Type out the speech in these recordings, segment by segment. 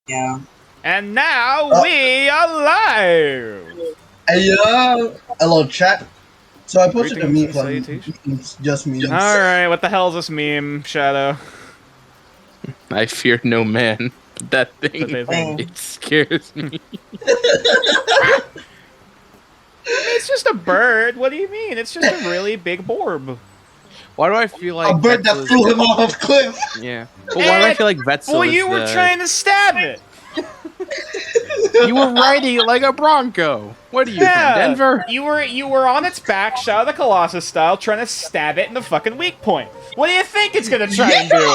Yeah. And now we are live! Hey, hello, chat. So I posted a Greetings meme and on salutations. memes, just memes. Alright, what the hell is this meme, Shadow? I fear no man, but that thing, But they think. it scares me. I mean, it's just a bird. What do you mean? It's just a really big orb. Why do I feel like A bird that Vetz flew him off a cliff. Yeah. But why do I feel like Vetzel Well, is you were trying to stab it. You were riding it like a bronco. What are you, from Denver? You were on its back, Shadow of the Colossus style, trying to stab it in the fucking weak point. What do you think it's gonna try and do?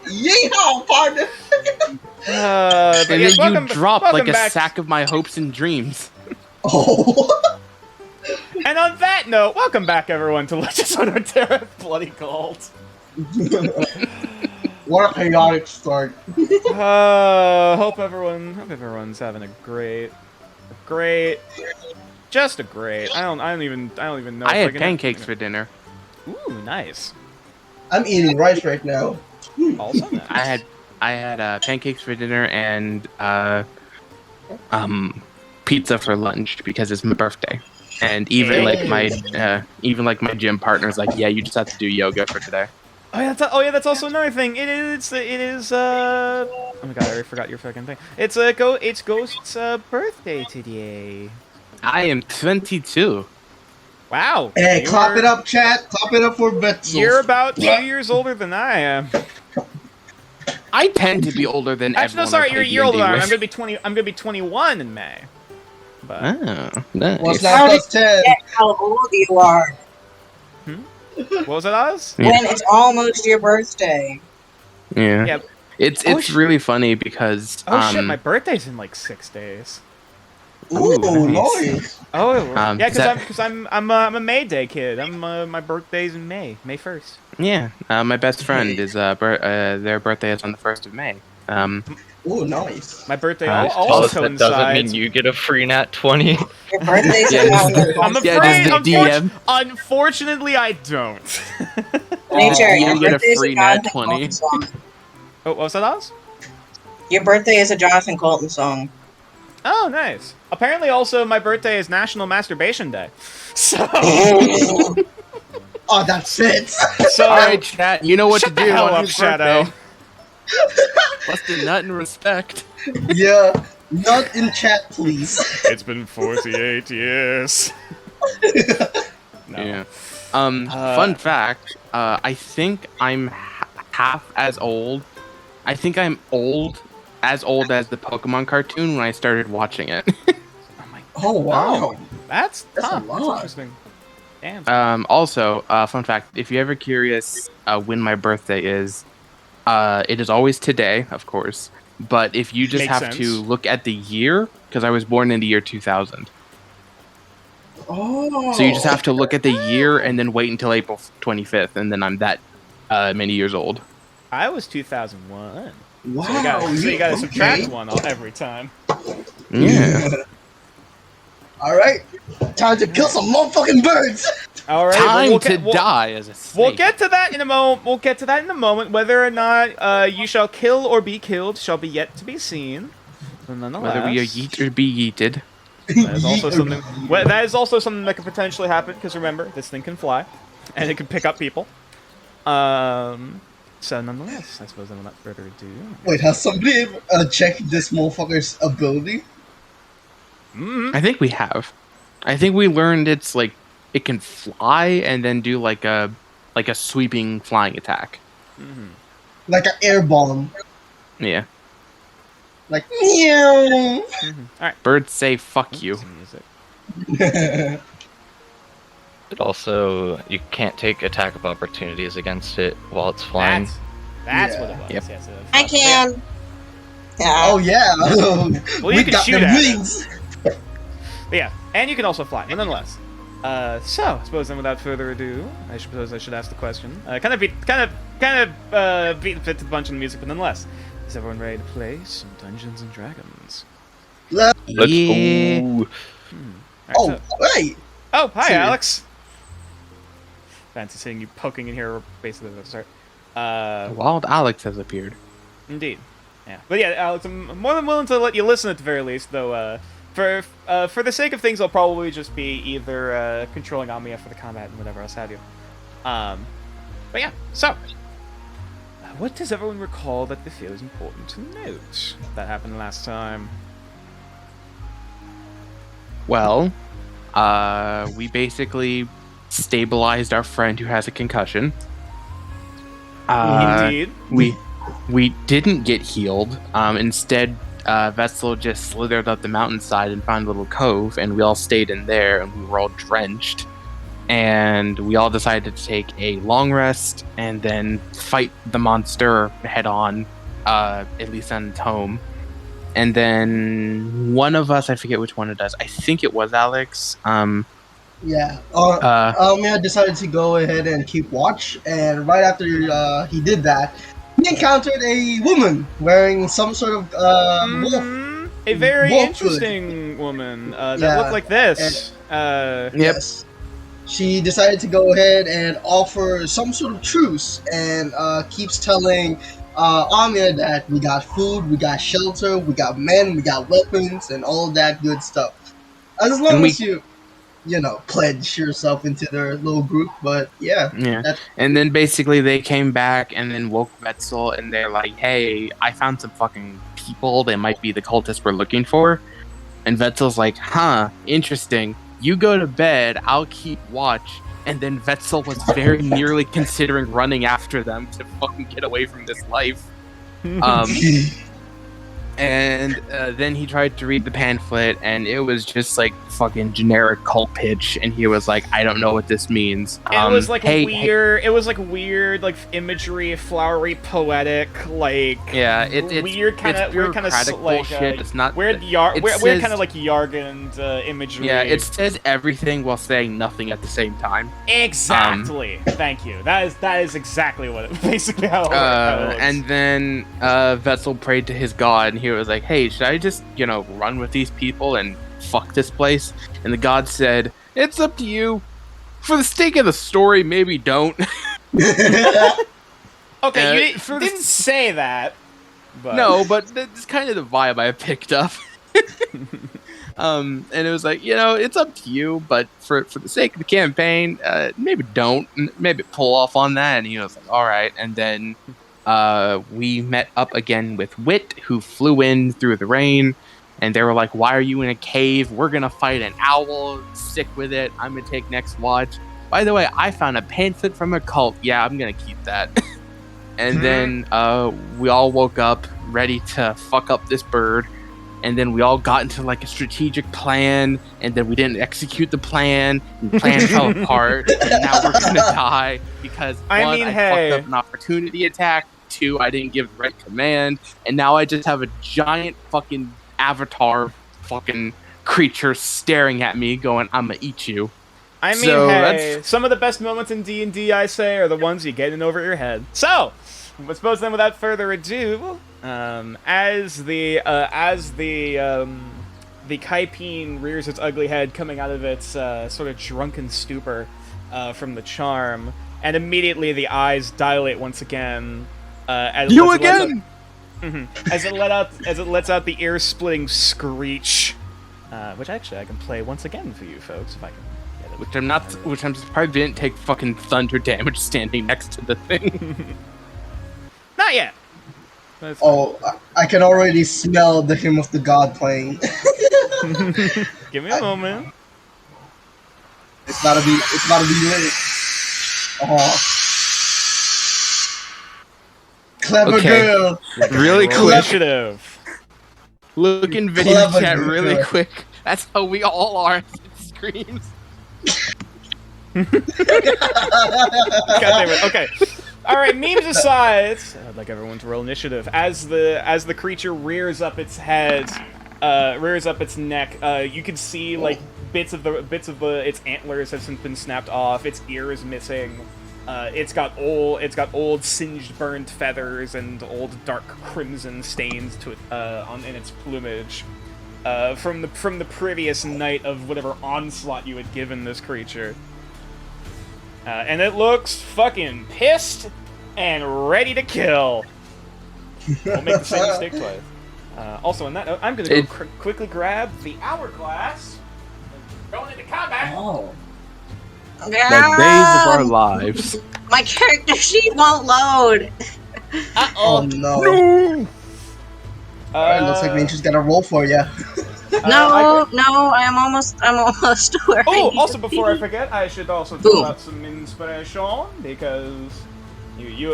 Yeehaw, partner! But And yes, then you welcome drop like a back. sack of my hopes and dreams. Oh. And on that note, welcome back everyone to Legends of Runeterra Bloody Gold. What a chaotic start. Hope everyone's having a great. Just a great. I don't even know. I if had can- pancakes for dinner. Ooh, nice. I'm eating rice right now. Also nice. I had pancakes for dinner and pizza for lunch because it's my birthday. And even like my gym partner's like, yeah, you just have to do yoga for today. Oh yeah, that's also another thing. It is. Oh my god, I already forgot your fucking thing. It's Ghost's birthday today. I am 22. Wow. Hey, clap it up, chat. Clap it up for Vetzel. You're about 2 years older than I am. I tend to be older than Actually, no, everyone. sorry, you're older than I am. I'm gonna be 20. I'm gonna be 21 in May. But Oh, nice. What's How that did plus 10? Get how old you are what was it, Oz? Yeah. when it's almost your birthday. Yeah. Yeah. It's really funny because Oh shit, my birthday's in like 6 days. Ooh, nice. nice. Oh yeah, is that- because I'm a May Day kid. My birthday's in May 1st. Yeah, my best friend is their birthday is on the 1st of May. Ooh, nice. My birthday So also that doesn't coincides. mean you get a free nat 20. Your birthday's Yeah, about just- your I'm Yeah, afraid. just the DM. Unfortunately, I don't. Nature. You Your get a birthday's free a nat Jonathan 20. Colton song. Oh, what was that, Oz? Your birthday is a Jonathan Colton song. Oh, nice. Apparently, also my birthday is National Masturbation Day. So, Oh, that's it. so All right, chat. You know what shut to the do hell on up, his Shadow. birthday. Bust a nut and respect. Yeah. Not in chat, please. It's been 48 years. No. Yeah. Fun fact. I think I'm half as old. I think I'm as old as the Pokemon cartoon when I started watching it. Oh my. Oh, wow. That's That's a That's lot. interesting. Damn. Also, fun fact, if you're ever curious when my birthday is, it is always today, of course. But if you just Makes have sense. to look at the year, because I was born in the year 2000. Oh. So you just have to look at the year and then wait until April 25th, and then I'm that many years old. I was 2001. Wow. So you gotta okay. subtract one every time. Yeah. Alright. Time to kill some motherfucking birds. All right. Time we'll to get, die as a snake. We'll get to that in a moment. We'll get to that in a moment. Whether or not you shall kill or be killed shall be yet to be seen. But nonetheless, Whether we are yeet or be yeeted. that is also something. Well, that is also something that could potentially happen. Because remember, this thing can fly, and it can pick up people. So nonetheless, I suppose without further ado. Wait, has somebody checked this motherfucker's ability? I think we have. I think we learned it's like it can fly and then do like a sweeping flying attack. Like an air bomb. Yeah. Like, meow. All right. Birds say fuck you. Some music. But also, you can't take attack of opportunities against it while it's flying. That's Yeah. what it was. Yep. Yes, I can. Yeah. Oh, yeah. Well, you we can got shoot the at it. wings. But yeah, and you can also fly. But nonetheless. So I suppose then, without further ado, I suppose I should ask the question. Kind of beat the bunch of the music, but nonetheless, is everyone ready to play some Dungeons and Dragons? Let's Yeah. go. Alright, Oh, so- wait. Oh, hi, See you. Alex. Fancy seeing you poking in here basically at the start. Wild Alex has appeared. Indeed. Yeah, but yeah, Alex, I'm more than willing to let you listen at the very least. Though, for the sake of things, I'll probably just be either controlling Amiya for the combat and whatever else have you. But yeah, so what does everyone recall that they feel is important to note that happened last time? Well, we basically stabilized our friend who has a concussion. Indeed. We didn't get healed. Instead, Vetzel just slithered up the mountainside and found a little cove, and we all stayed in there, and we were all drenched. And we all decided to take a long rest and then fight the monster head on, at least on its home. And then one of us, I forget which one it does. I think it was Alex. Yeah. Almia decided to go ahead and keep watch, and right after he did that, he encountered a woman wearing some sort of wolf. A very wolf interesting woman that Yeah, looked like this. Yes. She decided to go ahead and offer some sort of truce, and keeps telling Amir that we got food, we got shelter, we got men, we got weapons, and all that good stuff. As long as you know, pledge yourself into their little group. But yeah. And then basically they came back and then woke Vetzel, and they're like, "Hey, I found some fucking people that might be the cultists we're looking for." And Vetzel's like, "Huh, interesting. You go to bed, I'll keep watch." And then Vetzel was very nearly considering running after them to fucking get away from this life. And then he tried to read the pamphlet, and it was just like fucking generic cult pitch. And he was like, "I don't know what this means." It was like weird. It was like weird, like imagery, flowery, poetic, like it's weird kind of like bullshit. It's not weird. Weird kind of like jargon imagery. Yeah, it says everything while saying nothing at the same time. Exactly. Thank you. That is exactly what it basically how it looks. And then Vetzel prayed to his god, and he was like, "Hey, should I just run with these people and fuck this place?" And the god said, "It's up to you. For the sake of the story, maybe don't." Okay, you didn't say that. But... No, but that's kind of the vibe I picked up. And it was like, it's up to you, but for the sake of the campaign, maybe don't. Maybe pull off on that. And he was like, "All right." And then we met up again with Wit, who flew in through the rain. And they were like, "Why are you in a cave? We're going to fight an owl. Stick with it. I'm going to take next watch. By the way, I found a pamphlet from a cult. Yeah, I'm going to keep that." And then we all woke up ready to fuck up this bird. And then we all got into like a strategic plan. And then we didn't execute the plan. And the plan fell apart. And now we're going to die because one, I fucked up an opportunity attack. Two, I didn't give the right command. And now I just have a giant fucking avatar fucking creature staring at me going, "I'm gonna eat you." I mean, some of the best moments in D&D, I say, are the ones you get in over your head. So, I suppose then, without further ado, as the Kaipeen rears its ugly head, coming out of its sort of drunken stupor from the charm, and immediately the eyes dilate once again. As it lets out the ear-splitting screech, which actually I can play once again for you folks if I can get it. Which I'm surprised didn't take fucking thunder damage standing next to the thing. Not yet. I can already smell the hymn of the god playing. Give me a moment. It's about to be lit. Oh. Clever girl. Really quick. Initiative. Look in video chat really quick. That's how we all are. It screams. God damn it. Okay. Alright, memes aside, I'd like everyone to roll initiative. As the creature rears up its head, rears up its neck, you can see like bits of its antlers have since been snapped off, its ear is missing. It's got old singed, burned feathers and old dark crimson stains to it in its plumage from the previous night of whatever onslaught you had given this creature. And it looks fucking pissed and ready to kill. We'll make the same mistake twice. Also, on that note, I'm going to go quickly grab the hourglass. Going into combat. Oh. The days of our lives. My character sheet won't load. Oh no. No. Alright, looks like Nature's got a roll for you. No, I'm almost where I Oh, need also to before I be. forget, I should also Boom. talk about some inspiration because you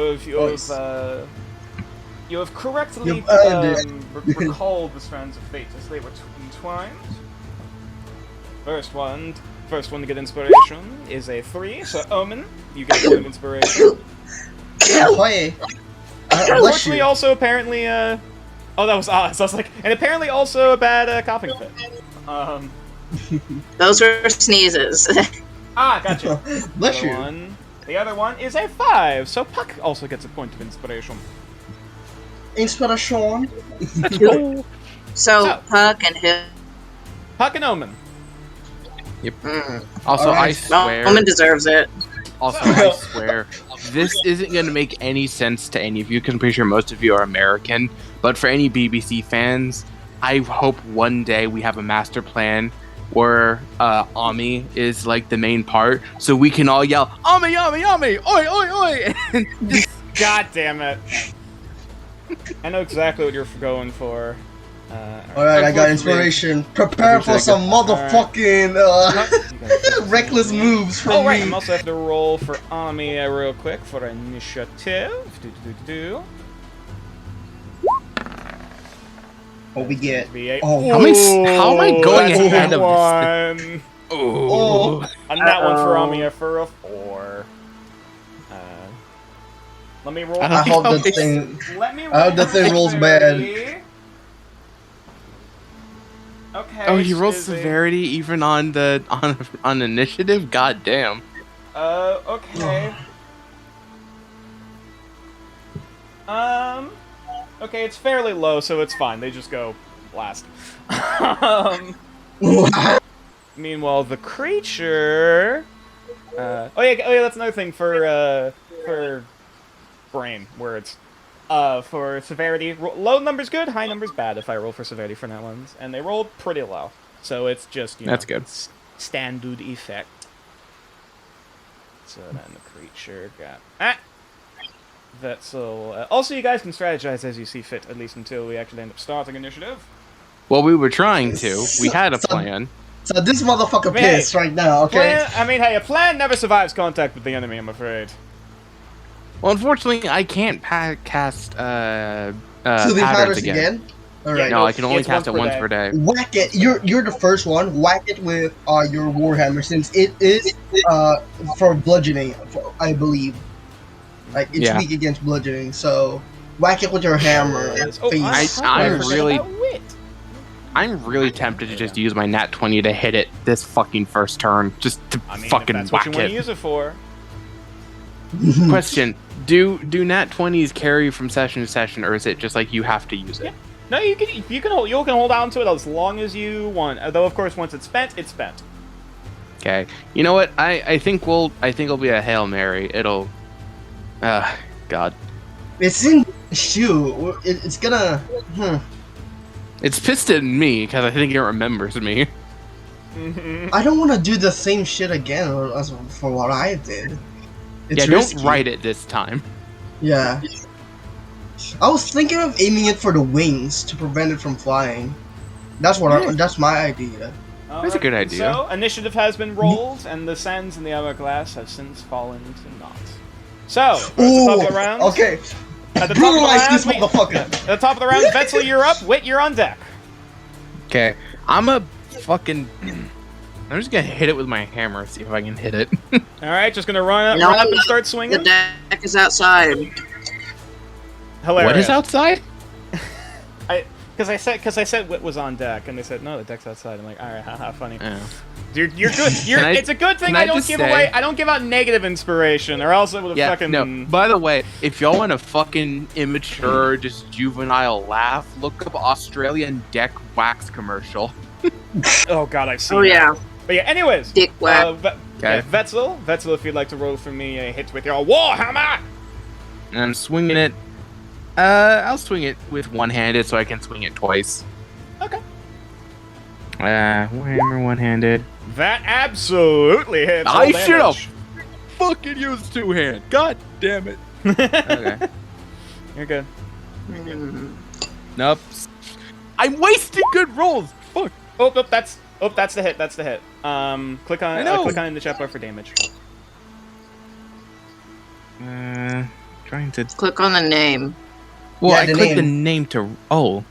have correctly You've earned recalled the strands of fate as they were entwined. First one to get inspiration is a 3, so Omen, you get a point of inspiration. Ahoy. Bless Unfortunately, you. also apparently, oh, that was Oz. I was like, and apparently also a bad coughing fit. Those were sneezes. Gotcha. Bless The you. The other one is a 5, so Puck also gets a point of inspiration. Inspiration. So Puck and Hill. Puck and Omen. Also, Alright. I swear. Omen deserves it. Also, I swear, this isn't going to make any sense to any of you because I'm pretty sure most of you are American. But for any BBC fans, I hope one day we have a master plan where Ami is like the main part, so we can all yell Ami, Ami, Ami, oi, oi, oi. And just, God damn it. I know exactly what you're going for. Alright, I got inspiration. Prepare for some motherfucking reckless moves from Oh, right, me. I'm also have to roll for Ami real quick for initiative. What we get? V8. Oh, how am I going That's ahead a of this? one. Oh. On that one for Ami for a 4. Let me roll. I hope that thing. Let me roll. I hope that thing rolls bad. Okay. Oh, he rolls is a- severity even on the on initiative. God damn. Okay. Okay, it's fairly low, so it's fine. They just go last. Meanwhile, the creature. Oh yeah, that's another thing for brain words. For severity, low number's good, high number's bad. If I roll for severity for that ones, and they rolled pretty low, so it's just That's good. Standard effect. So then the creature got Vetzel. Also, you guys can strategize as you see fit, at least until we actually end up starting initiative. Well, we were trying to. We had a plan. So this motherfucker Hey, pissed right now, okay? Hey, a plan never survives contact with the enemy, I'm afraid. Well, unfortunately, I can't cast So the patterns patterns again. again? Alright. No, I can only It's cast it once once per per day. Whack it. You're the first one. Whack it with your warhammer, since it is for bludgeoning, I believe. Like it's Yeah. weak against bludgeoning, so whack it with your hammer. Face. I'm really tempted to just use my nat 20 to hit it this fucking first turn, just to I mean, fucking if that's what whack you want to it. use it for. Question: Do nat 20s carry from session to session, or is it just like you have to use it? No, you can hold on to it as long as you want. Though of course, once it's spent, it's spent. Okay. You know what? I think it'll be a Hail Mary. It'll. God. It's in shoot. It's gonna. It's pissed at me because I think it remembers me. I don't want to do the same shit again as for what I did. It's Yeah, risky. don't write it this time. Yeah. I was thinking of aiming it for the wings to prevent it from flying. That's what. That's my idea. That's a good idea. So, initiative has been rolled, and the sands in the hourglass have since fallen to naught. So, at the top of the round. Okay. At the top of the Brutalize round, this motherfucker. At the top of the round, Vetzel, you're up. Wit, you're on deck. Okay, I'm a fucking. I'm just gonna hit it with my hammer, see if I can hit it. All right, just gonna run No, up and start The swinging. deck is outside. Hilarious. What is outside? Because I said Wit was on deck, and they said no, the deck's outside. I'm like, all right, haha, funny. Oh. You're good. Can it's a good thing can I I don't just give say- away. I don't give out negative inspiration, or else it would have Yeah, fucking. no. By the way, if y'all want a fucking immature, just juvenile laugh, look up Australian deck wax commercial. Oh god, I've seen. Oh yeah, that. But yeah. Anyways, dick whack. Okay. yeah, Vetzel, if you'd like to roll for me a hit with your Warhammer. And I'm swinging it. I'll swing it with one-handed so I can swing it twice. Okay. Warhammer one-handed. That absolutely hits. all I should have damage. fucking used two-hand. God damn it. Okay. You're good. Nope. I'm wasting good rolls. Fuck. Oh, that's the hit. That's the hit. Click I on know. click on in the chat bar for damage. Trying to. Click on the name. Well, Yeah, I the clicked the name. name to. Oh.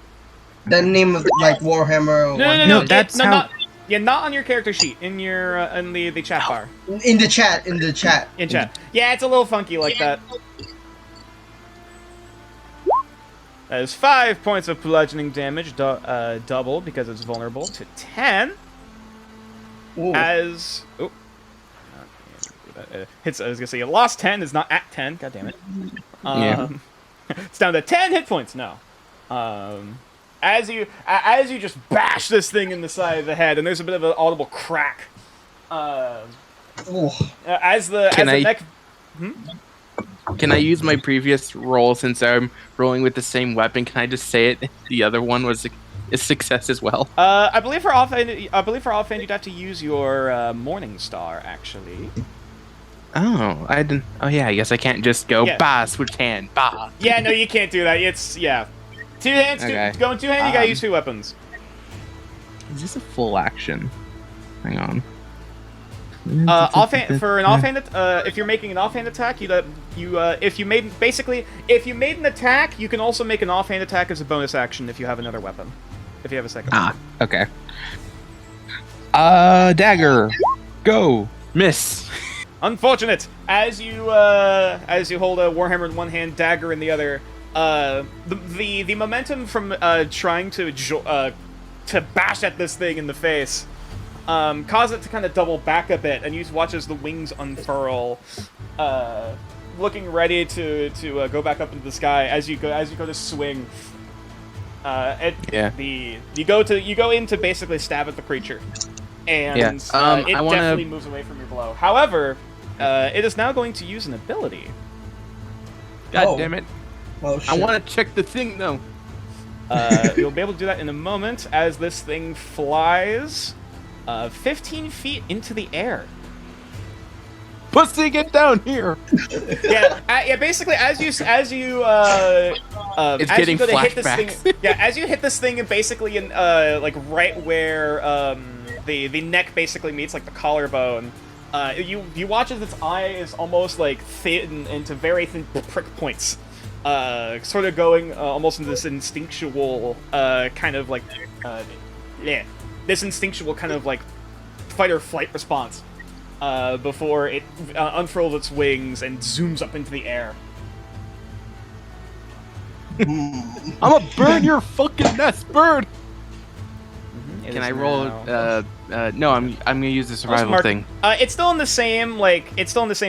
The name of like Warhammer. No. that's how- not. Yeah, not on your character sheet. In your in the chat bar. In the chat. In the chat. In chat. Yeah, it's a little funky like that. That is 5 points of bludgeoning damage, double because it's vulnerable to 10. Ooh. As hits. I was gonna say you lost 10 is not at 10. God damn it. Yeah. It's down to 10 hit points now. As you just bash this thing in the side of the head, and there's a bit of an audible crack. Ooh. As the neck. Can I use my previous roll since I'm rolling with the same weapon? Can I just say it? The other one was a success as well. I believe for offhand you'd have to use your Morning Star actually. Oh, I didn't. Oh yeah, I guess I can't just go Yeah. bah switch hand bah. Yeah, no, you can't do that. It's two hands. Okay. Going two hand. You gotta use two weapons. Is this a full action? Hang on. Offhand for an offhand. If you're making an offhand attack, if you made an attack, you can also make an offhand attack as a bonus action if you have another weapon. If you have a second. Ah, okay. Dagger, go, miss. Unfortunate. As you hold a warhammer in one hand, dagger in the other. The momentum from trying to bash at this thing in the face. Cause it to kind of double back a bit, and you watch as the wings unfurl, looking ready to go back up into the sky as you go to swing. You go in to basically stab at the creature, and it definitely moves away from your blow. However, it is now going to use an ability. God damn it! Oh, shit. I want to check the thing though. You'll be able to do that in a moment as this thing flies 15 feet into the air. Pussy, get down here! Basically, as you it's as getting you go to hit this flashbacks. thing, as you hit this thing, and basically in like right where the neck basically meets like the collarbone, you watch as its eye is almost like thin into very thin prick points, sort of going almost into this instinctual kind of like this instinctual kind of like fight or flight response. Before it unfurls its wings and zooms up into the air. I'm gonna burn your fucking nest, bird! It Can is I roll? now- No, I'm gonna use the survival mark- thing. It's still in the same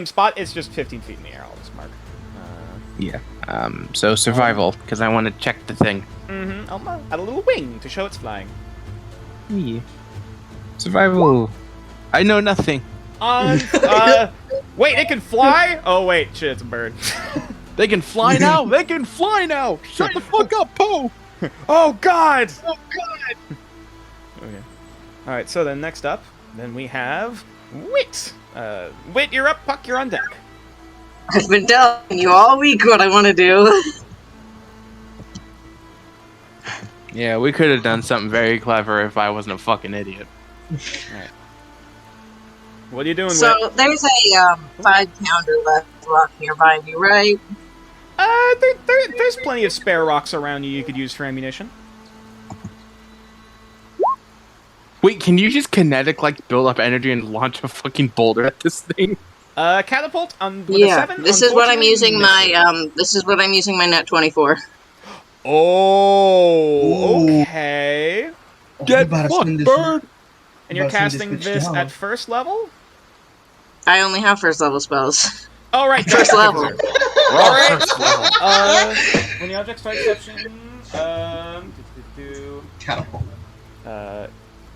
spot. It's just 15 feet in the air. I'll just mark. Yeah. So survival, because I want to check the thing. I'll add a little wing to show it's flying. Yeah. Survival. I know nothing. Wait, it can fly? Oh wait, shit, it's a bird. They can fly now. They can fly now. Shut the fuck up, Poe. Oh god! Okay. Alright, so then next up, then we have Wit. Wit, you're up. Puck, you're on deck. I've been telling you all week what I want to do. Yeah, we could have done something very clever if I wasn't a fucking idiot. Alright. What are you doing, So Wit? there's a 5-pounder left rock nearby me, right? There's plenty of spare rocks around you could use for ammunition. Wait, can you just kinetic build up energy and launch a fucking boulder at this thing? Catapult on with a Yeah. 7. This is what I'm using unfortunately my This is what I'm using my net 24. Oh, Ooh. okay. Get about to fucked, spin this- bird! And you're About to send casting this this bitch at down. first level? I only have first level spells. Oh, right. First level. Alright. When the object starts perception, Catapult.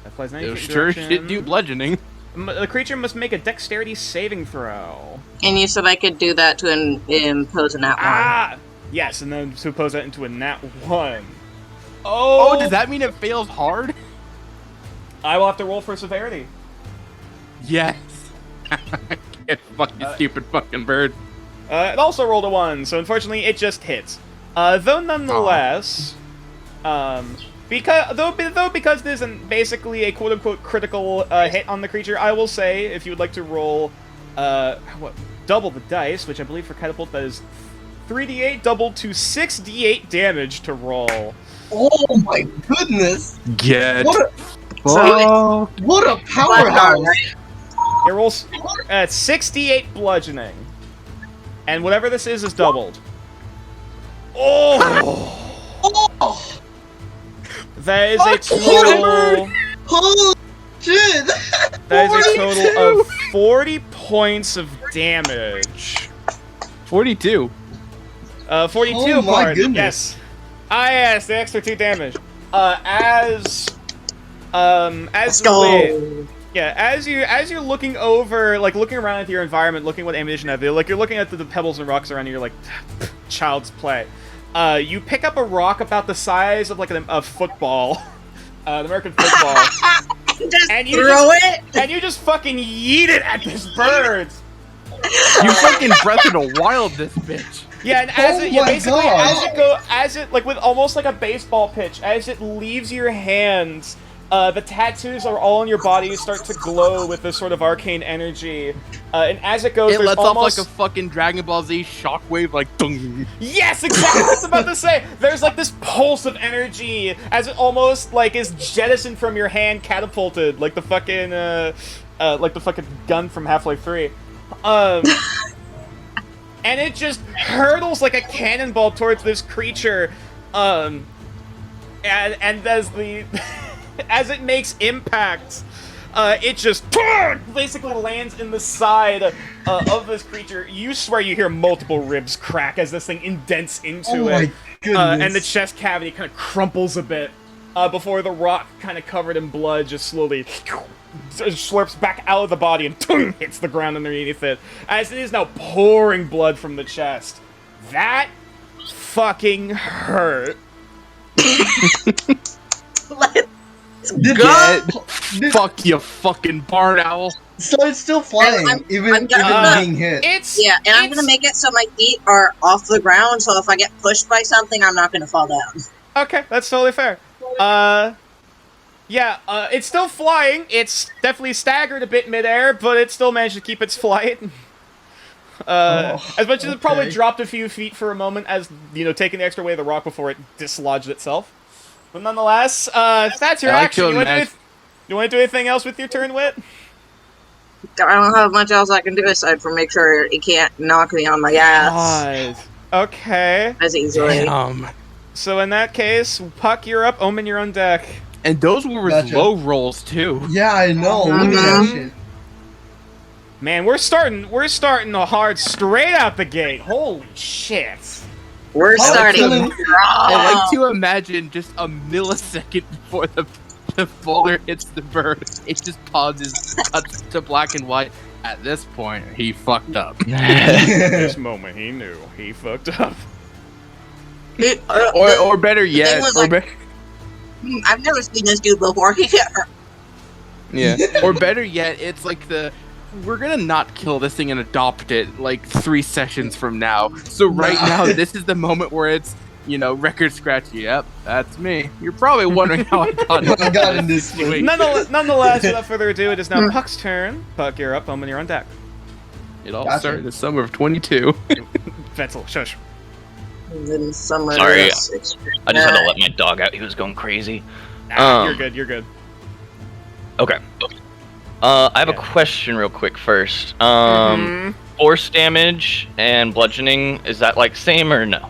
applies 90 Yo, feet sure direction. shit do bludgeoning. The creature must make a dexterity saving throw. And you said I could do that to impose an at one. Ah! Yes, and then suppose that into a nat 1. Oh, does that mean it fails hard? I will have to roll for severity. Yes. Get fucking stupid fucking bird. It also rolled a 1, so unfortunately it just hits. Though nonetheless, because this isn't basically a quote-unquote critical hit on the creature, I will say, if you would like to roll, double the dice, which I believe for Catapult that is 3d8 doubled to 6d8 damage to roll. Oh my goodness! Get. What a powerhouse! It rolls 6d8 bludgeoning. And whatever this is doubled. Oh! That is a total... Holy shit! That is a total of 40 points of damage. 42. 42, Oh my pardon. goodness. Yes. Ah, yes, the extra 2 damage. As Let's go. Yeah, as you're looking over, like looking around at your environment, looking what ammunition have, like you're looking at the pebbles and rocks around you, you're like, child's play. You pick up a rock about the size of like a football, an American football, and you just fucking yeet it at this bird. You fucking Breath of the Wild this bitch. Yeah, and as it like with almost like a baseball pitch, as it leaves your hands. The tattoos are all on your body start to glow with this sort of arcane energy, and as it goes, It there's lets almost... off like a fucking Dragon Ball Z shockwave, like dung. Yes, exactly what I was about to say! There's like this pulse of energy as it almost like is jettisoned from your hand, catapulted, like the fucking gun from Half-Life 3. And it just hurtles like a cannonball towards this creature, and as the... as it makes impact, it just basically lands in the side of this creature. You swear you hear multiple ribs crack as this thing indents into it. And the chest cavity kind of crumples a bit before the rock, kind of covered in blood, just slowly slurps back out of the body and hits the ground underneath it, as it is now pouring blood from the chest. That fucking hurt. Fuck you, fucking barn owl. So it's still flying, even being hit. I'm gonna make it so my feet are off the ground, so if I get pushed by something, I'm not gonna fall down. Okay, that's totally fair. It's still flying. It's definitely staggered a bit midair, but it still managed to keep its flight. As much as it probably dropped a few feet for a moment, as taking the extra weight of the rock before it dislodged itself. But nonetheless, that's your action. You want to do anything else with your turn, Wit? I don't have much else I can do aside from make sure it can't knock me on my ass. Okay. As easily. So in that case, Puck, you're up. Omen, you're on deck. And those were low rolls too. Yeah, I know. Look at that shit. Man, we're starting hard straight out the gate. Holy shit. We're starting. I like to imagine just a millisecond before the boulder hits the bird, it just pauses, cuts to black and white. At this point, he fucked up. This moment, he knew he fucked up. Or better yet, I've never seen this dude before. He hit her. Yeah. Or better yet, it's like we're gonna not kill this thing and adopt it like 3 sessions from now. So right now, this is the moment where it's, record scratch. Yep, that's me. You're probably wondering how I got in this situation. Nonetheless, without further ado, it is now Puck's turn. Puck, you're up. Omen, you're on deck. It all started in the summer of 22. Vettel, shush. Sorry, I just had to let my dog out. He was going crazy. You're good. Okay. I have a question real quick first. Force damage and bludgeoning, is that like same or no?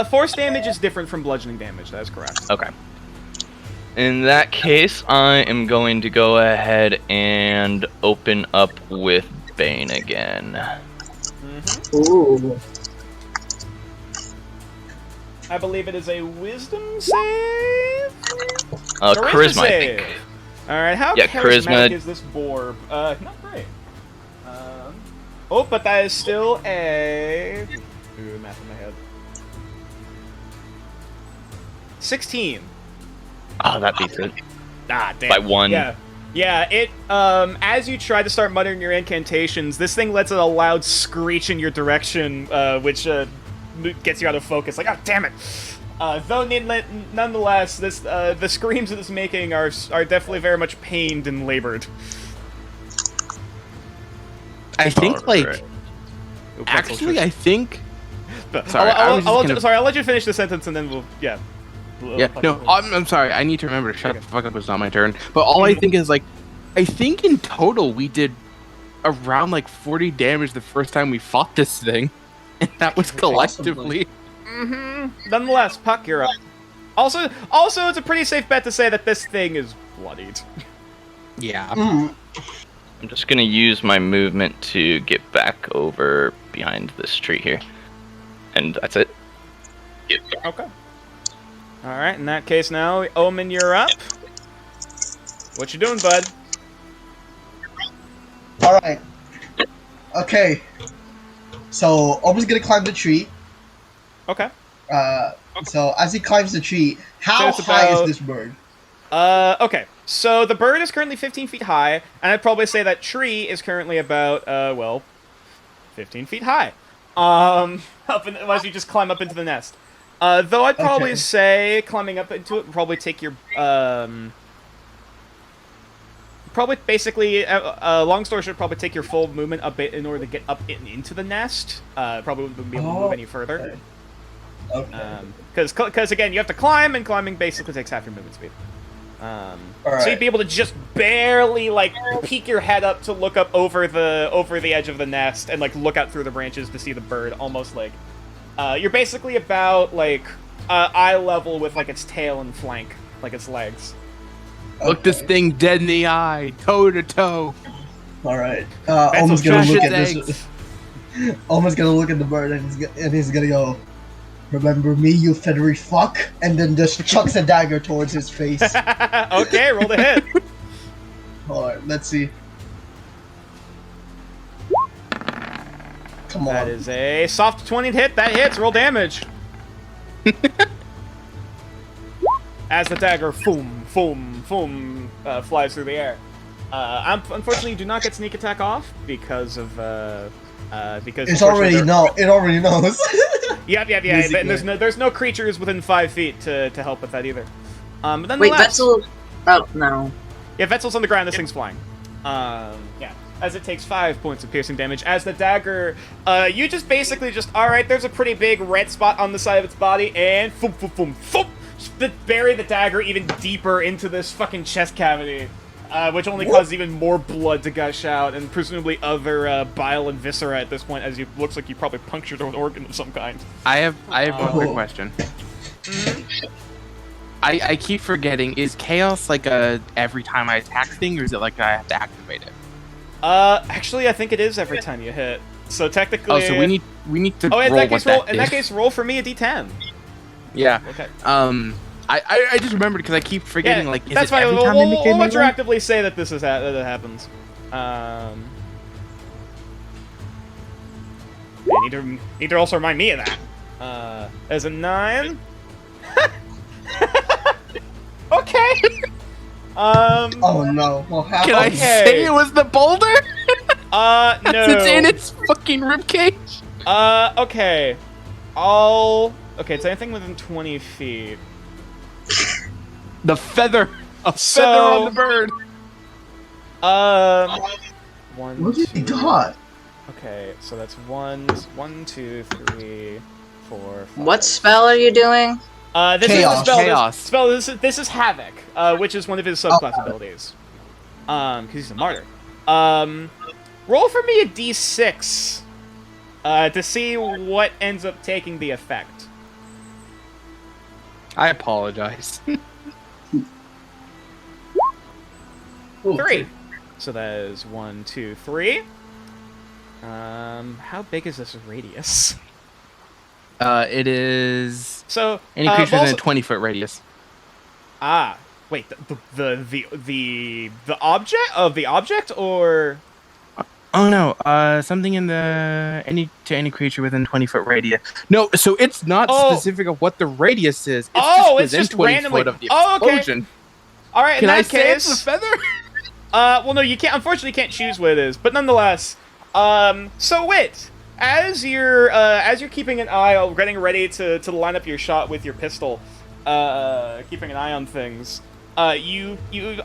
Force damage is different from bludgeoning damage, that is correct. Okay. In that case, I am going to go ahead and open up with Bane again. Ooh. I believe it is a wisdom save? Charisma, I think. Alright, how charismatic is this Borb? Not great. But that is still a do the math in my head. 16. Oh, that beats it. Ah, damn. By 1. Yeah. Yeah, it, as you try to start muttering your incantations, this thing lets out a loud screech in your direction, which, gets you out of focus. Like, oh, damn it! Though, nonetheless, this, the screams that it's making are definitely very much pained and labored. I think, like, Alright. actually, I think... Sorry, Sorry, I'll let you finish the sentence and then we'll, yeah. Yeah, no, I'm sorry. I need to remember to shut the fuck up. It's not my turn. But all I think is, like, I think in total we did around, like, 40 damage the first time we fought this thing. And that was collectively. Mm-hmm. Nonetheless, Puck, you're up. Also, it's a pretty safe bet to say that this thing is bloodied. Yeah. I'm just gonna use my movement to get back over behind this tree here. And that's it. Okay. Alright, in that case now, Omen, you're up. What you doing, bud? Alright. Okay. So, Omen's gonna climb the tree. Okay. So, as he climbs the tree, how So it's high about- is this bird? Okay. So the bird is currently 15 feet high, and I'd probably say that tree is currently about, 15 feet high. As you just climb up into the nest. Though I'd probably Okay. say climbing up into it would probably take your, probably basically, long story short, probably take your full movement a bit in order to get up into the nest. Probably wouldn't be able to move any further. Okay. Because again, you have to climb, and climbing basically takes half your movement speed. Alright. So you'd be able to just barely, like, peek your head up to look up over the edge of the nest and, like, look out through the branches to see the bird, almost like... you're basically about, like, eye level with, like, its tail and flank, like its legs. Look this thing dead in the eye, toe to toe. Alright. That's Omen's what gonna Josh look is at this. Omen's gonna look at the bird and he's gonna go, "Remember me, you feathery fuck?" And then just chucks a dagger towards his face. Okay, roll the hit. Alright, let's see. Come on. That is a soft 20 hit. That hits. Roll damage. As the dagger, foom, foom, foom, flies through the air. Unfortunately, you do not get sneak attack off because of because It already knows. Yeah. Basically. And there's no creatures within 5 feet to help with that either. But Wait, nonetheless, Vetzel. Oh no. yeah, Vetzel's on the ground. This thing's flying. Yeah. As it takes 5 points of piercing damage. As the dagger, you just basically alright, there's a pretty big red spot on the side of its body, and foom, foom, foom, foom, bury the dagger even deeper into this fucking chest cavity, which only causes even more blood to gush out, and presumably other bile and viscera at this point, as it looks like you probably punctured an organ of some kind. I have one quick question. I keep forgetting, is chaos like a every time I attack thing, or is it like I have to activate it? Actually, I think it is every time you hit. So technically... Oh, so we need to Oh, in roll that what case, that in that is. case, roll for me a d10. Yeah. Okay. I just remembered because I keep forgetting, like, is that's it fine. every We'll, time we'll, they make we'll a melee? retroactively say that this is that it happens. You need to also remind me of that. As a 9. Okay. Oh no! What Can happened? I Okay. say it was the boulder? No. It's in its fucking ribcage. Okay. Okay, it's anything within 20 feet. The feather. A So- feather on the bird. One. What did he two- got? Okay, so that's 1, 2, 3, 4, 5. What spell are you doing? This Chaos. is the spell. Chaos. This is Havoc, which is one of his subclass abilities. Because he's a martyr. Roll for me a d6. To see what ends up taking the effect. I apologize. 3. So that is 1, 2, 3. How big is this radius? It is So any creature also- within a 20-foot radius. Wait, the object of the object, or Oh no, something in the any creature within 20-foot radius. No, so it's not specific of what the radius is. It's just it's within just 20 randomly. foot of the Oh, okay. explosion. All right, in Can I that say it's case, the feather? well, no, you can't. Unfortunately, you can't choose what it is. But nonetheless, so Wit, as you're keeping an eye, getting ready to line up your shot with your pistol, keeping an eye on things. You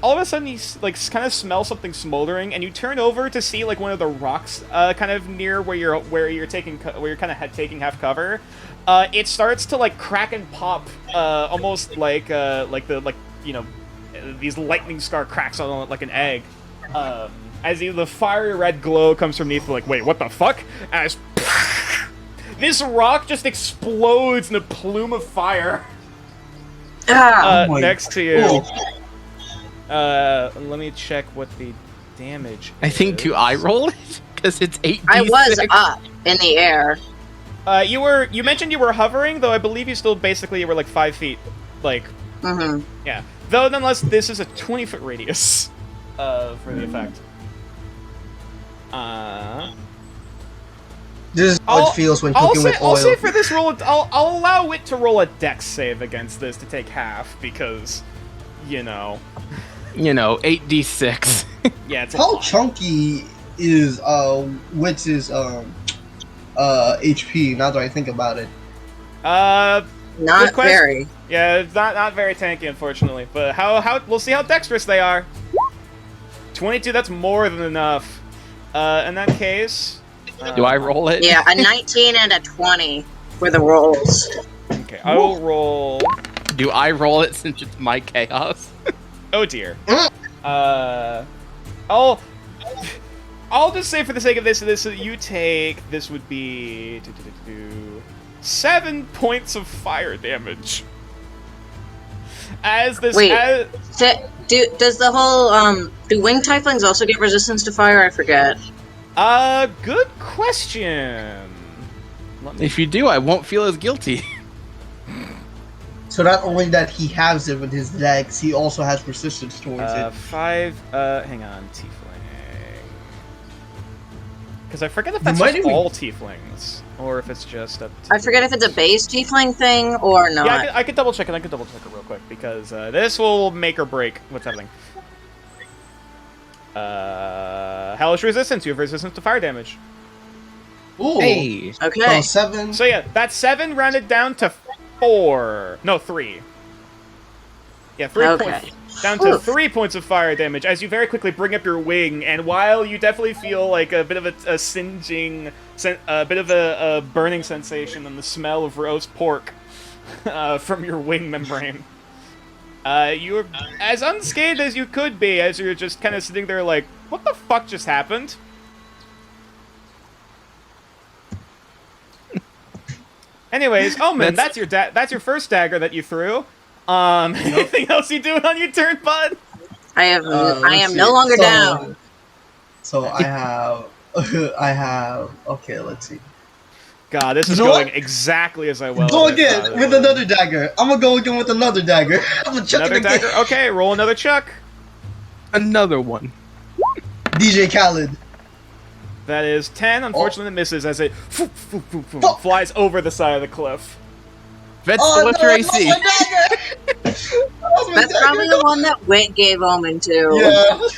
all of a sudden you like kind of smell something smoldering, and you turn over to see like one of the rocks, kind of near where you're taking half cover. It starts to like crack and pop, almost like these lightning scar cracks on like an egg. As the fiery red glow comes from beneath, like, wait, what the fuck? As this rock just explodes in a plume of fire. Next to you. Let me check what the damage I think, do I roll it? Because it's 8d6. I was up in the air. You mentioned you were hovering, though I believe you still basically were like 5 feet. Like, yeah. Though, nonetheless, this is a 20-foot radius for the effect. This is how it feels when cooking with oil. I'll say for this roll, I'll allow Wit to roll a dex save against this to take half, because, you know. 8d6. Yeah, it's How chunky is Wit's HP, now that I think about it? Not very. Yeah, it's not very tanky, unfortunately. But how we'll see how dexterous they are. 22, that's more than enough. In that case... Do I roll it? Yeah, a 19 and a 20 for the rolls. Okay, I will roll... Do I roll it since it's my chaos? Oh dear. I'll just say for the sake of this you take... This would be... 7 points of fire damage. As this... Wait, does the whole, do winged tieflings also get resistance to fire? I forget. Good question. If you do, I won't feel as guilty. So not only that he has it with his legs, he also has resistance towards it. 5, hang on, tiefling. Because I forget if that's might just even- all tieflings, or if it's just a... I forget if it's a base tiefling thing or not. Yeah, I could double check it. I could double check it real quick, because this will make or break what's happening. Hellish resistance. You have resistance to fire damage. Ooh. Hey. Okay. Well, 7. So yeah, that's 7 rounded down to 4. No, 3. Yeah, 3 Okay. points. Down to Oof. 3 points of fire damage as you very quickly bring up your wing, and while you definitely feel like a bit of a singeing, a bit of a burning sensation and the smell of roast pork from your wing membrane, you're as unscathed as you could be as you're just kind of sitting there like, what the fuck just happened? Anyways, Omen, that's your first dagger that you threw. Anything else you doing on your turn, bud? I am no longer down. So I have, okay, let's see. God, this is You know going what? exactly as I will. Go again with another dagger. I'm gonna go again with another dagger. I'm gonna chuck Another it again. dagger? Okay, roll another chuck. Another one. DJ Khaled. That is 10. Unfortunately, it misses as it flies over the side of the cliff. That's Oh the no, lifter I AC. lost my dagger! I lost my That's dagger. probably the one that Wit gave Omen to. Yeah.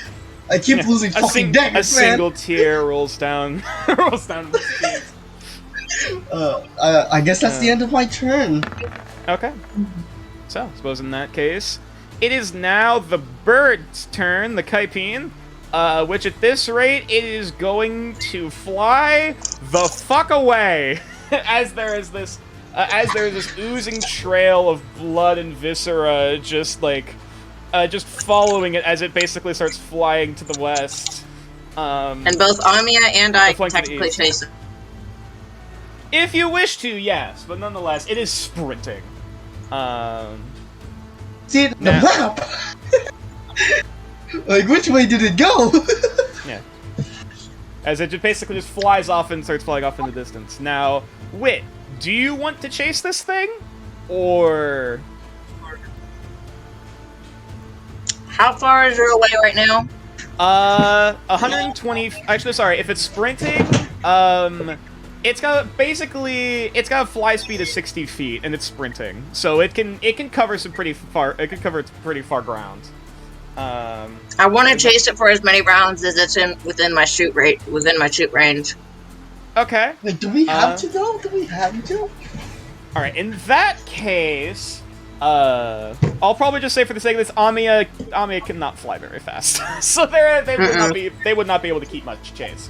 I keep losing fucking A daggers, man. single tear rolls down. rolls down his cheeks. I guess that's the end of my turn. Okay. So, I suppose in that case, it is now the bird's turn, the Kaipin, which at this rate, it is going to fly the fuck away as there is this oozing trail of blood and viscera just following it as it basically starts flying to the west. And both Amia and I flank to the technically east. chase it. If you wish to, yes, but nonetheless, it is sprinting. See, the Now- map! Like, which way did it go? Yeah. As it basically just flies off and starts flying off in the distance. Now, Wit, do you want to chase this thing? Or... How far is your away right now? 120. Actually, sorry. If it's sprinting, it's got a fly speed of 60 feet, and it's sprinting, so it can cover some pretty far. It can cover pretty far ground. I want to chase it for as many rounds as it's within my shoot range. Okay. Wait, do we have to though? Do we have to? All right. In that case, I'll probably just say for the sake of this, Amiya cannot fly very fast, so they would not be able to keep much chase.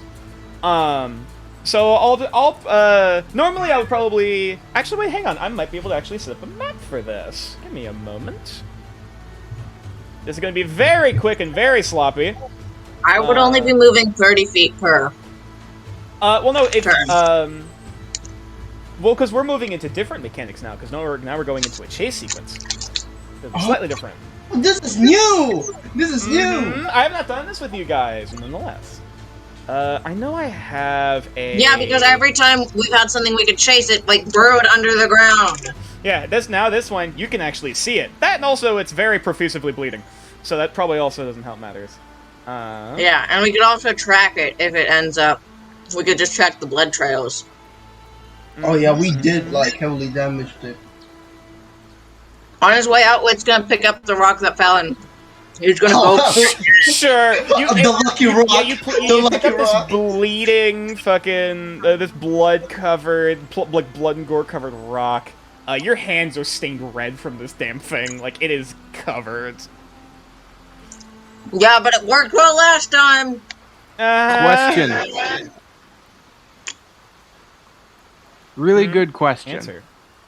So I'll normally I would probably actually wait. Hang on, I might be able to actually set up a map for this. Give me a moment. This is going to be very quick and very sloppy. I would only be moving 30 feet per. Well, no, if turn. well, because we're moving into different mechanics now. Because now we're going into a chase sequence. They're slightly different. This is new. This is new. I have not done this with you guys, nonetheless. I know I have a. Yeah, because every time we've had something we could chase it, like burrowed under the ground. Yeah, this one you can actually see it. That and also it's very profusively bleeding, so that probably also doesn't help matters. Yeah, and we could also track it if it ends up. We could just track the blood trails. Oh yeah, we did like heavily damaged it. On his way out, Wit's gonna pick up the rock that fell and he's gonna go. Sure. The lucky rock. Yeah, you pick up this bleeding fucking this blood covered like blood and gore covered rock. Your hands are stained red from this damn thing. Like it is covered. Yeah, but it worked well last time. Question. Really good question.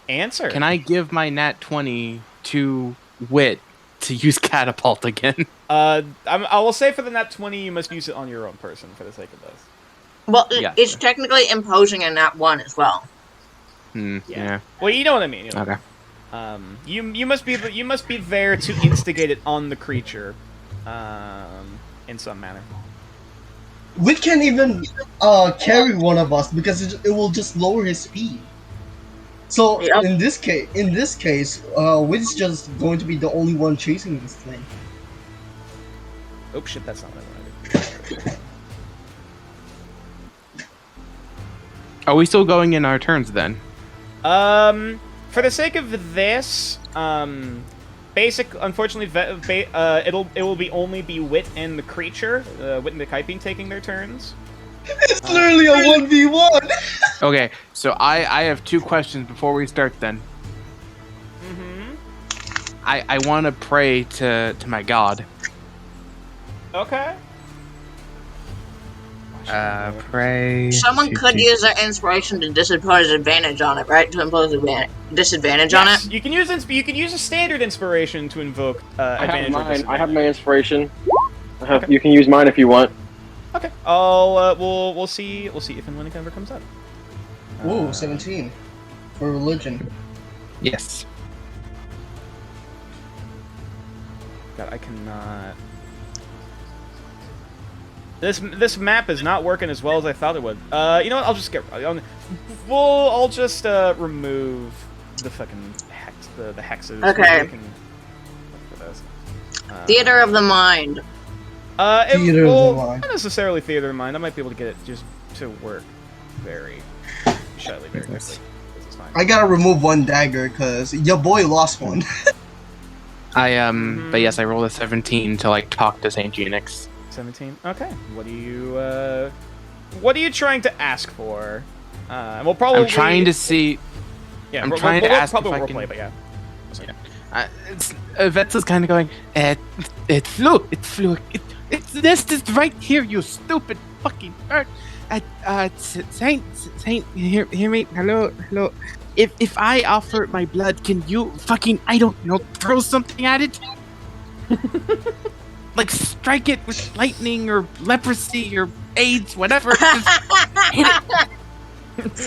Answer. Can I give my nat 20 to Wit to use catapult again? I will say for the nat 20, you must use it on your own person for the sake of this. Well, Yeah, it's sure. technically imposing a nat 1 as well. Yeah. Well, you know what I mean. You know. Okay. You must be there to instigate it on the creature, in some manner. We can't even carry one of us because it will just lower his speed. So Yep. in this case, Wit's just going to be the only one chasing this thing. Oh shit, that's not what I wanted to do. Are we still going in our turns then? For the sake of this, unfortunately, it will only be Wit and the creature, Wit and the Kaiping taking their turns. It's literally a 1v1. Okay, so I have two questions before we start then. I want to pray to my god. Okay. Pray. Someone could use their inspiration to impose advantage on it, right? To impose a disadvantage on it. You can use a standard inspiration to invoke advantage or disadvantage. I have my inspiration. You can use mine if you want. Okay. We'll see if and when it ever comes up. Ooh, 17 for religion. Yes. God, I cannot. This map is not working as well as I thought it would. You know what? I'll just remove the fucking the hexes. Okay. We can look for this. Theater of the mind. Theater of the mind. Not necessarily theater of the mind. I might be able to get it just to work very shyly, very quickly. This is fine. I gotta remove one dagger because your boy lost one. But yes, I rolled a 17 to like talk to Saint Genix. 17. Okay. What are you trying to ask for? We'll probably. I'm trying to see. Yeah, I'm trying to ask probably if I roleplay, can. but yeah. Vets is kind of going. It flew. It's this is right here. You stupid fucking bird. Saint, hear me. Hello. If I offer my blood, can you fucking throw something at it? Like strike it with lightning or leprosy or AIDS, whatever. Just hit it.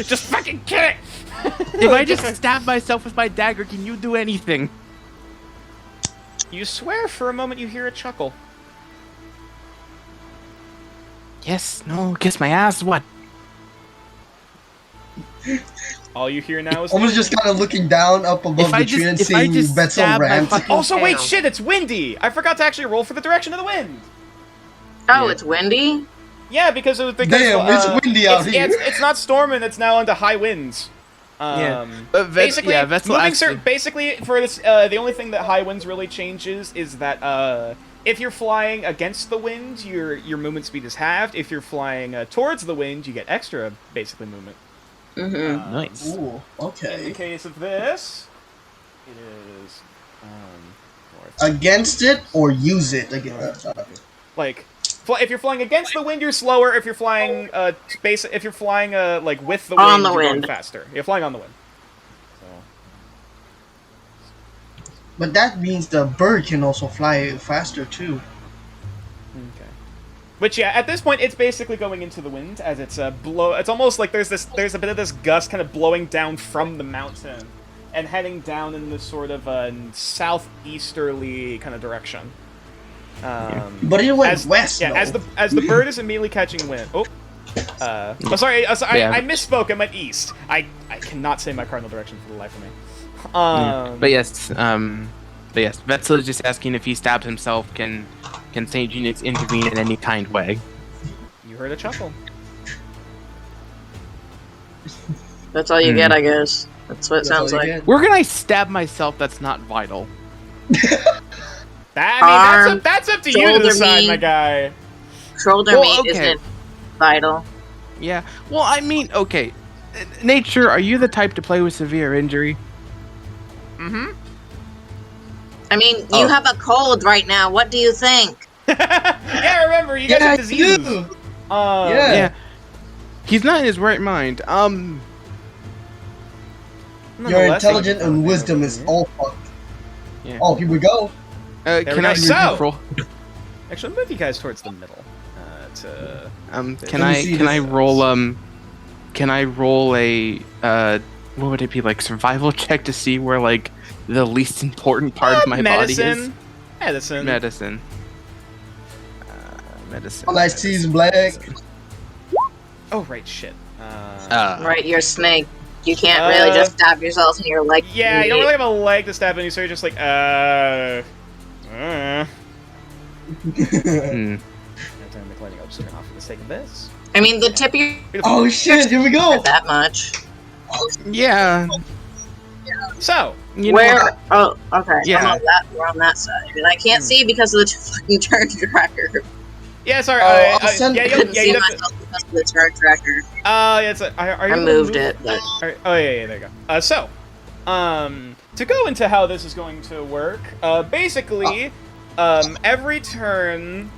Just fucking kill it. If I just stab myself with my dagger, can you do anything? You swear for a moment you hear a chuckle. Yes, no, kiss my ass, what? All you hear now is. I was just kind of looking down up above the tree and seeing Betzel rant. Also, wait, shit, it's windy! I forgot to actually roll for the direction of the wind! Oh, Yeah. it's windy? Yeah, because it was Damn, it's windy out here. It's not storming. It's now into high winds. Yeah. But Vetzel actually- basically for this, the only thing that high winds really changes is that if you're flying against the wind, your movement speed is halved. If you're flying towards the wind, you get extra basically movement. Mm-hmm. Nice. Ooh, In the okay. case of this, it is north. Against it or use it again. Like, if you're flying against the wind, you're slower. If you're flying, if you're flying, like with the wind, On the you're going wind. faster. You're flying on the wind. So, But that means the bird can also fly faster too. okay. Which, yeah, at this point, it's basically going into the wind as it's It's almost like there's a bit of this gust kind of blowing down from the mountain and heading down in this sort of southeasterly kind of direction. But it went west. Yeah, though. as the bird is immediately catching wind. Oh, sorry. Yeah. I misspoke. I meant east. I cannot say my cardinal direction for the life of me. But yes, Vetzel is just asking if he stabs himself, can Saint Genix intervene in any kind way? You heard a chuckle. That's all you get, I guess. That's what it sounds like. Where can I stab myself that's not vital? That's up to you to shoulder, decide, knee. my guy. Shoulder Well, meat okay. isn't vital. Yeah. Well, I mean, okay. Nature, are you the type to play with severe injury? Mm-hmm. I mean, you Oh. have a cold right now. What do you think? Yeah, remember, you guys Yeah, have I diseases. do. Yeah. Yeah. He's not in his right mind. Your intelligence and wisdom is all fucked. Yeah. Oh, here we go. we Can go. I So- roll? Actually, move you guys towards the middle. Can Let me I see can I this. roll can I roll a what would it be, like survival check to see where like the least important part of my body is? Medicine. Medicine. Medicine. All I see is black. Oh, right, shit. Right, you're a snake. You can't really just stab yourself in your leg. Yeah, you don't really have a leg to stab in, so you're just like, Hmm. I'll just turn off for the sake of this. I mean, the tip of your Oh shit, here we go. that much. Yeah. So, You know Where? what? Oh, okay. Yeah. We're on that side, and I can't see because of the fucking turn tracker. yeah, sorry. I'll send- yeah, I you'll, couldn't yeah, see you have to, myself because of the turn tracker. yeah, it's a, are you I able to moved move? it, but Oh, yeah, there you go. So, to go into how this is going to work, basically, every turn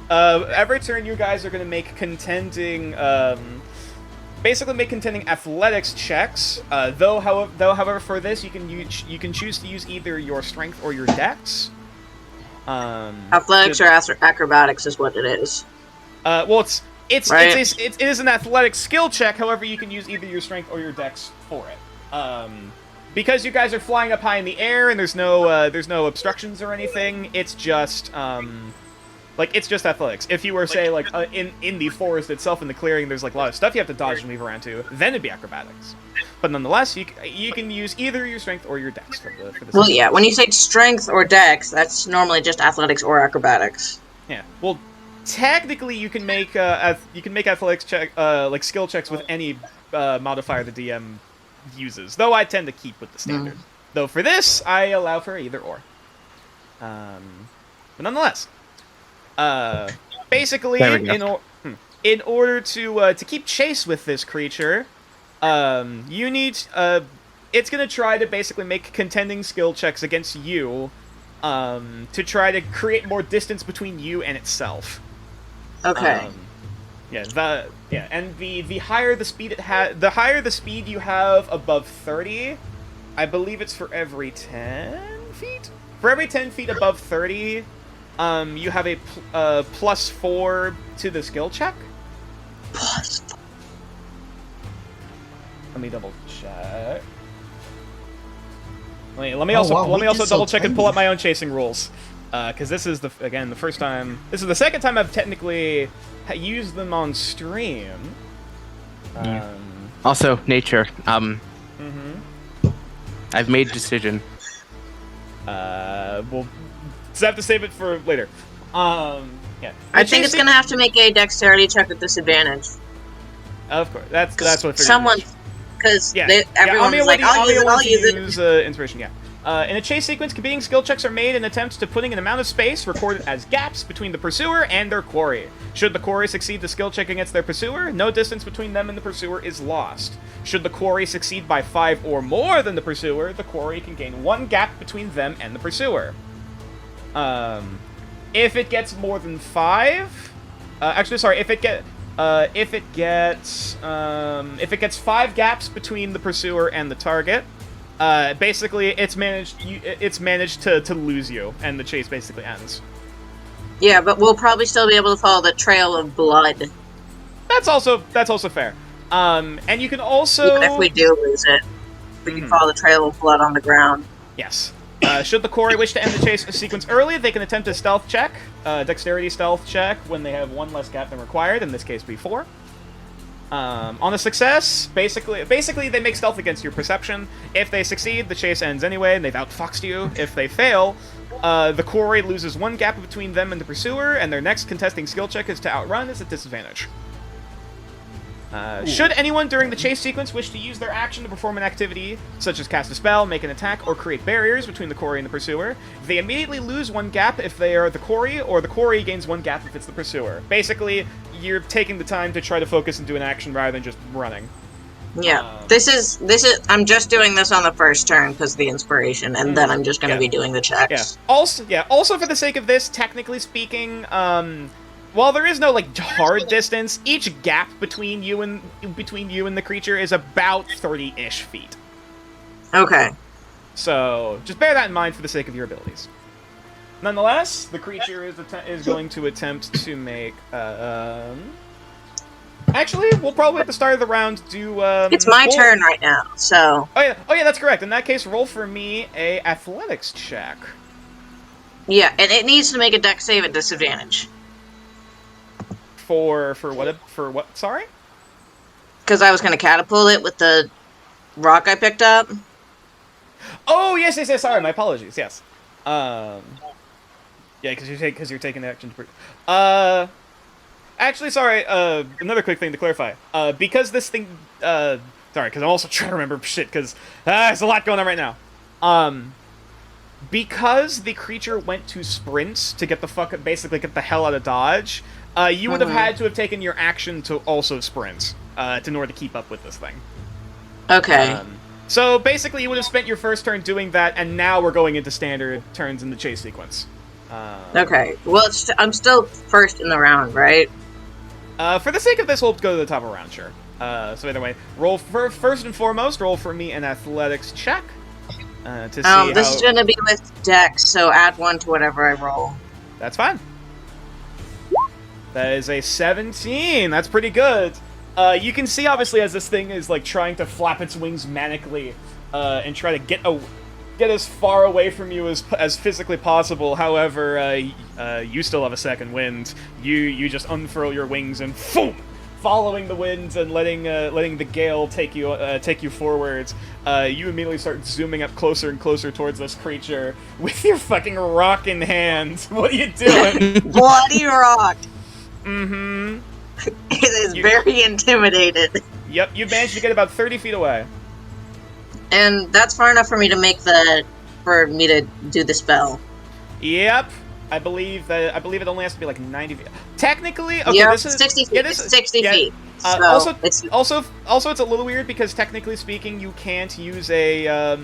you guys are going to make contending, basically make contending athletics checks. However, for this you can choose to use either your strength or your dex. athletics or acrobatics is what it is. Well, it Right. is an athletic skill check. However, you can use either your strength or your dex for it. Because you guys are flying up high in the air and there's no obstructions or anything. It's just it's just athletics. If you were say in the forest itself in the clearing, there's like a lot of stuff you have to dodge and weave around to. Then it'd be acrobatics. But nonetheless, you can use either your strength or your dex for the. Well, yeah. When you say strength or dex, that's normally just athletics or acrobatics. Yeah. Well, technically, you can make athletics check like skill checks with any modifier the DM uses. Though I tend to keep with the standard. Though for this, I allow for either or. But nonetheless, basically, There we go. in order to keep chase with this creature, you need it's gonna try to basically make contending skill checks against you, to try to create more distance between you and itself. Okay. And the higher the speed the higher the speed you have above 30, I believe it's for every 10 feet. For every 10 feet above 30, you have a +4 to the skill check. Let me double check. Let me also double check and pull up my own chasing rules, because this is the first time. This is the second time I've technically used them on stream. Also, nature. I've made a decision. We'll just have to save it for later. Yeah. I think it's gonna have to make a dexterity check with disadvantage. Of course, that's what I figured. Someone, because everyone's Amia like, I'll use it. use inspiration. Yeah. In a chase sequence, competing skill checks are made in attempts to putting an amount of space recorded as gaps between the pursuer and their quarry. Should the quarry succeed the skill check against their pursuer, no distance between them and the pursuer is lost. Should the quarry succeed by 5 or more than the pursuer, the quarry can gain 1 gap between them and the pursuer. If it gets more than 5, if it gets 5 gaps between the pursuer and the target, basically it's managed to lose you, and the chase basically ends. Yeah, but we'll probably still be able to follow the trail of blood. That's also fair. And you can also, even if we do lose it, we can follow the trail of blood on the ground. Yes. Should the quarry wish to end the chase sequence early, they can attempt a stealth check, dexterity stealth check, when they have 1 less gap than required, in this case be 4. On a success, basically they make stealth against your perception. If they succeed, the chase ends anyway, and they've outfoxed you. If they fail, the quarry loses 1 gap between them and the pursuer, and their next contesting skill check is to outrun is at disadvantage. Should anyone during the chase sequence wish to use their action to perform an activity, such as cast a spell, make an attack, or create barriers between the quarry and the pursuer, they immediately lose 1 gap if they are the quarry, or the quarry gains 1 gap if it's the pursuer. Basically, you're taking the time to try to focus and do an action rather than just running. Yeah, this is. I'm just doing this on the first turn because of the inspiration, and then I'm just going to be doing the checks. Yeah. Also, for the sake of this, technically speaking, while there is no like hard distance, each gap between you and the creature is about 30-ish feet. Okay. So just bear that in mind for the sake of your abilities. Nonetheless, the creature is going to attempt to make. Actually, we'll probably at the start of the round do. It's my turn right now, so. Oh yeah, that's correct. In that case, roll for me a athletics check. Yeah, and it needs to make a dex save at disadvantage. For what? Sorry? Because I was going to catapult it with the rock I picked up. Oh yes. Sorry, my apologies. Yes. Yeah, because you're taking the action to. Actually, sorry. Another quick thing to clarify. Because this thing. Sorry, because I'm also trying to remember shit. Because there's a lot going on right now. Because the creature went to sprint to get the hell out of dodge. You would have had to have taken your action to also sprint in order to keep up with this thing. Okay. So basically, you would have spent your first turn doing that, and now we're going into standard turns in the chase sequence. Okay. Well, I'm still first in the round, right? For the sake of this, we'll go to the top of the round, sure. So either way, first and foremost, roll for me an athletics check. To see this is going to be with dex, so add 1 to whatever I roll. That's fine. That is a 17. That's pretty good. You can see, obviously, as this thing is like trying to flap its wings manically and try to get as far away from you as physically possible. However, you still have a second wind. You just unfurl your wings and boom, following the winds and letting the gale take you forwards. You immediately start zooming up closer and closer towards this creature with your fucking rock in hand. What are you doing? Bloody rock. Mm-hmm. It is very intimidated. Yep, you managed to get about 30 feet away. And that's far enough for me to do the spell. Yep. I believe it only has to be like 90 feet. Technically, okay, yep, this is 60 feet. Yeah, it's 60 feet. So also, it's a little weird because technically speaking, you can't use a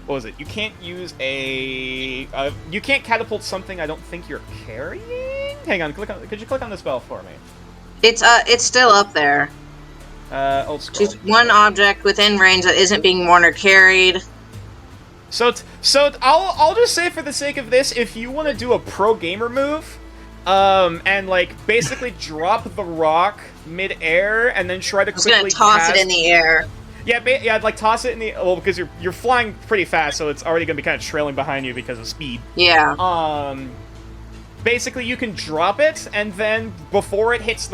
what was it? You can't use a you can't catapult something I don't think you're carrying. Hang on, could you click on the spell for me? It's still up there. Old scroll. Choose 1 object within range that isn't being worn or carried. So I'll just say for the sake of this, if you want to do a pro gamer move, and like basically drop the rock mid-air and then try to quickly I'm just gonna toss it in the air. Yeah, like toss it in the because you're flying pretty fast, so it's already gonna be kind of trailing behind you because of speed. Yeah. Basically, you can drop it, and then before it gets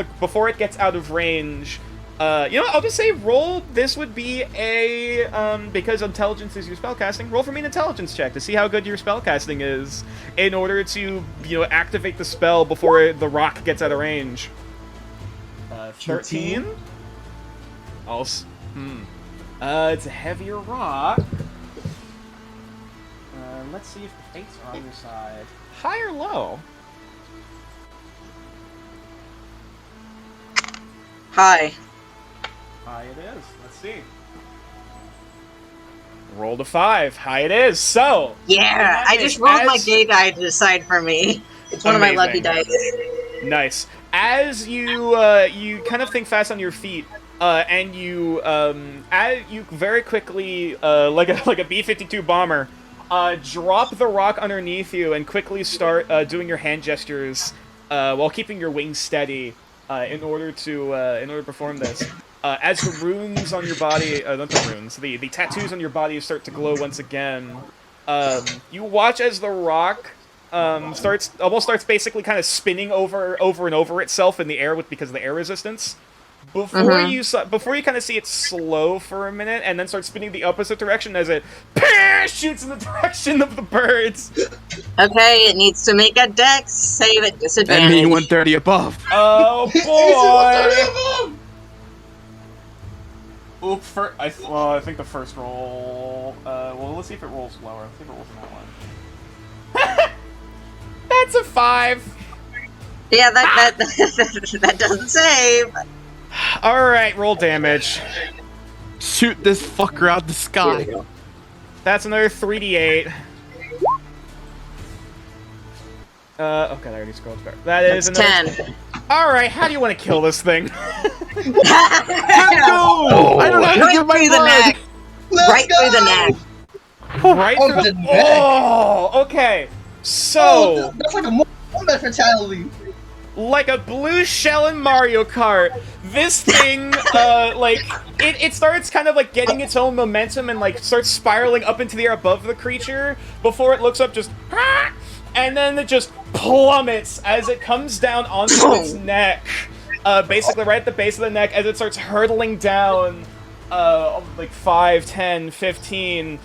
out of range, You know what? I'll just say roll. This would be a because intelligence is your spellcasting. Roll for me an intelligence check to see how good your spellcasting is, in order to activate the spell before the rock gets out of range. 13. Also, it's a heavier rock. Let's see if the fates are on your side. High or low? Hi. High it is. Let's see. Rolled a 5. High it is. So. Yeah, I just rolled my gay die to decide for me. It's one of my lucky dice. Nice. As you you kind of think fast on your feet, and you very quickly like a B-52 bomber, drop the rock underneath you and quickly start doing your hand gestures while keeping your wings steady in order to perform this. As the runes on your body, not the runes, the tattoos on your body start to glow once again, you watch as the rock starts basically kind of spinning over and over itself in the air because of the air resistance. Before you kind of see it slow for a minute and then start spinning the opposite direction as it shoots in the direction of the birds. Okay, it needs to make a dex save at disadvantage. That mean 130 above. Oh boy! Oop! I think the first roll. Well, let's see if it rolls lower. Let's see if it rolls in that one. That's a 5. Yeah, that that doesn't save. Alright, roll damage. Shoot this fucker out the sky. That's another 3d8. Okay, I already scrolled back. That is That's another 10. Alright, how do you want to kill this thing? Let's go! I don't have to Right give my through the blood. neck. Right through the neck. Right Oh, through the the... neck. Oh, okay. So... That's like a combat fatality. Like a blue shell in Mario Kart, this thing, it starts kind of, like, getting its own momentum and, like, starts spiraling up into the air above the creature before it looks up just, and then it just plummets as it comes down onto its neck, basically right at the base of the neck as it starts hurtling down, like, 5, 10, 15...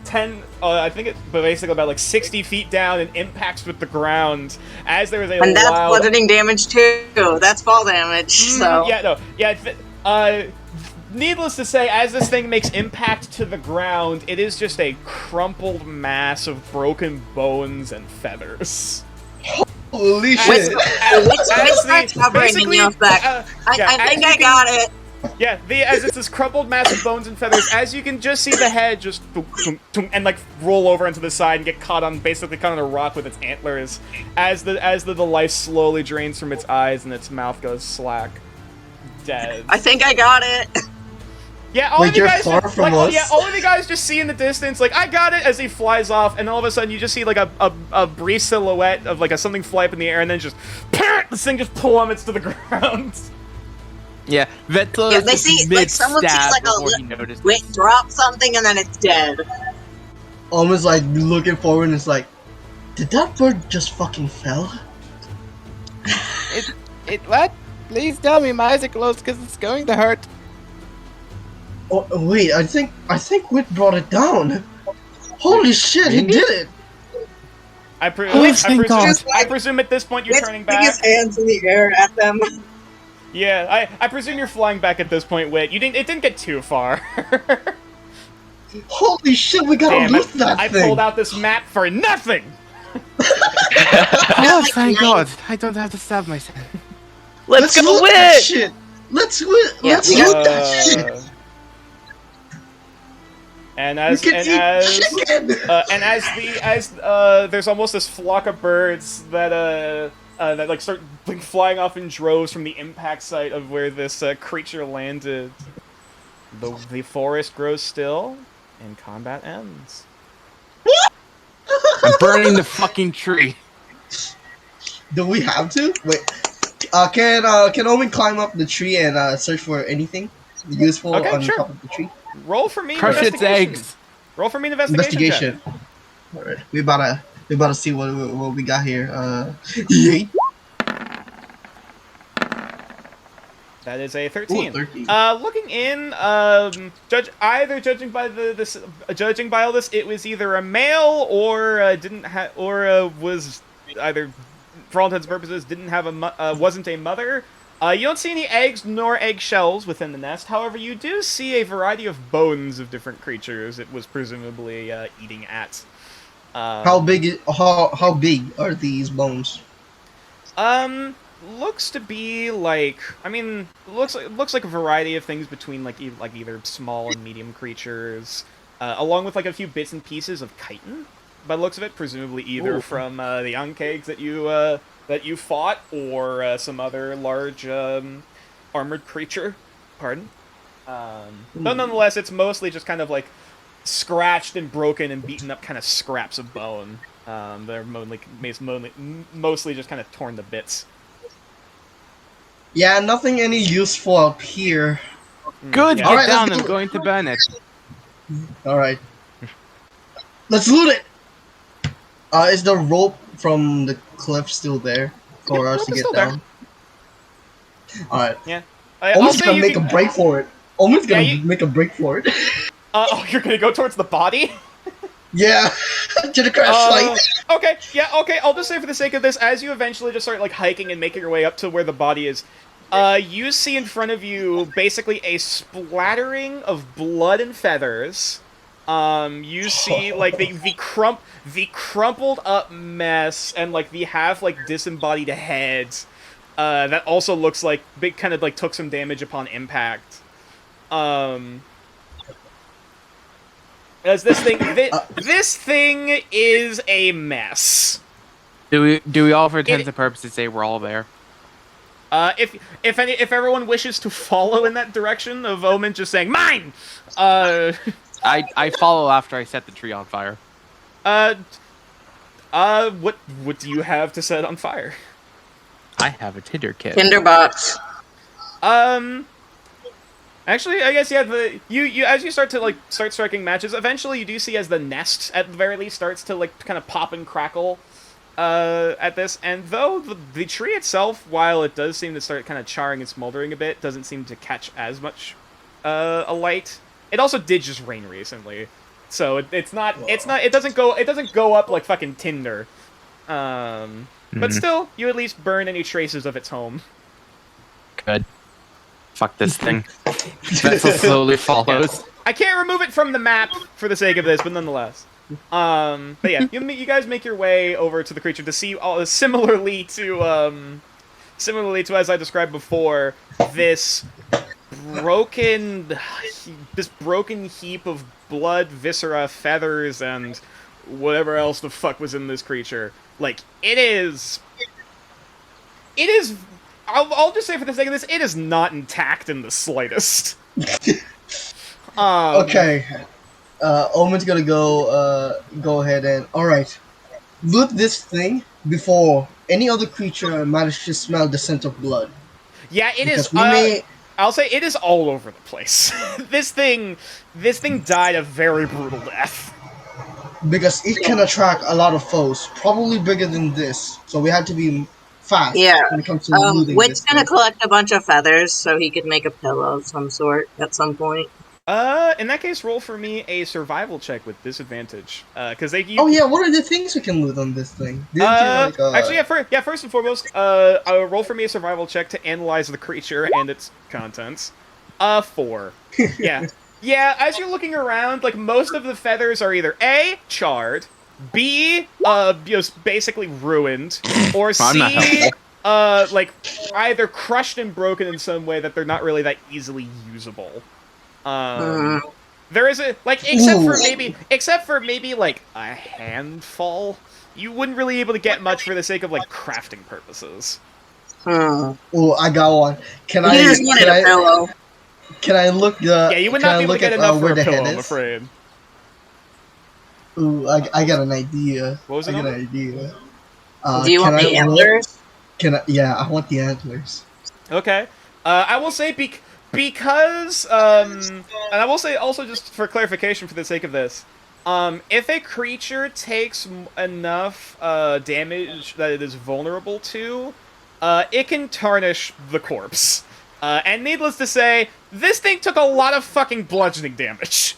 10, I think it's basically about like 60 feet down and impacts with the ground as there is a And that's loud... bludgeoning damage too. That's fall damage, so... Needless to say, as this thing makes impact to the ground, it is just a crumpled mass of broken bones and feathers. Holy Which shit. starts hovering in your effect. I think I got it. Yeah, as it's this crumpled mass of bones and feathers, as you can just see the head just and like roll over into the side and get caught on a rock with its antlers, as the life slowly drains from its eyes and its mouth goes slack, dead. I think I got it. Yeah, all Wait, of you you're guys far just, from us? yeah, all of you guys just see in the distance, like, I got it, as he flies off, and all of a sudden you just see like a brief silhouette of like something fly up in the air, and then just this thing just plummets to the ground. Yeah, Vettel Yeah, is they just see, like, someone sees, mid-stab like, before a he notices. wait, drop something and then it's dead. Almost like looking forward and it's like, did that bird just fucking fell? What? Please tell me my eyes are closed because it's going to hurt. Oh wait, I think Wit brought it down. Holy shit, he did it! I thank God. presume at this point you're turning Putting his back. hands in the air at them. Yeah, I presume you're flying back at this point, Wit. It didn't get too far. Holy shit, we gotta Damn loot it! that I thing! pulled out this map for nothing. Oh, like thank nine- God. I don't have to stab myself. Let's go loot that win! shit! Let's Yeah, loot we that shit! And We as can and eat as chicken! and as there's almost this flock of birds that like start like flying off in droves from the impact site of where this creature landed. The forest grows still, and combat ends. I'm burning the fucking tree. Do we have to? Wait. Can Owen climb up the tree and search for anything useful Okay, on sure. top of the tree? Roll for me. Crush its investigation. eggs. Roll for me an investigation. check. Alright. We about to see what we got here. Yeet. That is a 13. Ooh, 13. Looking in, judging by judging by all this, it was either a male or was either, for all intents and purposes, didn't have wasn't a mother. You don't see any eggs nor eggshells within the nest. However, you do see a variety of bones of different creatures it was presumably eating at. How big are these bones? Looks to be like, I mean, looks like a variety of things between like either small and medium creatures, along with like a few bits and pieces of chitin. By the looks of it, presumably either from the Ankegs that you fought, or some other large armored creature. Pardon. But nonetheless, it's mostly just kind of like scratched and broken and beaten up kind of scraps of bone. They're mostly just kind of torn to bits. Yeah, nothing any useful up here. Good, Yeah. get Alright, down. let's I'm go. going to burn it. Alright. Let's loot it! Is the rope from the cliff still there for Yeah, us rope to is get still there. down? Alright. Yeah. I'll Omen's say gonna you make can- a break for it. Omen's gonna Yeah, make a break for it. oh, you're gonna go towards the body? Yeah, to the crash site. Okay, yeah, okay, I'll just say for the sake of this, as you eventually just start, like, hiking and making your way up to where the body is, you see in front of you, basically, a splattering of blood and feathers. You see, like, the crumpled up mess, and, like, the half, like, disembodied head, that also looks like, kind of, like, took some damage upon impact. As this thing, this thing is a mess. Do we all, for intents and purposes, say we're all there? If everyone wishes to follow in that direction of Omen just saying mine, I follow after I set the tree on fire. what do you have to set on fire? I have a Tinder kit. Tinderbox. Actually, I guess yeah. You as you start striking matches, eventually you do see as the nest at the very least starts to like kind of pop and crackle at this. And though the tree itself, while it does seem to start kind of charring and smoldering a bit, doesn't seem to catch as much a light. It also did just rain recently, so it doesn't go up like fucking Tinder. But still, you at least burn any traces of its home. Good. Fuck this thing. Vessel slowly follows. I can't remove it from the map for the sake of this, but nonetheless. But yeah, you guys make your way over to the creature to see, similarly to as I described before, this broken heap of blood, viscera, feathers, and whatever else the fuck was in this creature. Like, it is. I'll just say for the sake of this, it is not intact in the slightest. Okay. Omen's gonna go ahead and alright. Loot this thing before any other creature manages to smell the scent of blood. Yeah, it is. Because I'll say it is all over the place. This thing died a very brutal death. Because it can attract a lot of foes, probably bigger than this. So we had to be fast when it comes to looting Wit's this gonna thing. collect a bunch of feathers so he could make a pillow of some sort at some point. In that case, roll for me a survival check with disadvantage. Because they. Oh yeah, what are the things we can loot on this thing? Actually, first and foremost, roll for me a survival check to analyze the creature and its contents. 4. Yeah. Yeah, as you're looking around, like, most of the feathers are either A, charred, B, just basically ruined, or C, like, either crushed and broken in some way that they're not really that easily usable. There is a, like, except for maybe, like, a handful, you wouldn't really be able to get much for the sake of, like, crafting purposes. Oh, I got one. Can He just wanted a pillow. Can I look? Yeah, you would not be able to get enough for where a the pillow, head I'm is? afraid. Ooh, I got an idea. What was it? I got an idea. Do you want the antlers? Yeah, I want the antlers. Okay. I will say because and I will say also just for clarification for the sake of this, if a creature takes enough damage that it is vulnerable to, it can tarnish the corpse. And needless to say, this thing took a lot of fucking bludgeoning damage.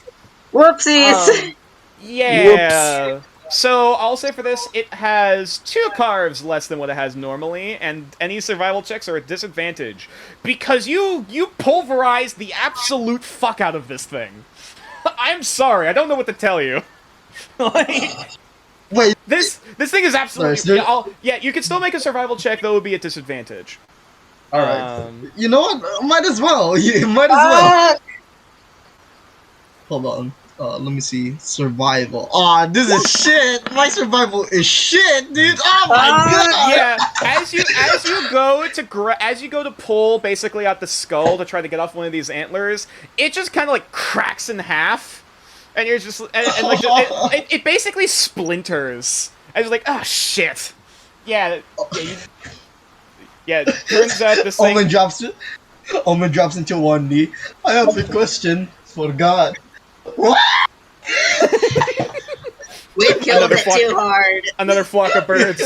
Whoopsies. Yeah. So I'll say for this, it has 2 carves less than what it has normally, and any survival checks are at disadvantage because you pulverized the absolute fuck out of this thing. I'm sorry, I don't know what to tell you. Like, Wait, this thing is absolutely. Sorry, Yeah, you can still make a survival check, though it would be at disadvantage. all right. You know what? Might as well. You might as well. Hold on. Let me see. Survival. Aw, this is shit. My survival is shit, dude. Oh my god. Yeah, as you go to pull basically out the skull to try to get off one of these antlers, it just kind of like cracks in half, and you're just and like it basically splinters. I was like, oh shit. Yeah. Yeah. Turns out this thing. Omen drops into one knee. I have a question for God. What? We killed it too hard. Another flock of birds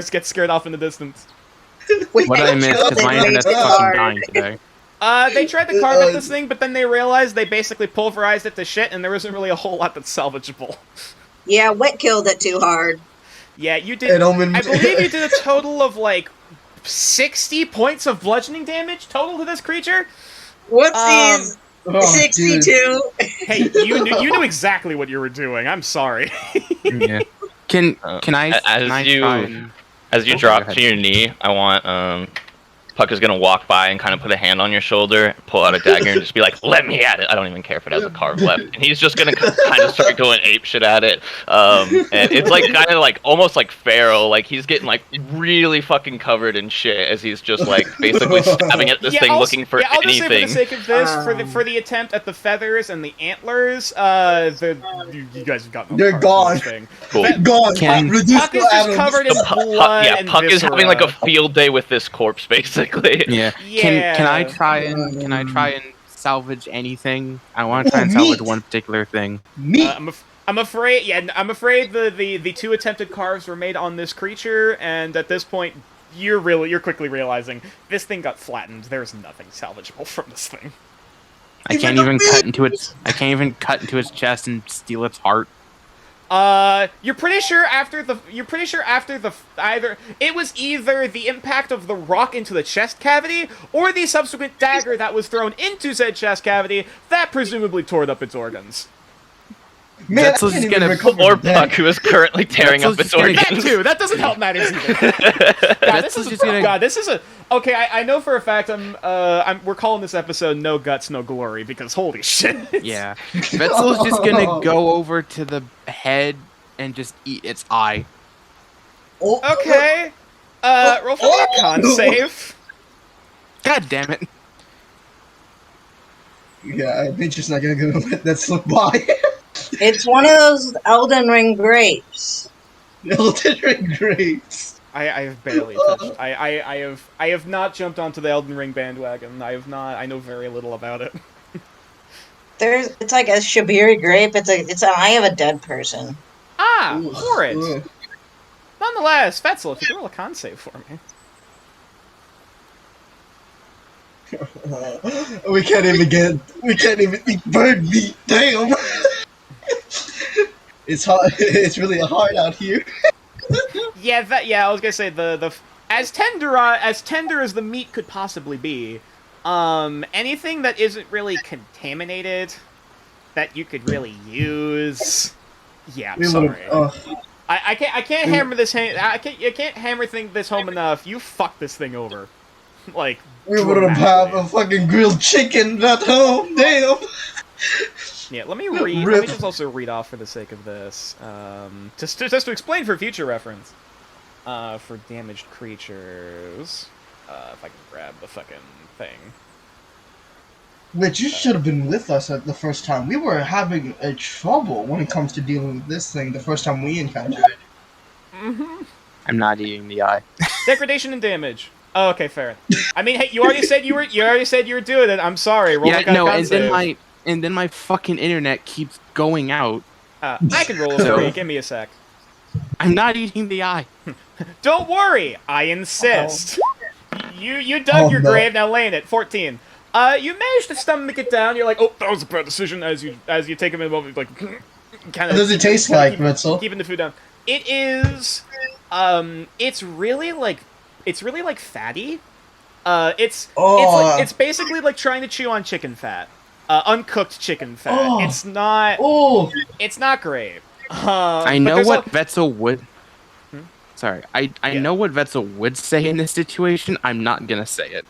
get scared off in the distance. What did I miss? Because my internet's fucking dying today. They tried to carve up this thing, but then they realized they basically pulverized it to shit, and there wasn't really a whole lot that's salvageable. Yeah, Wit killed it too hard. Yeah, you did. I believe you did a total of like 60 points of bludgeoning damage total to this creature. Whoopsies. 62. Dude. Hey, you knew exactly what you were doing. I'm sorry. Yeah. Can I? As you drop to your knee, I want Puck is gonna walk by and kind of put a hand on your shoulder, pull out a dagger, and just be like, "Let me at it." I don't even care if it has a carve left, and he's just gonna kind of start going ape shit at it. And it's like kind of like almost like Pharaoh, like he's getting like really fucking covered in shit as he's just like basically stabbing at this thing, looking for I'll just anything. say for the sake of this, for the attempt at the feathers and the antlers, you guys have gotten. They're gone. Cool. Gone. Puck is just covered in blood and Puck is viscera. having like a field day with this corpse, basically. Yeah. Can I try and salvage anything? I want to try and salvage one particular thing. I'm afraid. Yeah, I'm afraid the 2 attempted carves were made on this creature, and at this point, you're quickly realizing this thing got flattened. There's nothing salvageable from this thing. I can't even cut into its chest and steal its heart. You're pretty sure after the it was either the impact of the rock into the chest cavity or the subsequent dagger that was thrown into said chest cavity that presumably tore up its organs. Man, that's what's gonna or Puck, who is currently tearing up its organs. That too. That doesn't help matters either. This is a okay. I know for a fact we're calling this episode "No Guts, No Glory" because holy shit. Yeah, Vetzel's just gonna go over to the head and just eat its eye. Okay. Roll for a con save. God damn it. Yeah, Nature's not gonna let that slip by. It's one of those Elden Ring grapes. Elden Ring grapes. I have barely touched. I have not jumped onto the Elden Ring bandwagon. I have not. I know very little about it. It's like a Shabiri grape. It's an eye of a dead person. Ah, horrid. Nonetheless, Fetzel, if you could roll a con save for me. We can't even eat bird meat. Damn. It's hard. It's really hard out here. Yeah, I was gonna say the as tender as the meat could possibly be, anything that isn't really contaminated that you could really use. Yeah, I'm sorry. I can't hammer this. I can't hammer this home enough. You fuck this thing over. Like we would have a fucking grilled chicken at home. Damn. Yeah, let me read. Let me just also read off for the sake of this, just to explain for future reference, for damaged creatures. If I can grab the fucking thing. Which you should have been with us at the first time. We were having a trouble when it comes to dealing with this thing the first time we encountered it. Mm-hmm. I'm not eating the eye. Degradation and damage. Oh, okay, fair. I mean, hey, you already said you were doing it. I'm sorry. And then my fucking internet keeps going out. I can roll over you. Give me a sec. I'm not eating the eye. Don't worry. I insist. You dug your grave, now lay in it. 14. You managed to stomach it down. You're like, oh, that was a bad decision. As you take a moment, like, kind of. What does it taste like, Ritzel? Keeping the food down. It is, it's really like fatty. It's basically like trying to chew on chicken fat, uncooked chicken fat. It's not. It's not great. I know what Vetzel would. Sorry, I know what Vetzel would say in this situation. I'm not gonna say it.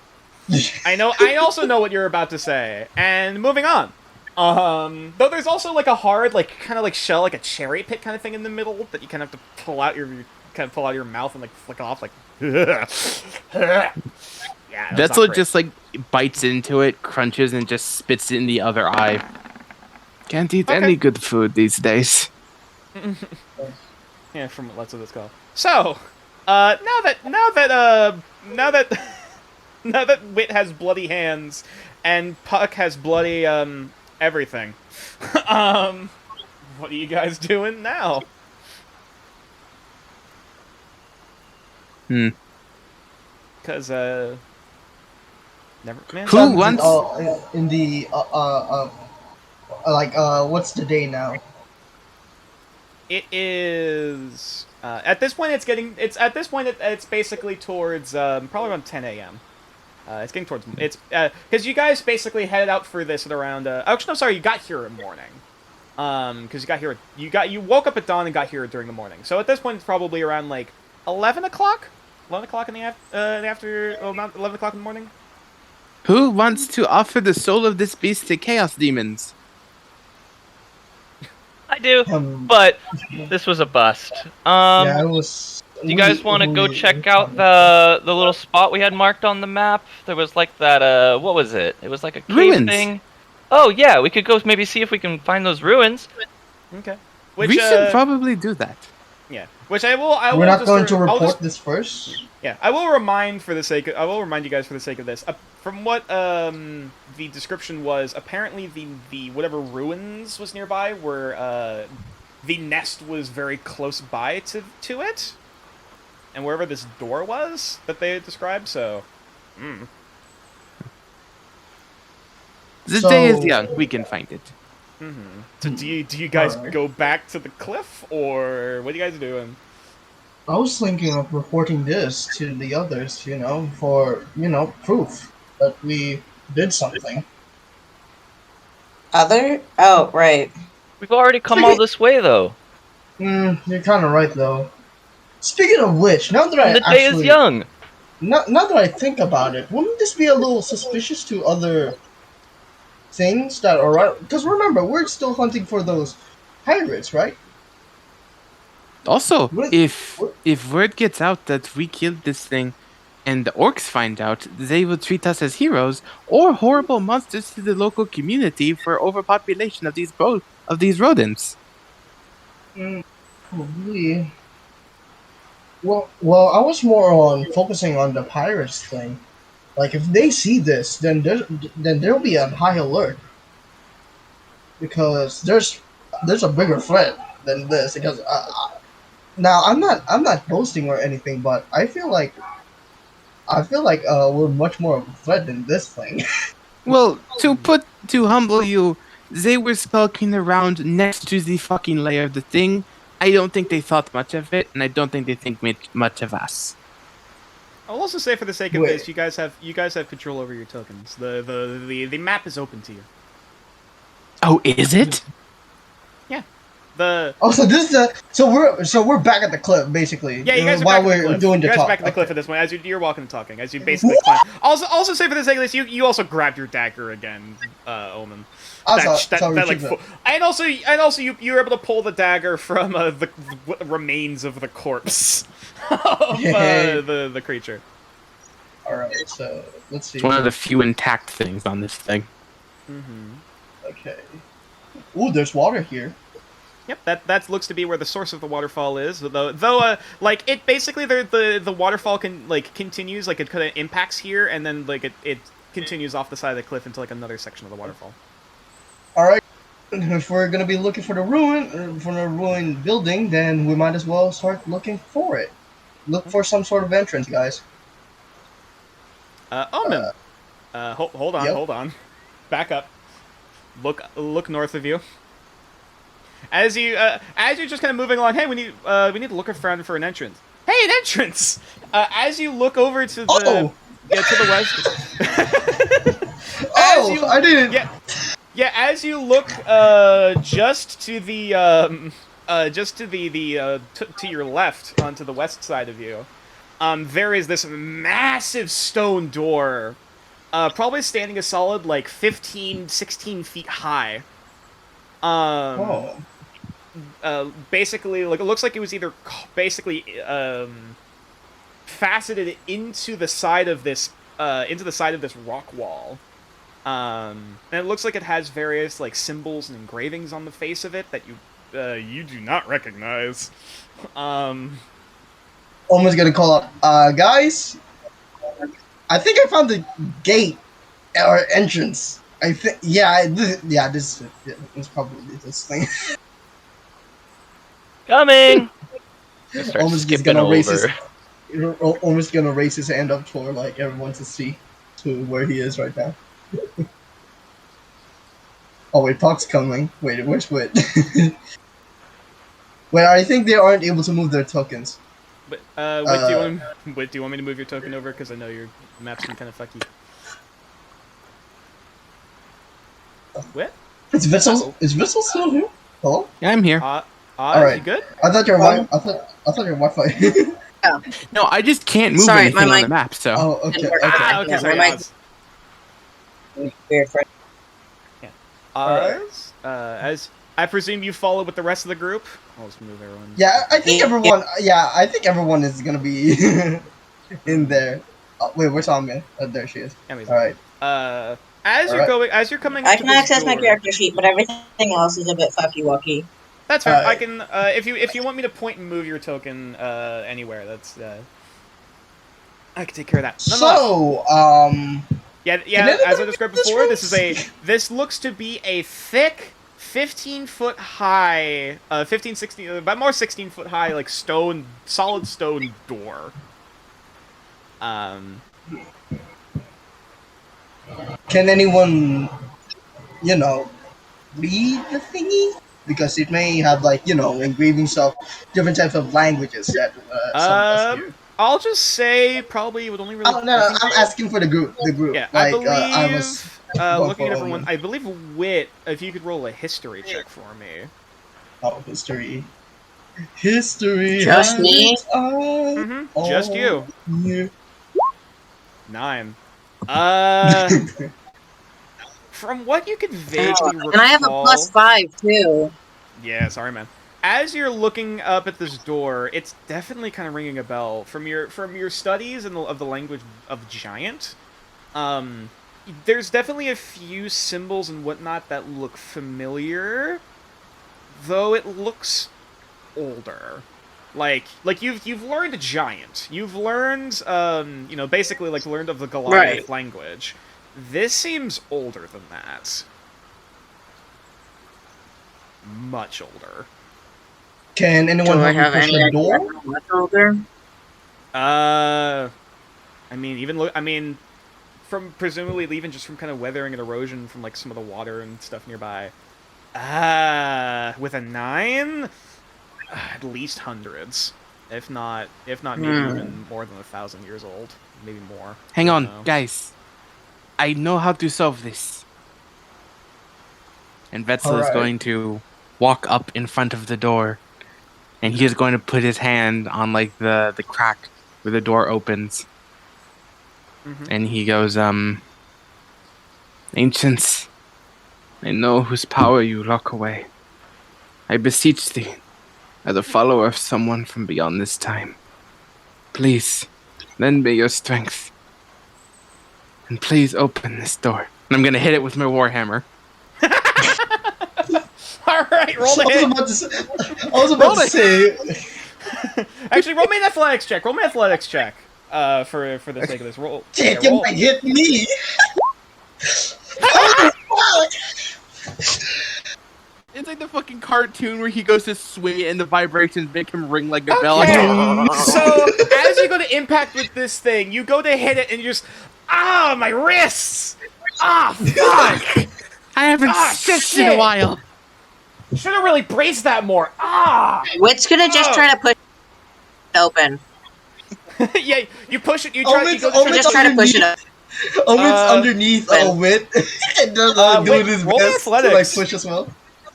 I know. I also know what you're about to say. And moving on. Though there's also like a hard, like kind of like shell, like a cherry pit kind of thing in the middle that you kind of have to pull out your mouth and like flick off, like. Yeah. Vetzel just like bites into it, crunches, and just spits it in the other eye. Can't eat any good food these days. Yeah, from lots of this call. So, now that Wit has bloody hands and Puck has bloody everything, what are you guys doing now? Because never. Man, who wants? In the what's the day now? It is at this point. It's basically towards probably around 10 a.m. It's getting towards because you guys basically headed out for this at around. Actually, no, sorry, you got here in the morning. Because you woke up at dawn and got here during the morning. So at this point, it's probably around like 11 o'clock. 11 o'clock in the after. Well, not 11 o'clock in the morning. Who wants to offer the soul of this beast to chaos demons? I do, but this was a bust. Yeah, it was. Do you guys want to go check out the little spot we had marked on the map? There was like that. What was it? It was like a cave thing. Oh yeah, we could go maybe see if we can find those ruins. Okay. We should probably do that. Yeah. Which I will. We're not going to report this first. Yeah, I will remind you guys for the sake of this. From what the description was, apparently the whatever ruins was nearby, where the nest was very close by to it, and wherever this door was that they described. So, The day is young. We can find it. Mm-hmm. So do you guys go back to the cliff, or what are you guys doing? I was thinking of reporting this to the others, for, proof that we did something. Oh, right. We've already come all this way, though. You're kind of right, though. Speaking of which, now that the day is young. Now that I think about it, wouldn't this be a little suspicious to other things that are right? Because remember, we're still hunting for those pirates, right? Also, if word gets out that we killed this thing, and the orcs find out, they will treat us as heroes or horrible monsters to the local community for overpopulation of these rodents. Probably. Well, I was more on focusing on the pirates thing. Like, if they see this, then there'll be a high alert, because there's a bigger threat than this. Because now I'm not boasting or anything, but I feel like we're much more of a threat than this thing. Well, to humble you, they were skulking around next to the fucking lair of the thing. I don't think they thought much of it, and I don't think they think much of us. I'll also say, for the sake of this, you guys have control over your tokens. The map is open to you. Oh, is it? Yeah. So we're back at the cliff, basically. Yeah, you guys are while back at the we're cliff. doing the You guys talk. are back at the cliff at this point. As you're walking and talking, as you basically climb. Also say, for the sake of this, you also grabbed your dagger again, Omen. And also you were able to pull the dagger from the remains of the corpse of the creature. All right, so let's see. It's one of the few intact things on this thing. Okay. Ooh, there's water here. Yep, that looks to be where the source of the waterfall is. Though, like it basically the waterfall continues, like it kind of impacts here, and then like it continues off the side of the cliff into like another section of the waterfall. All right. If we're gonna be looking for the ruined building, then we might as well start looking for it. Look for some sort of entrance, guys. Omen. Hold on, Yep. hold on. Back up. Look north of you. As you're just kind of moving along, hey, we need to look around for an entrance. Hey, an entrance! As you look over to the to the west. I didn't. Yeah, as you look just to the to your left onto the west side of you, there is this massive stone door, probably standing a solid like 15, 16 feet high. Basically, like, it looks like it was either basically faceted into the side of this rock wall. And it looks like it has various like symbols and engravings on the face of it that you do not recognize. Almost gonna call up, guys. I think I found the gate or entrance. I think, this is probably this thing. Coming. Almost Skipping gonna race over. almost gonna race his hand up for like everyone to see to where he is right now. Oh wait, Puck's coming. Wait, where's Wit? Wait, I think they aren't able to move their tokens. But Wit, do you want me to move your token over? Because I know your map's been kind of fucky. Wit? Is Vissel still here? Hello? Yeah, I'm here. All Is right. you good? I thought your Wi-Fi. No, I just can't move Sorry, anything my on mic- the map. So Oh, okay. Okay, sorry, my Oz. Weird friend. Oz, as I presume you follow with the rest of the group. I'll just move everyone. Yeah, I think everyone. Yeah, I think everyone is gonna be in there. Wait, where's Amia? Oh, there she is. All right. As you're coming up I to can this access my door- character sheet, but everything else is a bit fucky-wucky. That's fair. I can if you want me to point and move your token anywhere, that's I can take care of that. So, Yeah, as I described before, this looks to be a thick 15-foot high, 15, 16, but more 16-foot high, like solid stone door. can anyone, read the thingy? Because it may have engravings of different types of languages that some of us hear. I'll just say probably it would only really. Oh no, I'm asking for the group. Yeah, like, I believe. I was looking at for everyone, I believe Wit. If you could roll a history check for me. Oh, history. History. Just me? Just you. Yeah. 9. From what you could vaguely recall, And I have a +5 too. Yeah, sorry, man. As you're looking up at this door, it's definitely kind of ringing a bell from your studies of the language of Giant. There's definitely a few symbols and whatnot that look familiar, though it looks older. Like you've learned Giant. You've learned basically like learned of the Goliath language. This seems older than that. Much older. Can anyone Do I help have me push any the idea door? how much older? I mean, from presumably even just from kind of weathering and erosion from like some of the water and stuff nearby. With a 9, at least hundreds, if not maybe even more than 1,000 years old, maybe more. hang on, know. guys. I know how to solve this. And Wetzel is Alright. going to walk up in front of the door, and he is going to put his hand on like the crack where the door opens. And he goes, Ancients, I know whose power you lock away. I beseech thee, as a follower of someone from beyond this time, please, lend me your strength. And please open this door. And I'm gonna hit it with my warhammer. Alright, roll the I hit! was about to say. Actually, roll me an athletics check. For the sake of this. Roll. Shit, Yeah, you roll. might hit me. It's like the fucking cartoon where he goes to swing it and the vibrations make him ring like a bell. Okay. So, as you go to impact with this thing, you go to hit it and you just... Ah, my wrists! Ah, fuck! I haven't stretched in a while. Should have really braced that more. Ah! Wit's gonna just try to push it open. Yeah, you push it. You try. Omit's, You go Omit's Just try to push it up. Omit's underneath Wit and just Wit, doing his roll best to like athletics. push as well.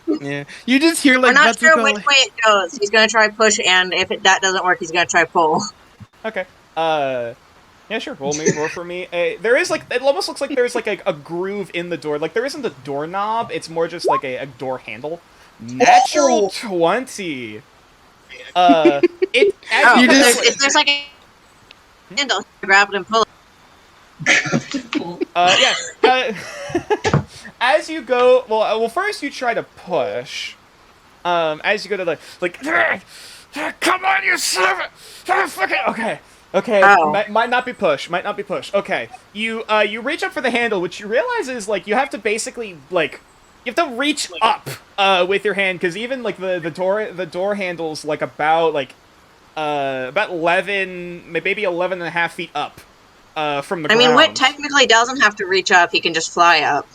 Yeah, you just hear We're like not Vetsu sure go, which way it goes. He's gonna try push, and if that doesn't work, he's gonna try pull. Okay. Yeah, sure. Roll for me. There is like, it almost looks like there's like a groove in the door. Like there isn't a doorknob. It's more just like a door handle. Natural 20. If there's like a handle, grab it and pull it. As you go, well, first you try to push. As you go to like, come on, you son of a, fucking, okay. Might not be push. Okay, you reach up for the handle, which you realize is like you have to basically like you have to reach up with your hand, because even like the door handle's like about 11, maybe 11 and a half feet up from the ground. I mean, Wit technically doesn't have to reach up. He can just fly up.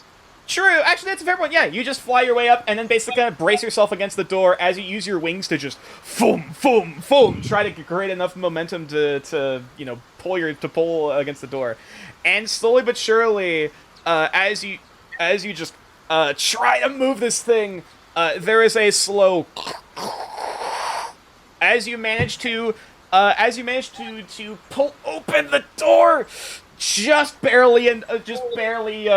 True. Actually, that's a fair point. Yeah, you just fly your way up and then basically kind of brace yourself against the door as you use your wings to just foom, foom, foom, try to create enough momentum to pull against the door, and slowly but surely, as you just try to move this thing, there is a slow as you manage to pull open the door. Just barely,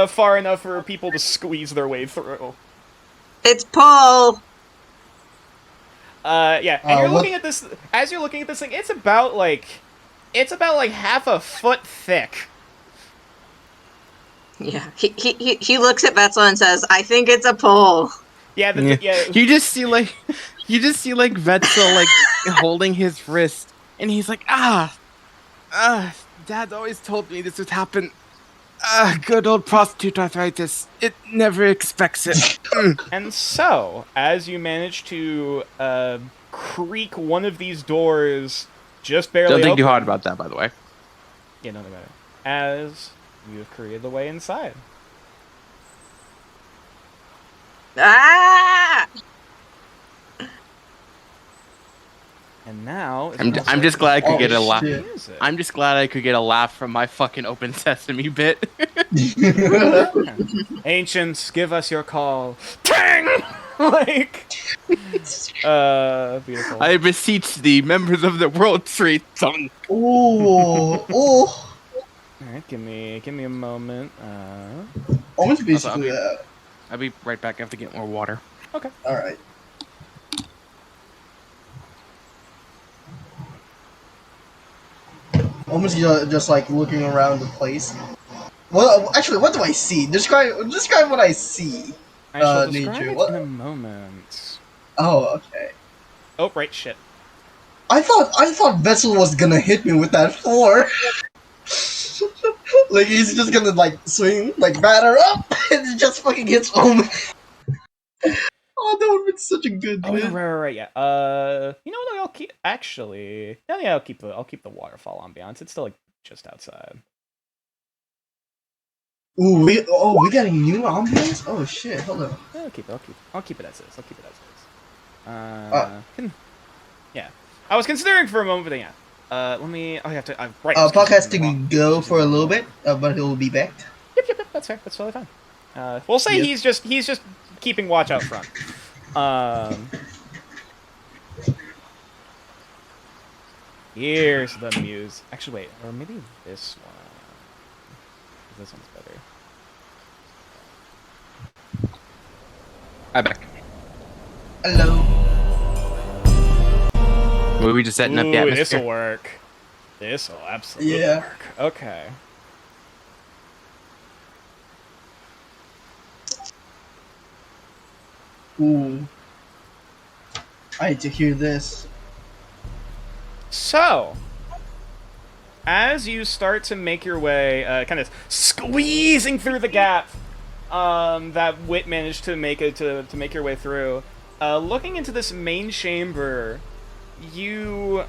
far enough for people to squeeze their way through. It's pull. Yeah. And you're looking at this. As you're looking at this thing, it's about like half a foot thick. Yeah. He looks at Vetzel and says, "I think it's a pull." Yeah. Yeah. You just see like Vetzel like holding his wrist, and he's like, Dad always told me this would happen. Good old prostitute arthritis. It never expects it. And so, as you manage to creak one of these doors just barely Don't think open, too hard about that, by the way. Yeah, no, about it. As you have created the way inside. Ah! And now I'm just glad I could get a laugh. shit. I'm just glad I could get a laugh from my fucking open sesame bit. Ancients, give us your call. Tang! Like, beautiful. I beseech thee, members of the World Trade Zone. Ooh. Alright, give me a moment. Almost basically that. I'll be right back. I have to get more water. Okay. Alright. Almost just like looking around the place. Well, actually, what do I see? Describe what I see. I shall describe nature. it What? in a moment. Oh, okay. Oh, right, shit. I thought Vessel was gonna hit me with that floor. Like he's just gonna like swing, like batter up, and it just fucking hits home. Oh, that would've been such a good Oh, bit. no, right, yeah. You know what? I'll keep. Actually, yeah, I'll keep the waterfall ambiance. It's still like just outside. Ooh, we got a new ambience? Oh shit, hold on. Yeah, I'll keep it as is. Yeah. I was considering for a moment, but yeah. Let me. I have to. Right. Puck has to go for a little bit, but he'll be back. Yep. That's fair. That's totally fine. We'll say he's just keeping watch out front. Here's the muse. Actually, wait, or maybe this one. This one's better. I'm back. Hello. Were we just setting up the atmosphere? This'll work. This'll absolutely work. Okay. Ooh. I hate to hear this. So, as you start to make your way, kind of squeezing through the gap that Wit managed to make to make your way through, looking into this main chamber, you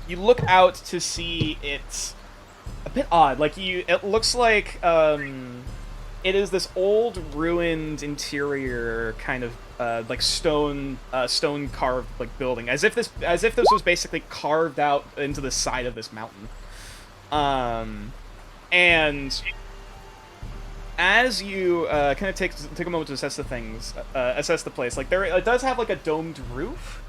look out to see it a bit odd. Like it looks like it is this old ruined interior kind of like stone carved like building, as if this was basically carved out into the side of this mountain. And as you kind of take a moment to assess the place, like it does have like a domed roof.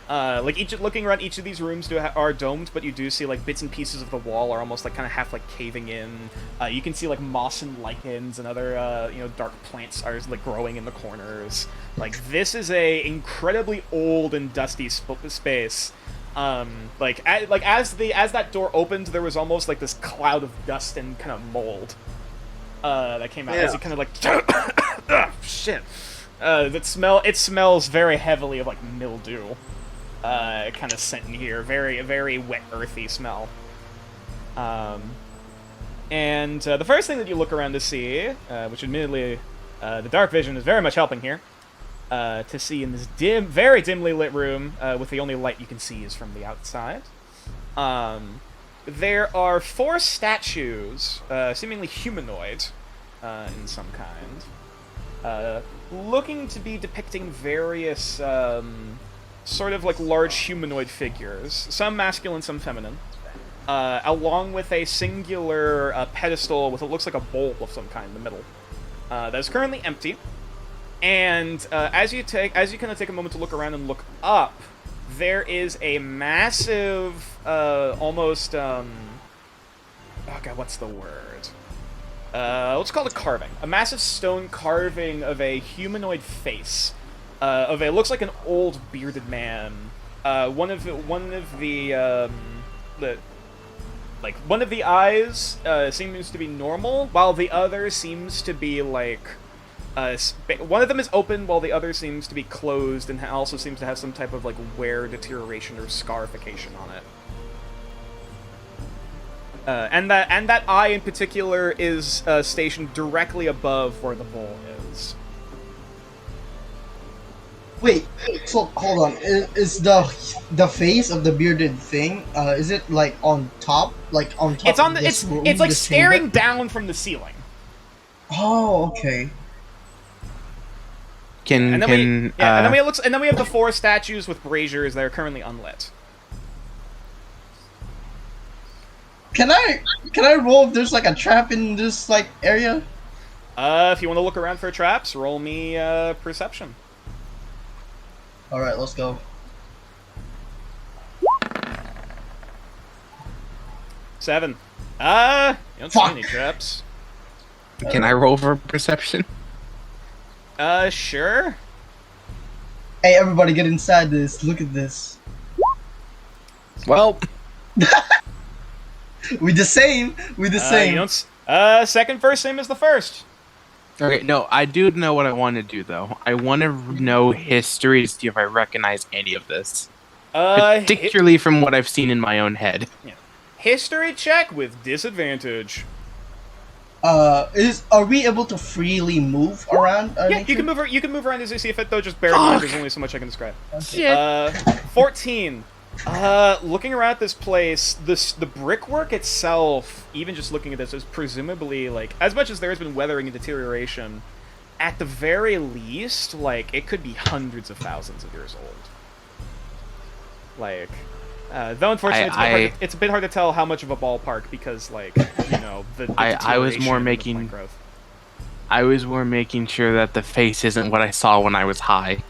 Like looking around each of these rooms are domed, but you do see like bits and pieces of the wall are almost like kind of half like caving in. You can see like moss and lichens and other dark plants are like growing in the corners. Like this is a incredibly old and dusty space. Like as that door opened, there was almost like this cloud of dust and kind of mold that came out as you kind of like shit. It smells very heavily of like mildew. Kind of scent in here, very wet, earthy smell. And the first thing that you look around to see, which admittedly the dark vision is very much helping here, to see in this very dimly lit room, with the only light you can see is from the outside. There are 4 statues, seemingly humanoid, in some kind, looking to be depicting various sort of like large humanoid figures, some masculine, some feminine, along with a singular pedestal with what looks like a bowl of some kind in the middle, that is currently empty. And as you kind of take a moment to look around and look up, there is a massive, almost oh god, what's the word? Let's call it a carving. A massive stone carving of a humanoid face. It looks like an old bearded man. One of the eyes seems to be normal, while the other seems to be like one of them is open, while the other seems to be closed, and also seems to have some type of like wear, deterioration, or scarification on it. And that eye in particular is stationed directly above where the bowl is. Wait, so hold on. Is the face of the bearded thing? Is it like on top? Like on top? It's on of this room, it's like this staring chamber? down from the ceiling. Oh, okay. And then we have the 4 statues with braziers that are currently unlit. Can I roll if there's like a trap in this like area? If you want to look around for traps, roll me perception. All right, let's go. 7. You don't see any traps. Can I roll for perception? Sure. Hey, everybody, get inside this. Look at this. Well, We the same. We the same. You don't second first, same as the first. okay, no, I do know what I want to do, though. I want to know history to see if I recognize any of this. Particularly from what I've seen in my own head. Yeah. History check with disadvantage. Are we able to freely move around? Yeah, you can move around as you see fit, though. Just bear in mind, there's only so much I can describe. Okay. 14. Looking around at this place, the brickwork itself, even just looking at this, is presumably, like, as much as there has been weathering and deterioration, at the very least, like, it could be hundreds of thousands of years old. Like, though unfortunately it's a bit hard to tell how much of a ballpark, because, like, you know, the I was more making growth. I was more making sure that the face isn't what I saw when I was high.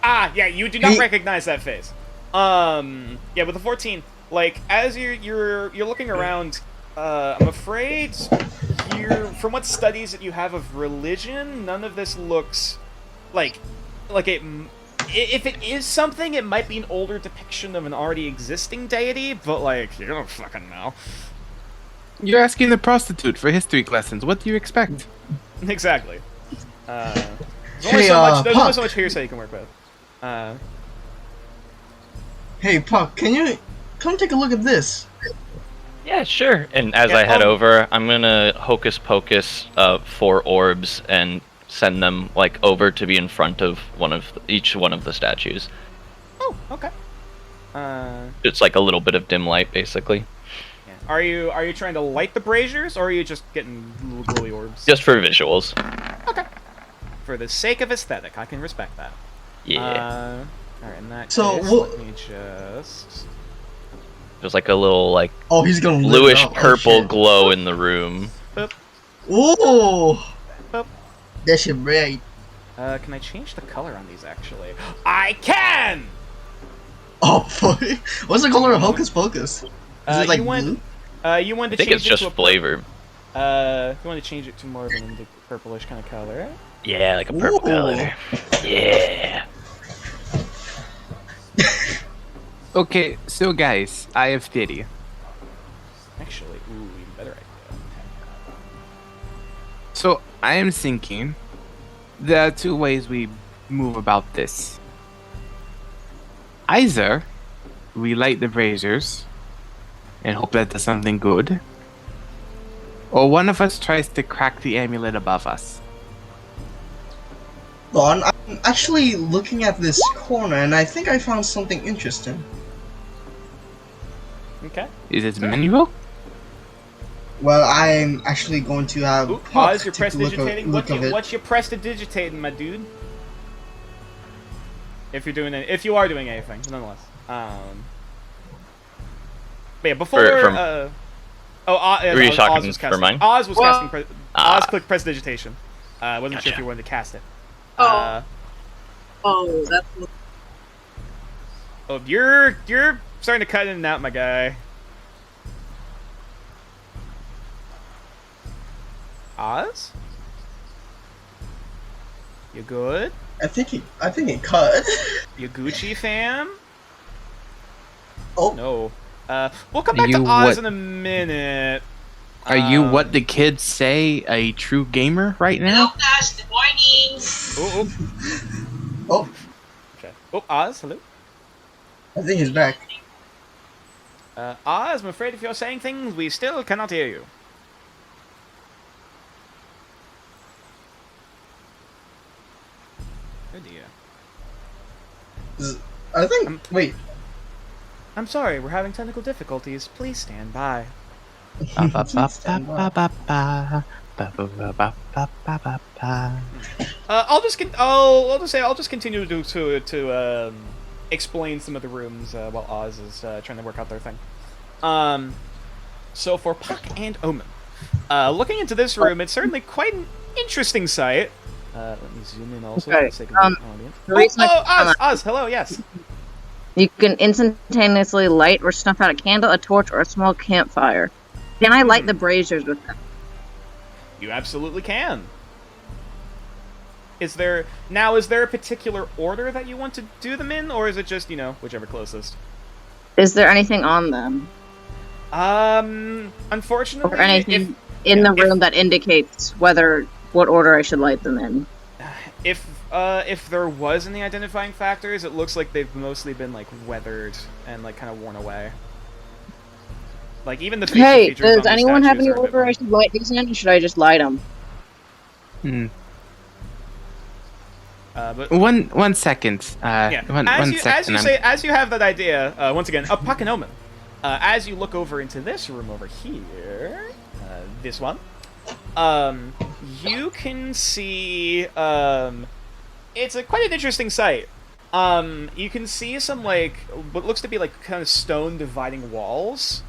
Yeah, you do not recognize that face. Yeah, with the 14, like, as you're looking around, I'm afraid from what studies that you have of religion, none of this looks like it. If it is something, it might be an older depiction of an already existing deity, but, like, you don't fucking know. You're asking the prostitute for history lessons. What do you expect? Exactly. There's only so much hearsay you can work with. Hey, Puck, can you come take a look at this? Yeah, sure. And as I head over, I'm gonna hocus pocus 4 orbs and send them like over to be in front of each one of the statues. Oh, okay. It's like a little bit of dim light, basically. Yeah. Are you trying to light the braziers, or are you just getting little glowy orbs? Just for visuals. Okay. For the sake of aesthetic, I can respect that. Yeah. Alright, in that So, case, what- let me just... There's like a little like Oh, he's gonna lit it bluish up. Oh, purple shit. glow in the room. Ooh, Boop. that shit bright. Can I change the color on these, actually? I can! Oh, fuck. What's the color of Hocus Pocus? Is it like you want, blue? you want I to think change it's it just to a flavor. you want to change it to more of an purplish kind of color? Yeah, like a purple Ooh. color. Yeah. Okay, so guys, I have theory. Actually, ooh, even better idea. So I am thinking there are two ways we move about this. Either we light the braziers and hope that does something good, or one of us tries to crack the amulet above us. Hold on, I'm actually looking at this corner, and I think I found something interesting. Okay. Is it manual? Well, I'm actually going to have Ooh, Puck pause, you're take a prestidigitating. look of it. What's your prestidigitating, my dude? If you're doing if you are doing anything, nonetheless. But yeah, before Were you Oz talking was for casting. mine? Oz was Well- casting. Oz clicked prestidigitation. Wasn't sure if Gotcha. you wanted to cast it. Oh. Oh, that's Oh, you're starting to cut in and out, my guy. Oz? You good? I think it cut. You Gucci, fam? Oh, No. We'll come back to You Oz what? in a minute. Are you what the kids say, a true gamer right now? Good morning. Oh, oh, okay. Oh, Oz, hello. I think he's back. Oz, I'm afraid if you're saying things, we still cannot hear you. Oh dear. I think. Wait. I'm sorry, we're having technical difficulties. Please stand by. I'll just continue to explain some of the rooms while Oz is trying to work out their thing. So for Puck and Omen, looking into this room, it's certainly quite an interesting sight. Let me zoom in also for Okay, the sake of the audience. the reason I- Oz, hello, yes. You can instantaneously light or snuff out a candle, a torch, or a small campfire. Can I light the braziers with them? You absolutely can. Is there a particular order that you want to do them in, or is it just, whichever closest? Is there anything on them? Unfortunately, Or anything in the room that indicates what order I should light them in? if there was any identifying factors, it looks like they've mostly been like weathered and like kind of worn away. Like even the facial Hey, features on does these anyone have statues any are a bit order I more- should light these in, or should I just light them? But One second. yeah, One as second. you have that idea, once again, a Puck and Omen. As you look over into this room over here, this one, you can see, it's quite an interesting sight. You can see some, like, what looks to be, like, kind of stone dividing walls.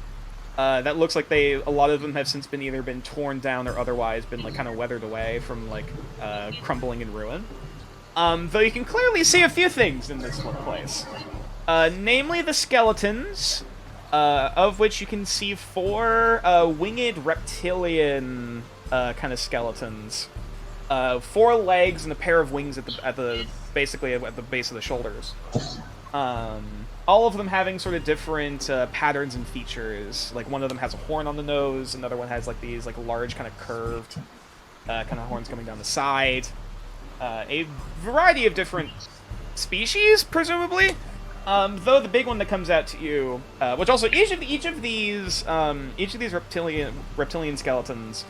That looks like a lot of them have since either been torn down or otherwise been, like, kind of weathered away from, like, crumbling in ruin. Though you can clearly see a few things in this one place. Namely the skeletons, of which you can see 4 winged reptilian kind of skeletons. 4 legs and a pair of wings basically at the base of the shoulders. All of them having sort of different patterns and features. Like one of them has a horn on the nose, another one has like these like large kind of curved kind of horns coming down the side. A variety of different species, presumably. Though the big one that comes out to you, which also each of these reptilian skeletons,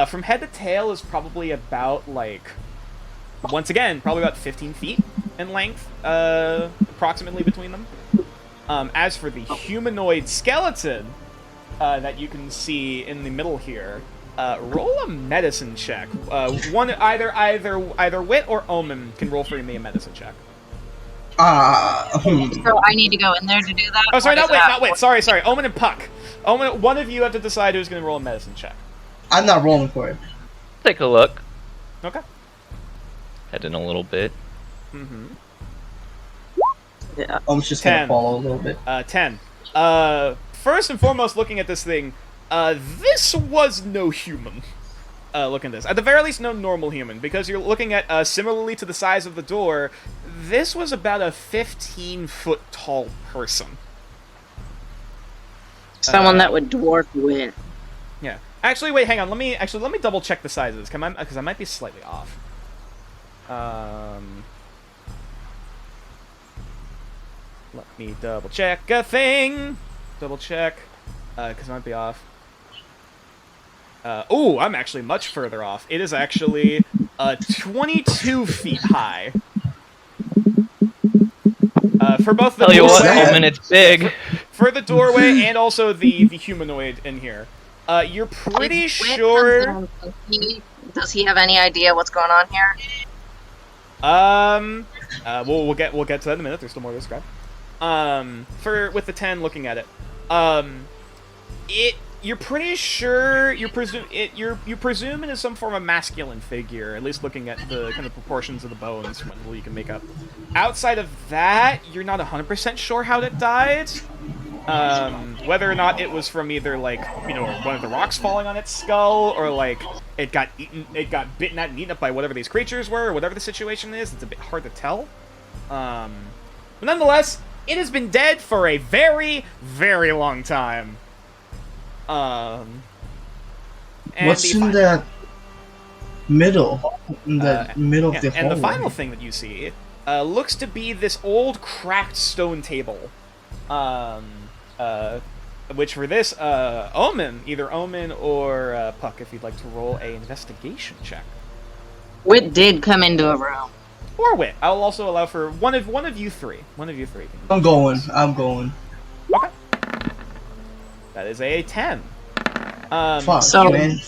from head to tail is probably about like, once again, probably about 15 feet in length, approximately between them. As for the humanoid skeleton, that you can see in the middle here. Roll a medicine check. One either Wit or Omen can roll for me a medicine check. So I need to go in there to do that? Oh, sorry, Or not does Wit, that- not Wit. Sorry. Omen and Puck. Omen, one of you have to decide who's going to roll a medicine check. I'm not rolling for it. Take a look. Okay. Head in a little bit. Mm-hmm. Yeah. I'm just 10. gonna follow a little bit. 10. First and foremost, looking at this thing, this was no human. Look at this. At the very least, no normal human, because you're looking at, similarly to the size of the door, this was about a 15-foot tall person. Someone that would dwarf Wit. Yeah. Actually, wait, hang on. Let me double check the sizes, because I might be slightly off. Let me double check a thing. Double check, because I might be off. Oh, I'm actually much further off. It is actually 22 feet high. For both the Tell you what, doorway- Omen, it's big. for the doorway and also the humanoid in here. You're pretty If Wit sure. comes in, does he have any idea what's going on here? We'll get to that in a minute. There's still more to describe. With the 10 looking at it, you're pretty sure you presume it is some form of masculine figure, at least looking at the kind of proportions of the bones from what you can make up. Outside of that, you're not 100% sure how it died. Whether or not it was from either one of the rocks falling on its skull, or it got bitten at and eaten up by whatever these creatures were, or whatever the situation is. It's a bit hard to tell. But nonetheless, it has been dead for a very, very long time. What's in that middle? In the middle of the hallway? And the final thing that you see looks to be this old cracked stone table. Which for this, either Omen or Puck, if you'd like to roll a investigation check. Wit did come into a room. Or Wit. I'll also allow for one of you three. One of you three. I'm going. Okay. That is a 10. Fuck, So- man.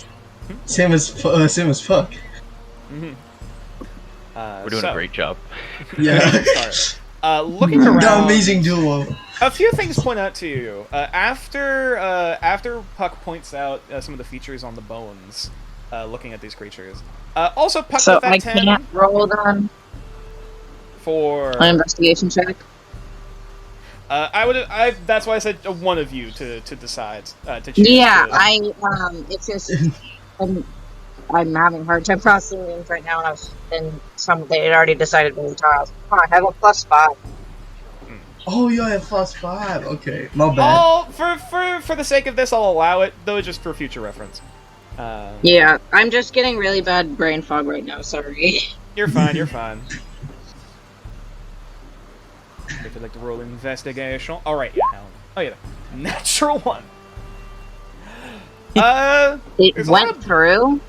Same as fuck. Mm-hmm. We're doing a great job. Yeah. Looking around, The amazing duo. a few things point out to you. After Puck points out some of the features on the bones, looking at these creatures. Also, Puck So with that I 10 can't roll then for. an investigation check. That's why I said one of you to decide to choose. Yeah, to- it's just I'm having a hard time processing names right now, and they had already decided what we talked. I have a +5. Oh, you have +5. Okay, my bad. For the sake of this, I'll allow it, though, just for future reference. Yeah, I'm just getting really bad brain fog right now. Sorry. You're fine. You're fine. If you'd like to roll investigation. All right. Yeah. Oh yeah. Natural 1. It There's a lot went of- through.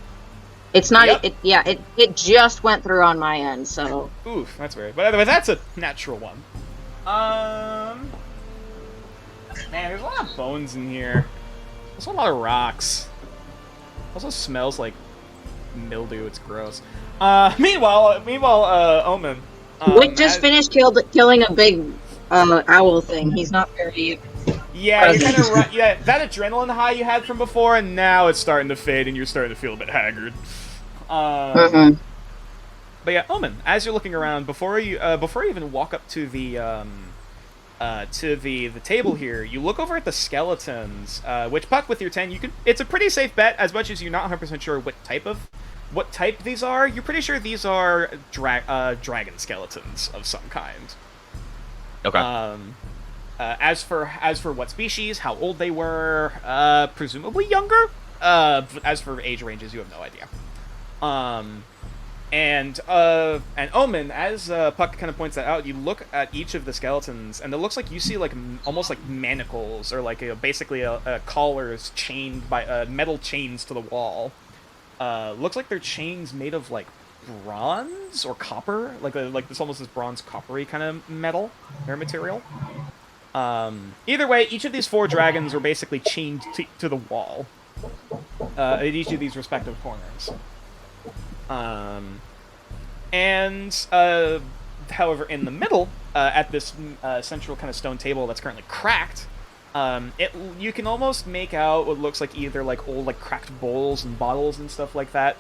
It's not. Yep. It just went through on my end. So Oof, that's weird. But anyway, that's a natural 1. Man, there's a lot of bones in here. There's a lot of rocks. Also smells like mildew. It's gross. Meanwhile, Omen. Wick just finished killing a big owl thing. He's not very. Yeah, you're kind of right. Yeah, that adrenaline high you had from before, and now it's starting to fade, and you're starting to feel a bit haggard. But yeah, Omen, as you're looking around, before you even walk up to the table here, you look over at the skeletons. Which, Puck, with your 10, it's a pretty safe bet. As much as you're not 100% sure what type these are, you're pretty sure these are dragon skeletons of some kind. Okay. As for what species, how old they were, presumably younger. As for age ranges, you have no idea. And Omen, as Puck kind of points that out, you look at each of the skeletons, and it looks like you see almost like manacles, or basically a collars chained by metal chains to the wall. Looks like they're chains made of bronze or copper, like this almost this bronze coppery kind of metal or material. Either way, each of these 4 dragons are basically chained to the wall at each of these respective corners. However, in the middle, at this central kind of stone table that's currently cracked, you can almost make out what looks like either like old like cracked bowls and bottles and stuff like that,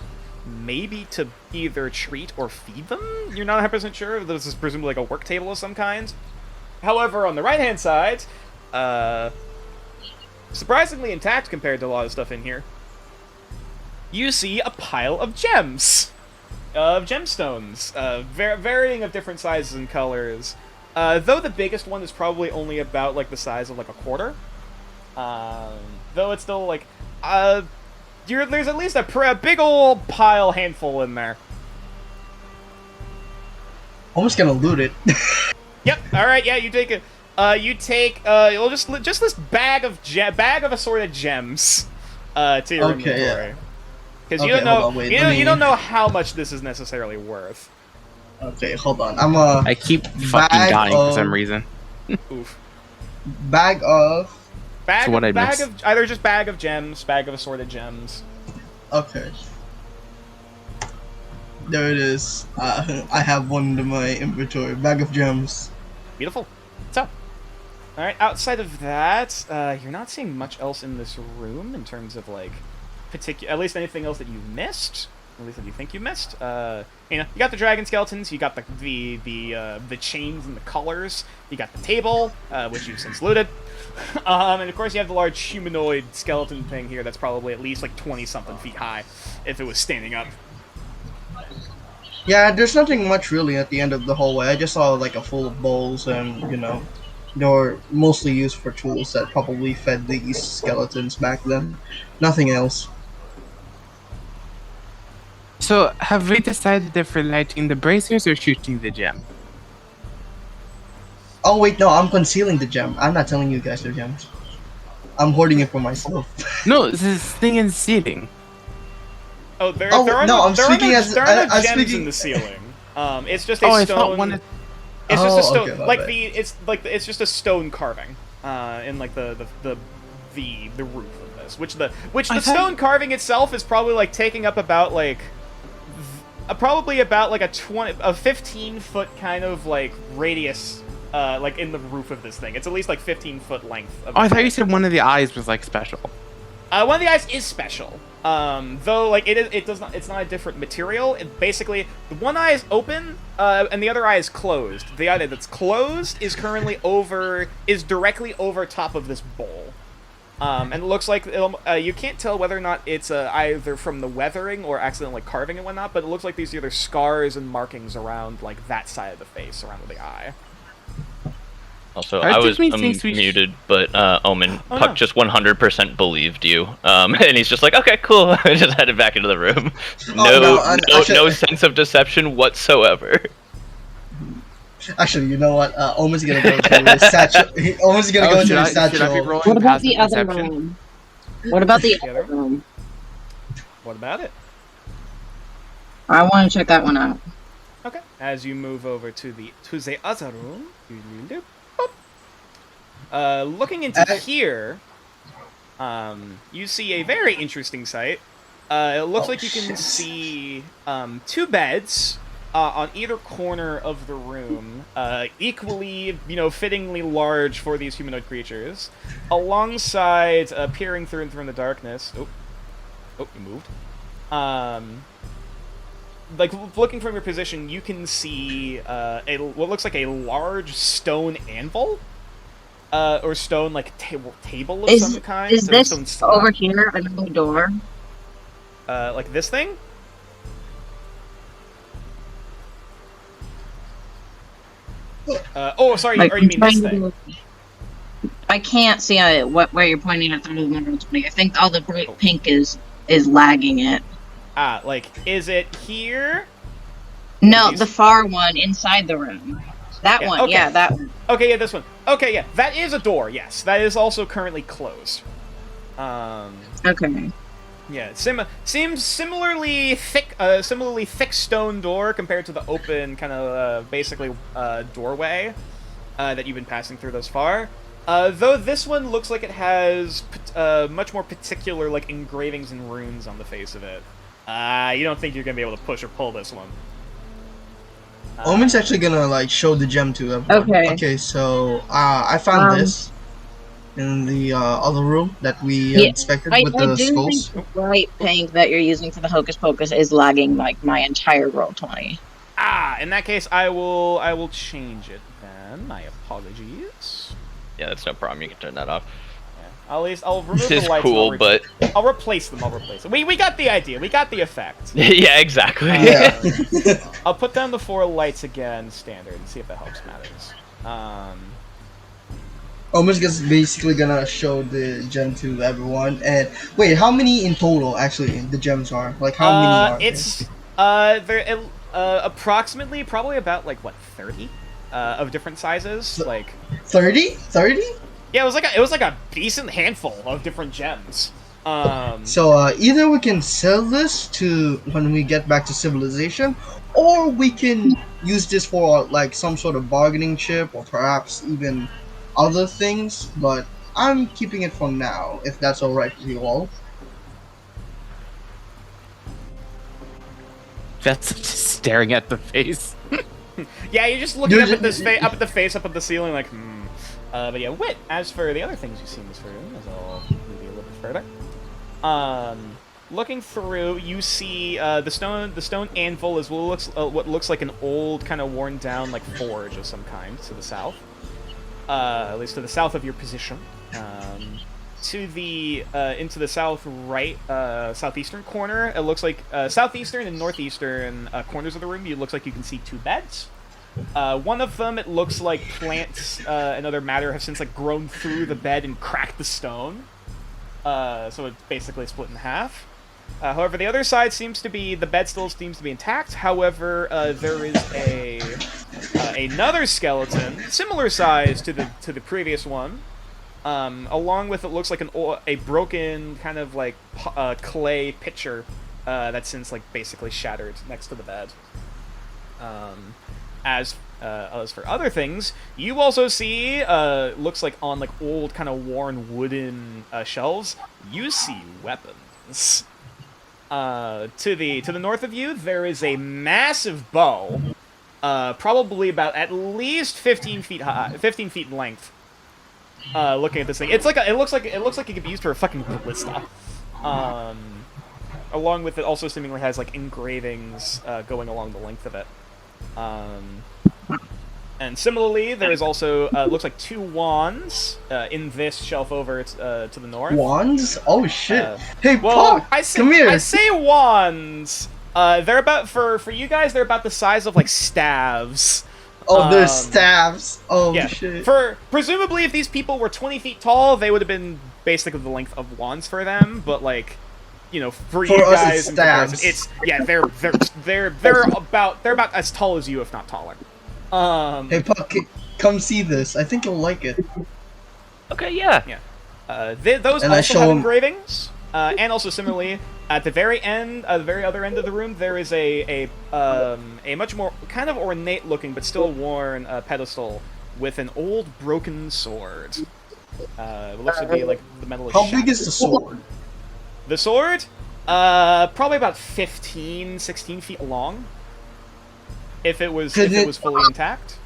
maybe to either treat or feed them. You're not 100% sure. This is presumably like a work table of some kind. However, on the right-hand side, surprisingly intact compared to a lot of stuff in here, you see a pile of gems. Of gemstones, varying of different sizes and colors. Though the biggest one is probably only about like the size of like a quarter. Though it's still like, there's at least a big old handful in there. Almost gonna loot it. Yep. All right. Yeah. You take it. Well, just this bag of assorted gems. To your inventory. Yeah. Because you don't know, you don't know how much this is necessarily worth. Okay, hold on. I keep fucking dying for some reason. Oof. Bag of either just bag of gems, bag of assorted gems. Okay. There it is. I have one in my inventory. Bag of gems. Beautiful. So, all right. Outside of that, you're not seeing much else in this room in terms of like. At least anything else that you missed, at least that you think you missed. You got the dragon skeletons, you got the chains and the collars, you got the table, which you've since looted, and of course you have the large humanoid skeleton thing here that's probably at least like 20-something feet high, if it was standing up. Yeah, there's nothing much really at the end of the hallway. I just saw like a full of bowls, and they were mostly used for tools that probably fed these skeletons back then. Nothing else. So, have we decided if we're lighting the braziers or shooting the gem? Oh wait, no, I'm concealing the gem. I'm not telling you guys they're gems. I'm hoarding it for myself. No, this is thing in seating. Oh, there are no gems in the ceiling. It's just a stone. It's just a stone, okay, it's just a stone carving, in like the roof of this, which the stone carving itself is probably like taking up about like. Probably about like a 15-foot kind of like radius, like in the roof of this thing. It's at least like 15-foot length. I thought you said one of the eyes was like special. One of the eyes is special. Though like it's not a different material. Basically, the one eye is open, and the other eye is closed. The eye that's closed is directly over top of this bowl. And it looks like you can't tell whether or not it's either from the weathering or accidental like carving and whatnot, but it looks like these are either scars and markings around like that side of the face, around the eye. Also, I was muted, but Omen, Puck just 100% believed you, and he's just like, okay, cool, I just headed back into the room. No sense of deception whatsoever. Actually, you know what? Omen's gonna go to his satchel. Omen's gonna go to his satchel. What about the other room? What about the other room? What about it? I want to check that one out. Okay. As you move over to the other room, looking into here, you see a very interesting sight. It looks like you can see 2 beds. On either corner of the room, equally, fittingly large for these humanoid creatures, alongside, peering through and through in the darkness. Oh, you moved. Like, looking from your position, you can see what looks like a large stone anvil, or stone, like, table of some kind. Is this over here, another door? Like this thing? Sorry, like, or you mean this thing? I can't see where you're pointing at. I think all the bright pink is lagging it. Like, is it here? No, the far one inside the room. That one, okay. Yeah, that one. Okay, yeah, this one. Okay, yeah, that is a door, yes. That is also currently closed. Okay. Yeah, seems similarly thick stone door compared to the open kind of basically doorway. that you've been passing through thus far. Though this one looks like it has much more particular like engravings and runes on the face of it. You don't think you're gonna be able to push or pull this one. Omen's actually gonna like show the gem to everyone. Okay. Okay, so I found this in the other room that we inspected with the do skulls. think the bright pink that you're using for the Hocus Pocus is lagging like my entire roll 20. In that case, I will change it then. My apologies. Yeah, that's no problem. You can turn that off. Yeah. At least I'll remove This the is lights. cool, but I'll replace them. We got the idea. We got the effect. yeah, exactly. Yeah. I'll put down the 4 lights again, standard, and see if that helps matters. Omen's just basically gonna show the gem to everyone. And wait, how many in total actually the gems are? Like how many are it's there approximately probably about like what 30 of different sizes. Like 30? 30? yeah, it was like a decent handful of different gems. So either we can sell this to when we get back to civilization, or we can use this for like some sort of bargaining chip, or perhaps even other things. But I'm keeping it for now, if that's all right with you all. That's just staring at the face. Yeah, you're just looking up at this up at the face up at the ceiling, like but yeah, Wit. As for the other things you see in this room, as I'll move you a little bit further. Looking through, you see the stone anvil is what looks like an old, kind of worn down like forge of some kind to the south. At least to the south of your position. To the into the south right southeastern corner, it looks like southeastern and northeastern corners of the room. It looks like you can see 2 beds. One of them, it looks like plants and other matter have since like grown through the bed and cracked the stone. So it's basically split in half. However, the other side seems to be the bed still seems to be intact. However, there is another skeleton, similar size to the previous one. Along with it looks like a broken kind of like clay pitcher that's since like basically shattered next to the bed. As for other things, you also see looks like on like old kind of worn wooden shelves, you see weapons. To the north of you, there is a massive bow, probably about at least 15 feet high, 15 feet in length. Looking at this thing, it looks like it could be used for a fucking ballista. Along with it, also seemingly has like engravings going along the length of it. And similarly, there is also looks like 2 wands in this shelf over to the north. Wands? Oh shit! Hey, well, Puck, come here. I say wands. They're about for you guys. They're about the size of like staves. Oh, they're staves. Oh yeah. shit. For presumably, if these people were 20 feet tall, they would have been basically the length of wands for them. But like, you know, for you us, guys, it's staves. it's yeah, they're about as tall as you, if not taller. Hey, Puck, come see this. I think you'll like it. Okay, yeah. Yeah. Those And I also show have him- engravings, and also similarly, at the very end, the very other end of the room, there is a much more kind of ornate looking but still worn pedestal with an old broken sword. It looks to be like the metal is How shattered. big is the sword? The sword? Probably about 15, 16 feet long. If it was fully intact.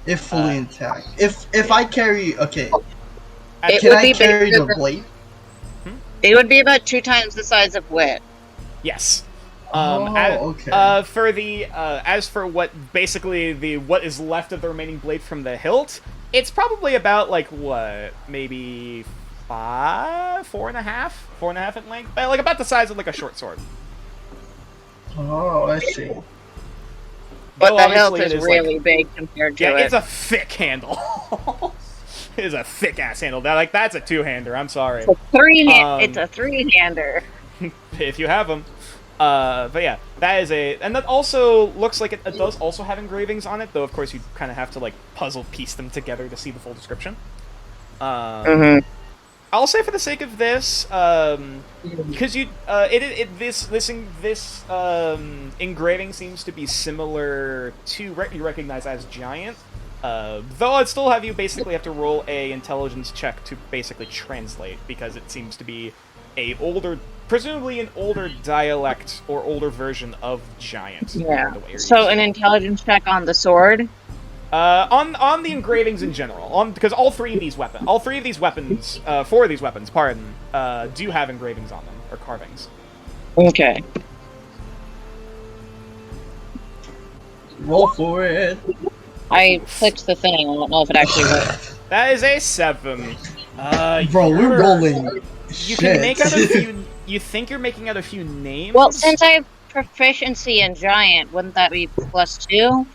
If fully intact. If I carry, okay. It Can would I be carry bigger the than- blade? It would be about 2 times the size of Wit. Yes. Okay. For the as for what basically what is left of the remaining blade from the hilt, it's probably about like what, maybe 4.5 in length, like about the size of like a short sword. Oh, I see. But Though the hilt obviously is it really like, big compared to yeah, it. it's a thick handle. It is a thick ass handle. That's a 2-hander. I'm sorry. It's a three-hander. If you have them. But yeah, that is and that also looks like it does also have engravings on it, though of course you kind of have to like puzzle piece them together to see the full description. I'll say for the sake of this, because this engraving seems to be similar to you recognize as giant, Though I'd still have you basically have to roll a intelligence check to basically translate, because it seems to be presumably an older dialect or older version of giant. Yeah. The way you're So using an it. intelligence check on the sword. On the engravings in general, because all four of these weapons, pardon, do have engravings on them or carvings. Okay. Roll for it. I clicked the thing. I don't know if it actually worked. That is a 7. Bro, we're rolling. You Shit. can make out a few. You think you're making out a few names? Well, since I have proficiency in giant, wouldn't that be +2?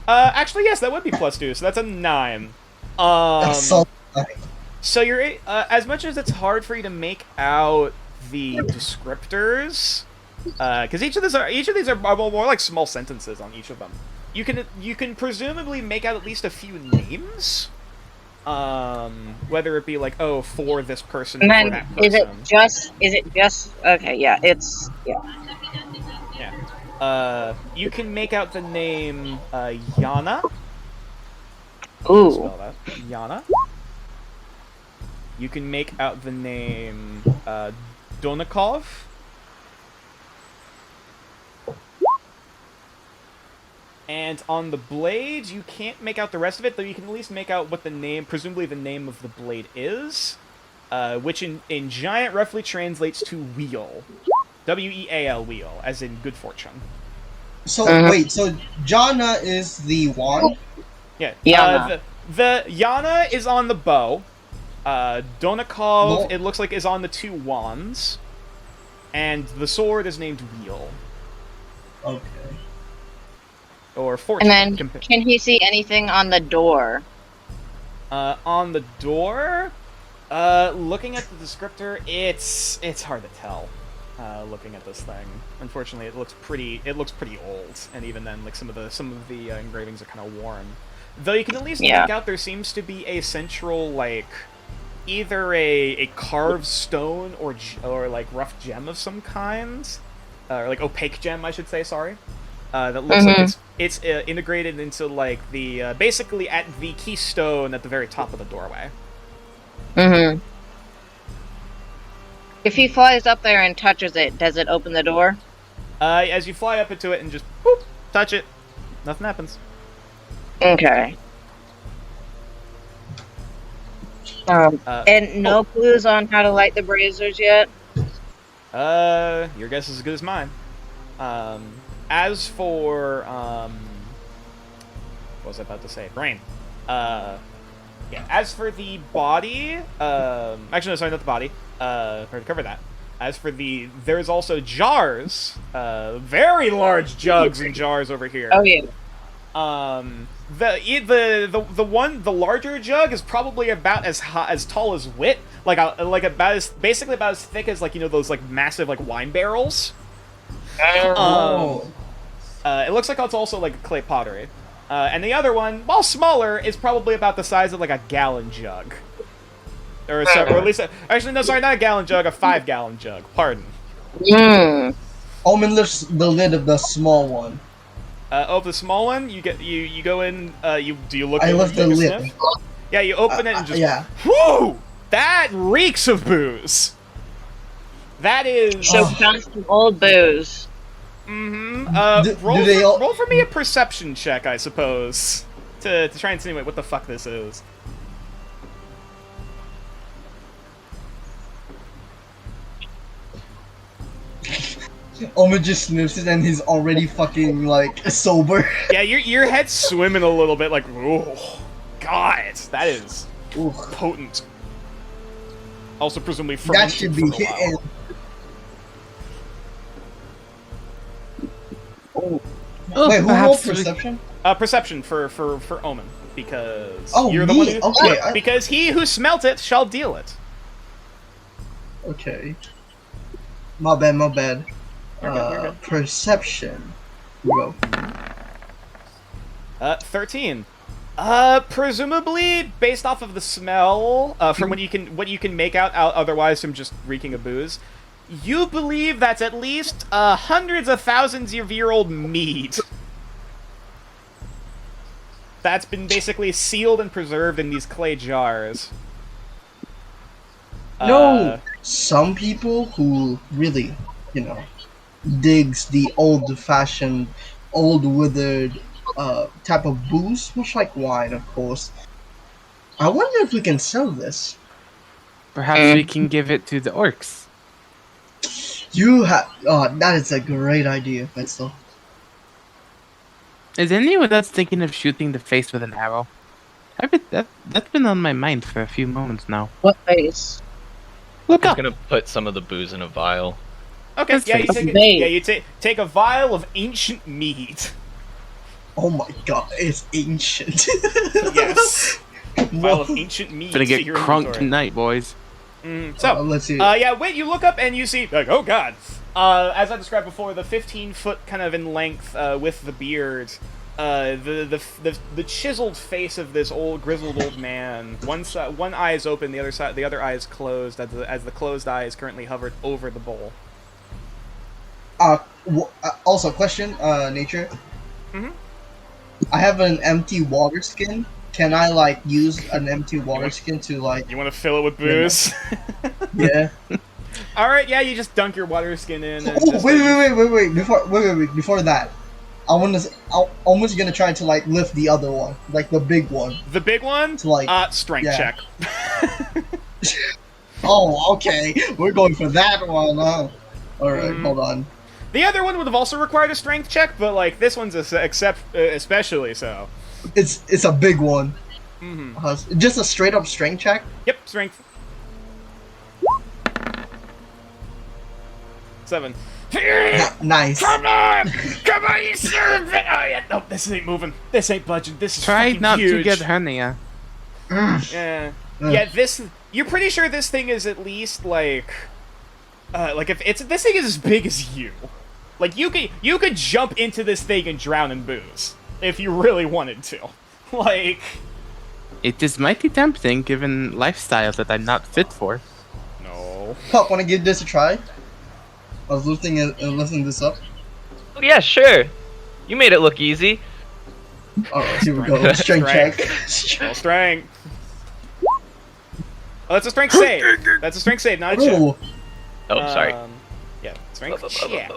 Actually, yes, that would be +2. So that's a 9. That's so funny. So you're as much as it's hard for you to make out the descriptors, because each of these are more like small sentences on each of them. You can presumably make out at least a few names, whether it be like, oh, for this person, And for then that person. is it just okay? Yeah, yeah. You can make out the name Yana. Ooh. Spell that. Yana. You can make out the name Donikov. And on the blade, you can't make out the rest of it, though you can at least make out what presumably the name of the blade is, which in giant roughly translates to wheel. W-E-A-L, wheel, as in good fortune. So, wait, so Jana is the wand? Yeah. Yana. The Yana is on the bow. Donikov, No. it looks like, is on the 2 wands. And the sword is named Wheel. Okay. Or Fortune. And then, can he see anything on the door? On the door, looking at the descriptor, it's hard to tell. Looking at this thing, unfortunately, it looks pretty old, and even then, like some of the engravings are kind of worn. Though you can at least make out there seems to be a central, like, either a carved stone or like rough gem of some kind, or like opaque gem, I should say. Sorry, that looks like it's integrated into like the basically at the keystone at the very top of the doorway. Mm-hmm. If he flies up there and touches it, does it open the door? As you fly up into it and just boop, touch it, nothing happens. Okay. And no clues on how to light the braziers yet? Your guess is as good as mine. As for, what was I about to say? Brain. Yeah, as for the body, actually, no, sorry, not the body. Trying to cover that. As for there's also jars, very large jugs and jars over here. Oh, yeah. The larger jug is probably about as tall as Wit, basically about as thick as, like, you know, those like massive like wine barrels. Oh. It looks like it's also like a clay pottery. And the other one, while smaller, is probably about the size of like a gallon jug. Or at least, actually, no, sorry, not a gallon jug, a 5-gallon jug. Pardon. Omen lifts the lid of the small one. The small one, you go in. Do you look? I in lift and the take a lid. sniff? Yeah, you open it and just. Yeah. Whoo! That reeks of booze. That is. So some old booze. Mm-hmm. Roll, do they all... roll for me a perception check, I suppose, to try and insinuate what the fuck this is. Omen just sniffs it and he's already fucking, like, sober. Yeah, your head's swimming a little bit, like, oh, God, that is Ooh. potent. Also, presumably, That should be fermented for a hitting. Wait, who rolled perception? Perception for Omen, because Oh, you're the me? one who, Okay, because he who smelt it shall deal it. Okay. My bad. You're good. Perception. Go. 13. Presumably based off of the smell, from what you can make out otherwise from just reeking of booze, you believe that's at least hundreds of thousands of year old mead. that's been basically sealed and preserved in these clay jars. No, some people who really, digs the old-fashioned, old withered type of booze, much like wine, of course. I wonder if we can sell this. Perhaps we can give it to the orcs. That is a great idea, Vetzel. Is anyone else thinking of shooting the face with an arrow? That's been on my mind for a few moments now. What face? Look I'm up. gonna put some of the booze in a vial. Okay, That's yeah, you face. take Vague. yeah, you take a vial of ancient mead. Oh my god, it's ancient. Yes. Vial of ancient mead. Gonna to get your crunked inventory. tonight, boys. So, let's see. yeah, wait, you look up and you see, like, oh god. As I described before, the 15-foot kind of in length, with the beard, the chiseled face of this old grizzled old man. One eye is open, the other eye is closed, as the closed eye is currently hovered over the bowl. Also, question, Nature. Mhm. I have an empty water skin. Can I use an empty water skin to You want to fill it with booze? Yeah. All right, yeah, you just dunk your water skin in. And Oh, just, wait! Before that, I'm almost gonna try to lift the other one, the big one. The big one? To Strength yeah. check. Oh, okay. We're going for that one, huh? All right, hold on. The other one would have also required a strength check, but this one's especially so. It's a big one. Mm-hmm. Just a straight up strength check. Yep, strength. 7. Nice. Come on, you son of a... Oh yeah, no, this ain't moving. This ain't budging. This is Try fucking not huge. to get hernia. Yeah, yeah. This. You're pretty sure this thing is at least if this thing is as big as you. You could jump into this thing and drown in booze if you really wanted to. It is mighty tempting given lifestyles that I'm not fit for. No. Pup, wanna give this a try? I was lifting this up. Oh, yeah, sure. You made it look easy. Alright, here we go. Strength check. Roll strength. Oh, that's a strength save. That's a strength save, not a check. Oh, Oh, sorry. Yeah, strength check.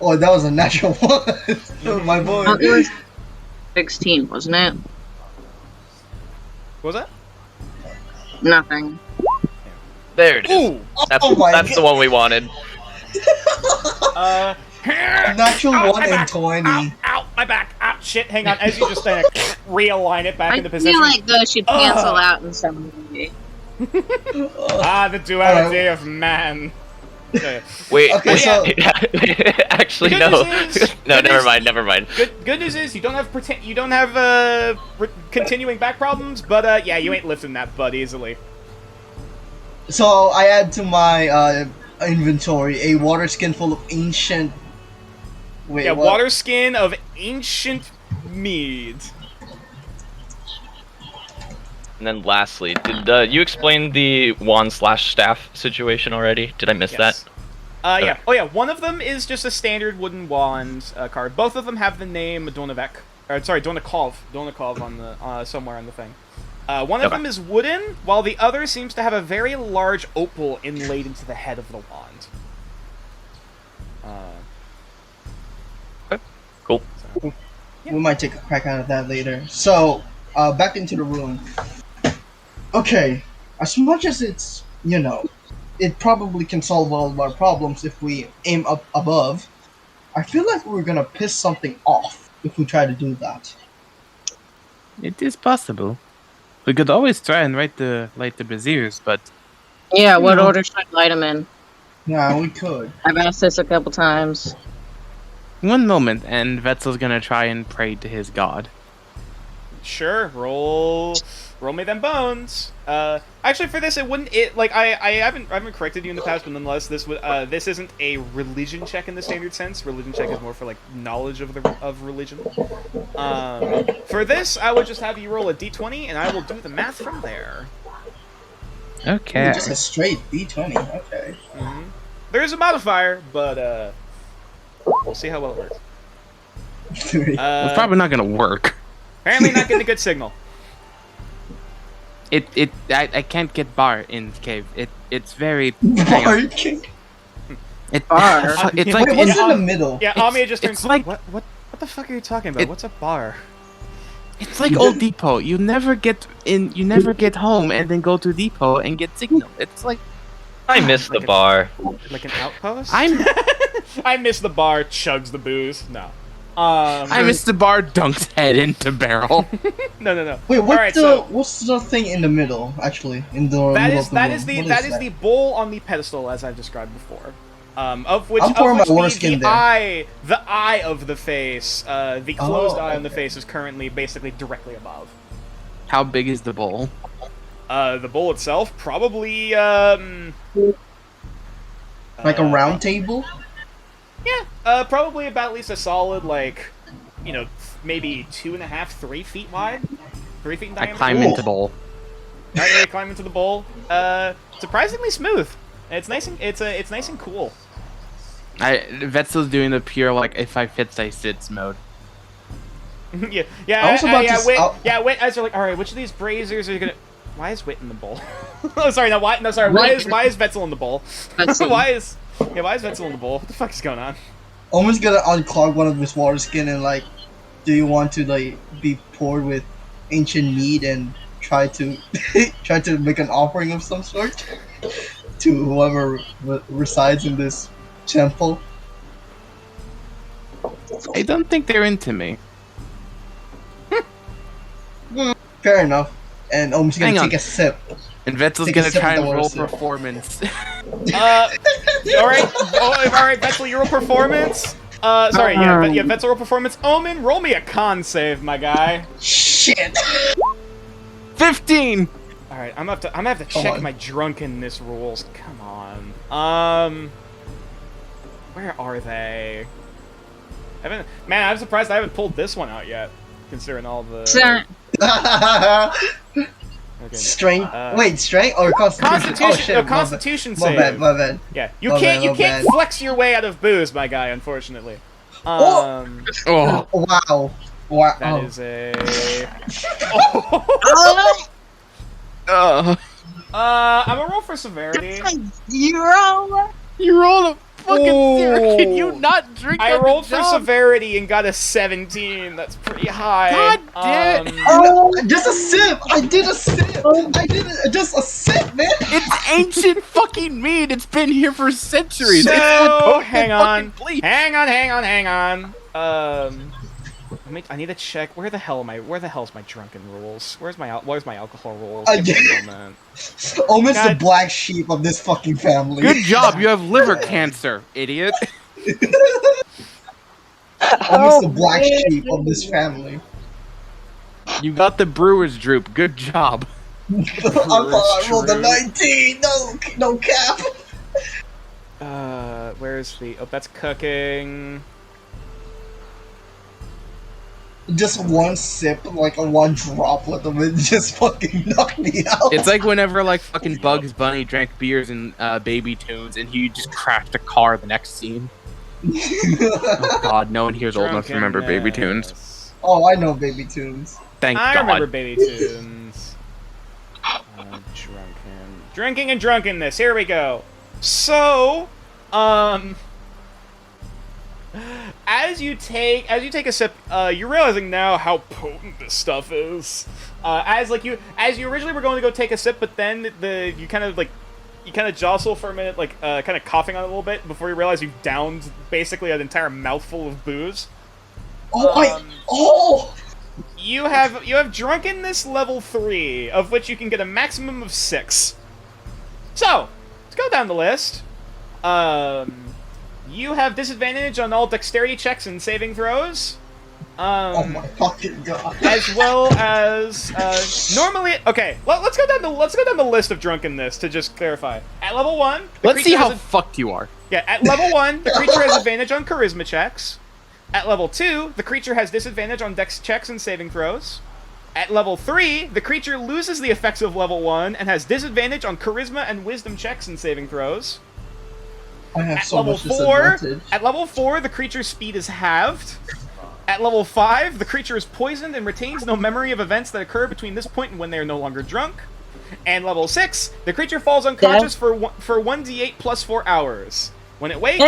oh, that was a natural one. My boy. It was 16, wasn't it? What was that? Nothing. There it is. Ooh! That's Oh my the one we wanted. Natural Ow, 1 my and back. 20. Ow, my back. Ow, shit, hang on. As you just realign it back I into position. feel like those should cancel out in some way. The duality of man. Okay. Wait, Okay, so- actually, Good no. news is- No, good never mind. Good news is you don't have continuing back problems, but yeah, you ain't lifting that butt easily. So I add to my inventory a water skin full of ancient. Wait, Yeah, what? water skin of ancient mead. And then lastly, did you explain the wand/staff situation already? Did I miss Yes. that? Yeah. Oh yeah, one of them is just a standard wooden wand card. Both of them have the name Donavek. Donikov on the somewhere on the thing. One of Okay. them is wooden, while the other seems to have a very large opal inlaid into the head of the wand. Cool. We might take a crack out of that later. So, back into the room. Okay, as much as it's, it probably can solve all of our problems if we aim up above, I feel like we're gonna piss something off if we try to do that. It is possible. We could always try and light the braziers, but Yeah, what order should I light them in? Yeah, we could. I've asked this a couple times. one moment, and Vetzel's gonna try and pray to his god. Sure, roll me them bones. Actually, for this, I haven't corrected you in the past, but nonetheless, this isn't a religion check in the standard sense. Religion check is more for knowledge of religion. For this, I would just have you roll a d20, and I will do the math from there. Okay. Ooh, just a straight D20. Okay. Mm-hmm. There is a modifier, but we'll see how well it works. It's probably not gonna work. Apparently not getting a good signal. I can't get bar in the cave. It's very. hang on. Barking. It, Bar? it's Yeah, like Wait, what's in- in the middle? Yeah, Amiya just turned. it's like- What the fuck are you talking about? What's a bar? it's like Old Depot. You never get in. You never get home and then go to Depot and get signal. It's like I miss the bar. Like an outpost? I miss the bar. Chugs the booze. No. miss the bar. Dunks head into barrel. No. Wait, Alright, so what's the thing in the middle? Actually, in the that middle is of the that room? is the What that is the bowl on the pedestal as I've described before. Of which, I'm pouring my water the skin there. eye of the face, the closed eye on the okay. face is currently basically directly above. How big is the bowl? The bowl itself, probably, Like a round table? yeah, probably about at least a solid, like, maybe 2.5, 3 feet wide. 3 feet in I diameter. climb into bowl. Alright, you climb into the bowl. Surprisingly smooth. It's nice and it's nice and cool. Vetzel's doing the pure like if I fits I sits mode. yeah. I was about to Wit, Wit, as you're like, all right, which of these braziers are you gonna? Why is Wit in the bowl? Oh, sorry, no, why? No, sorry. Why is Vetzel in the bowl? Vetzel. why is Vetzel in the bowl? What the fuck is going on? Almost gonna unclog one of his water skin and like, do you want to like be poured with ancient meat and try to make an offering of some sort to whoever resides in this temple? I don't think they're into me. Fair enough. And almost gonna Hang on. take a sip. And Vetzel's Take a gonna sip try of the and water roll sip. performance. All right, Vetzel, you roll performance. Sorry, yeah, Vetzel roll performance. Omen, roll me a con save, my guy. Shit. 15. All right, I'm gonna have to Come check on. my drunkenness rules. Come on. Where are they? Man, I'm surprised I haven't pulled this one out yet, considering all the. Okay. Strength. Uh, Wait, strength or constitution? Constitution. Oh shit. Constitution My save. bad. My bad. Yeah, you My can't bad, you my can't bad. flex your way out of booze, my guy. Unfortunately. Oh! Oh. Wow. Wow. That is a. Uh, I'm gonna roll for severity. 0. you roll a fucking Ooh. zero. Can you not drink? I on the rolled for job? severity and got a 17. That's pretty high. God damn it. Oh, just a sip. I did a sip. I did just a sip, man. It's ancient fucking mead. It's been here for centuries. So, It's more potent hang than on. fucking bleach. Hang on. I need to check. Where the hell's my drunken rules? Where's my alcohol rules? I Give me did- a moment. Almost the God. black sheep of this fucking family. Good job. You have liver cancer, idiot. Almost the black sheep of this family. You got the brewer's droop. Good job. I thought I rolled a true. 19. No cap. Where's the? Oh, that's cooking. Just one sip, like a one droplet of it, just fucking knocked me out. It's like whenever like fucking Bugs Bunny drank beers in Baby Tunes and he just crashed a car the next scene. Oh god, no one here's old enough to remember Baby Tunes. Drunkenness. Oh, I know Baby Tunes. Thank I god. remember Baby Tunes. Drinking and drunkenness. Here we go. So, as you take a sip, you're realizing now how potent this stuff is. As you originally were going to go take a sip, but then you kind of jostle for a minute, like kind of coughing on it a little bit before you realize you've downed basically an entire mouthful of booze. You have drunkenness level 3, of which you can get a maximum of 6. So, let's go down the list. You have disadvantage on all dexterity checks and saving throws. Oh my fucking god. As well as normally. Okay, let's go down the list of drunkenness to just clarify. At level 1, Let's see how fucked you are. yeah. At level 1, the creature has advantage on charisma checks. At level 2, the creature has disadvantage on dex checks and saving throws. At level 3, the creature loses the effects of level 1 and has disadvantage on charisma and wisdom checks and saving throws. I have At so level much 4, disadvantage. the creature's speed is halved. At level 5, the creature is poisoned and retains no memory of events that occur between this point and when they are no longer drunk. And level 6, the creature falls unconscious for 1d8 plus 4 hours. When it wakes,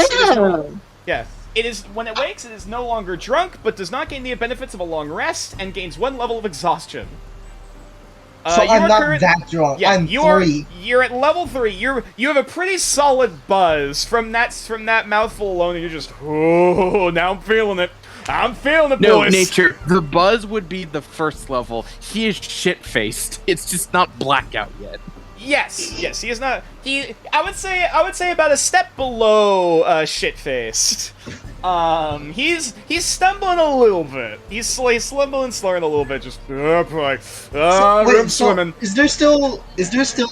when it wakes, it is no longer drunk, but does not gain the benefits of a long rest and gains 1 level of exhaustion. So I'm not that drunk. Yeah, I'm 3. You're at level 3. You have a pretty solid buzz from that mouthful alone, and you're just, oh, now I'm feeling it. I'm feeling it, No, boys. Nature, the buzz would be the first level. He is shit-faced. It's just not blackout yet. Yes, he is not. I would say about a step below shit-faced. He's stumbling a little bit. He's stumbling, slurring a little bit. Just I'm swimming. Is there still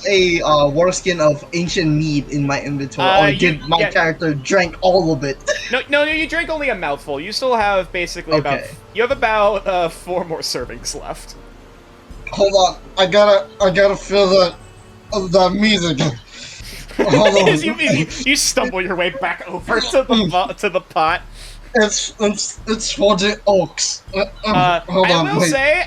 a water skin of ancient mead in my inventory, or did my character drink all of it? No, you drank only a mouthful. You still have basically about 4 more servings left. Hold on, I gotta feel that music. Hold on. You stumble your way back over to the pot. It's for the oaks. I will say,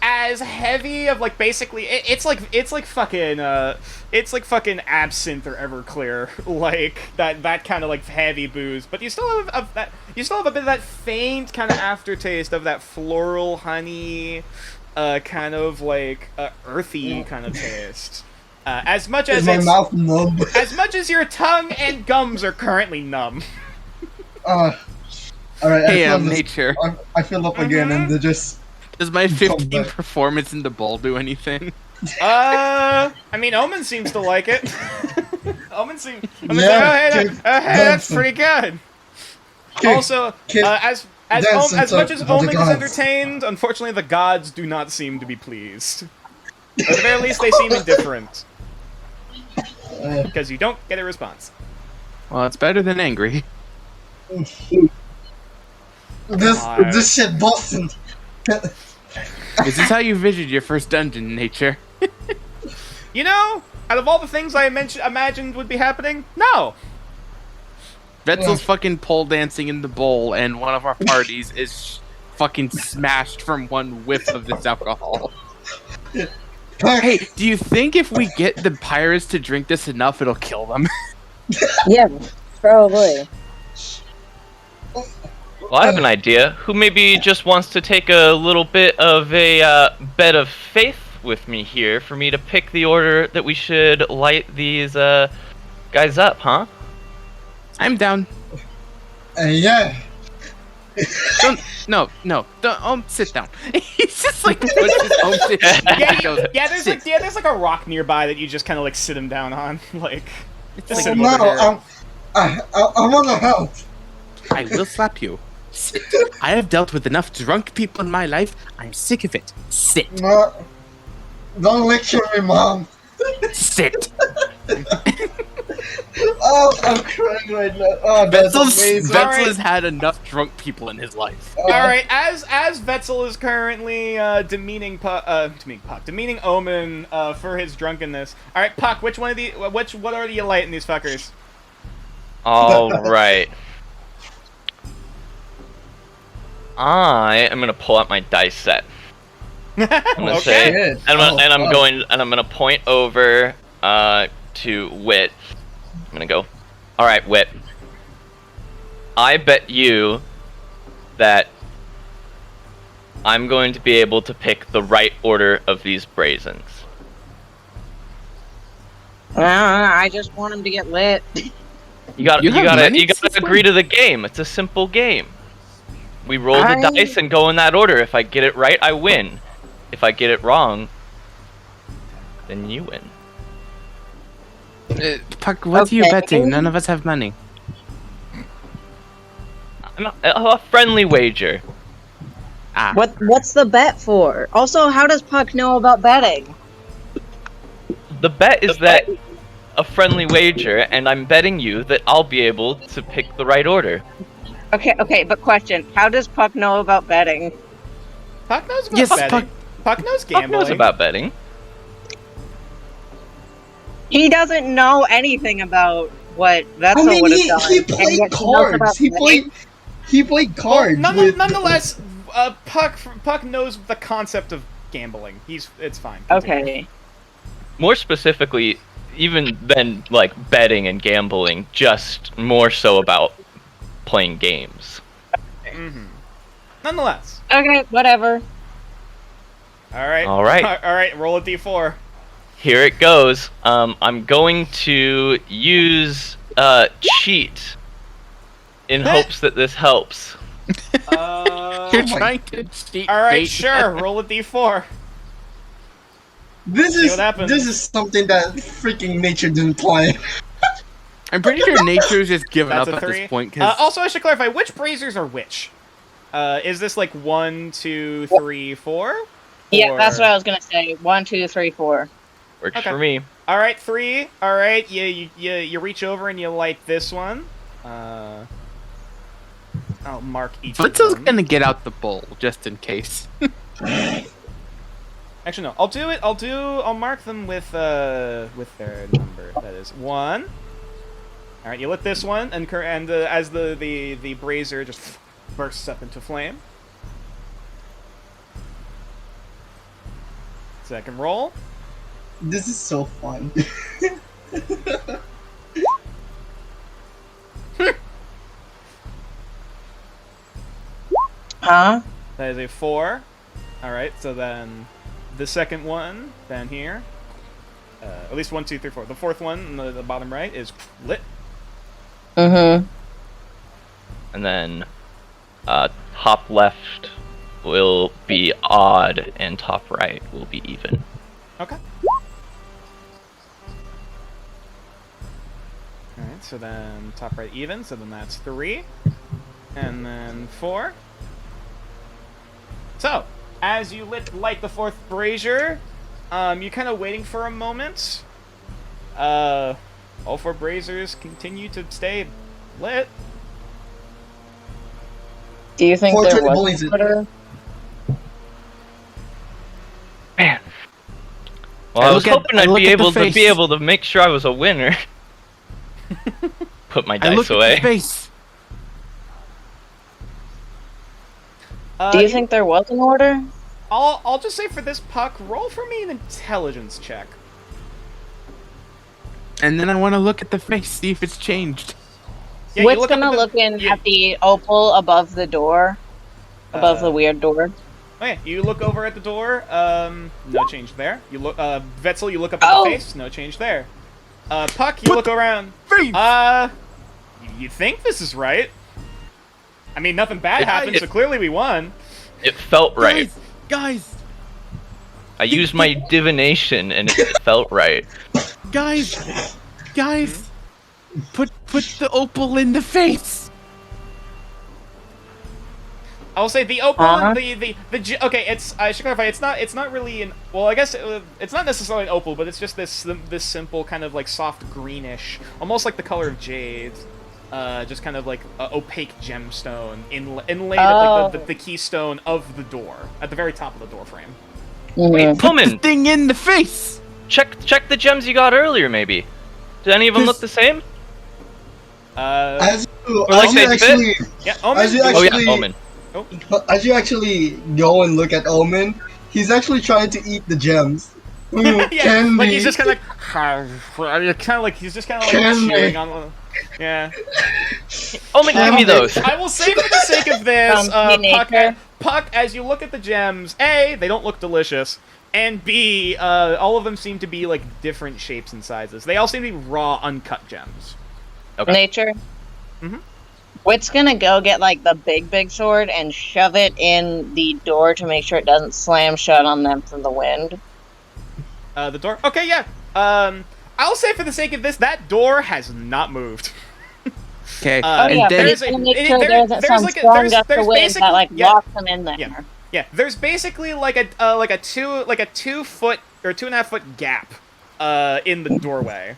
as heavy of like basically it's like fucking absinthe or Everclear, like that kind of like heavy booze, but you still have a bit of that faint kind of aftertaste of that floral honey, kind of like earthy kind of taste. As much as my mouth numb? As much as your tongue and gums are currently numb. All right. Hey, Nature. I fill up again, and they just. Does my 15 performance in the bowl do anything? I mean, Omen seems to like it. Omen's like, oh, hey, that's pretty good. Also, as much as Omen is entertained, unfortunately, the gods do not seem to be pleased. At the very least, they seem indifferent. Because you don't get a response. Well, it's better than angry. This shit Boston. Is this how you visioned your first dungeon, Nature? You know, out of all the things I imagined would be happening, no. Vetzel's fucking pole dancing in the bowl, and one of our parties is fucking smashed from one whiff of this alcohol. Hey, do you think if we get the pirates to drink this enough, it'll kill them? Yeah, probably. Well, I have an idea. Who maybe just wants to take a little bit of a bet of faith with me here for me to pick the order that we should light these guys up, huh? I'm down. Yeah. Don't sit down. He's just like pushes there's like a rock nearby that you just kind of like sit him down on, like. I want to help. I will slap you. Sit. I have dealt with enough drunk people in my life. I'm sick of it. Sit. No, don't lecture me, Mom. Sit. Oh, I'm crying right now. Oh, that's amazing. Vetzel has had enough drunk people in his life. Alright, as Vetzel is currently demeaning Omen for his drunkenness. Alright, Puck, what order do you light in these fuckers? Alright. I am gonna pull out my dice set. I'm gonna say, and I'm gonna point over to Wit. I'm gonna go, alright, Wit. I bet you that I'm going to be able to pick the right order of these brazens. I just want him to get lit. You gotta agree to the game. It's a simple game. We roll the dice and go in that order. If I get it right, I win. If I get it wrong, then you win. Puck, what are you betting? None of us have money. A friendly wager. What's the bet for? Also, how does Puck know about betting? The bet is that a friendly wager, and I'm betting you that I'll be able to pick the right order. Okay, but question: how does Puck know about betting? Puck knows about betting. Puck knows gambling. Puck knows about betting. He doesn't know anything about what Vetzel would have done. He played cards. He played cards with. Nonetheless, Puck knows the concept of gambling. It's fine. Continue. Okay. More specifically, even than like betting and gambling, just more so about playing games. Mm-hmm. Nonetheless. Okay, whatever. All right. All right. All right. Roll a d4. Here it goes. I'm going to use cheat in hopes that this helps. You're trying to cheat. All right, bait. sure. Roll a d4. This See is what happens. this is something that freaking nature didn't plan. I'm pretty sure nature's just given That's up a at 3. this point. Cause Also, I should clarify which braziers are which. Is this like 1, 2, 3, 4? Yeah, that's what I was gonna say. 1, 2, 3, 4. Works Okay. for me. All right, 3. All right, you reach over and you light this one. I'll mark each. Blitzo's one. gonna get out the bowl just in case. Actually, no. I'll mark them with their number. That is 1. All right, you lit this one, and as the brazier just bursts up into flame. Second roll. This is so fun. Huh? That is a 4. All right, so then the second one down here, at least 1, 2, 3, 4. The fourth one in the bottom right is lit. Mm-hmm. And then top left will be odd, and top right will be even. Okay. All right, so then top right even, so then that's 3, and then 4. So, as you light the fourth brazier, you're kind of waiting for a moment. All 4 braziers continue to stay lit. Do you think there Fortune was believes a it. Twitter? Man. Well, I was hoping I'd look be at the able to face. make sure I was a winner. Put my I look dice at away. the face. Do you think there was an order? I'll just say for this Puck, roll for me an intelligence check. And then I want to look at the face, see if it's changed. Yeah, you Wit's look up gonna at the- look in you- at the opal above the door. Above the weird door. Okay, you look over at the door. No change there. You look, Vetzel. You look up at Oh. the face. No change there. Puck. You look around. Face! You think this is right? I mean, nothing bad It- happened, it- so clearly we won. It felt right. Guys, I used my divination, and it felt right. guys, put the opal in the face. I'll say the opal, Uh-huh. okay. I should clarify. It's not really an. Well, I guess it's not necessarily an opal, but it's just this simple kind of like soft greenish, almost like the color of jade. Just kind of like opaque gemstone inlaid at like the keystone of the door at the very top of the door frame. Wait, Mhm. The Pullman, thing in the face. check the gems you got earlier, maybe. Did any of them look the same? As you, like as you they fit? actually, Yeah, Omen. as you Oh actually, yeah, Omen. as you actually go and look at Omen, he's actually trying to eat the gems. yeah, Can like we- he's just kind of like he's just kind of like Can we? chewing on one. Yeah. Omen, give me those. I will say for the sake of this, Puck, Puck, as you look at the gems, A, they don't look delicious, and B, all of them seem to be like different shapes and sizes. They all seem to be raw, uncut gems. Okay. Nature. Mhm. Wit's gonna go get like the big sword and shove it in the door to make sure it doesn't slam shut on them from the wind. The door. Okay, yeah. I'll say for the sake of this, that door has not moved. Okay, Oh And yeah, but there's he's gonna a- make it- sure there- there isn't there's some like a- strong there's- gust there's of wind basically- that like yeah. locks them in there. Yeah, there's basically like a 2 foot or 2.5 foot gap in the doorway.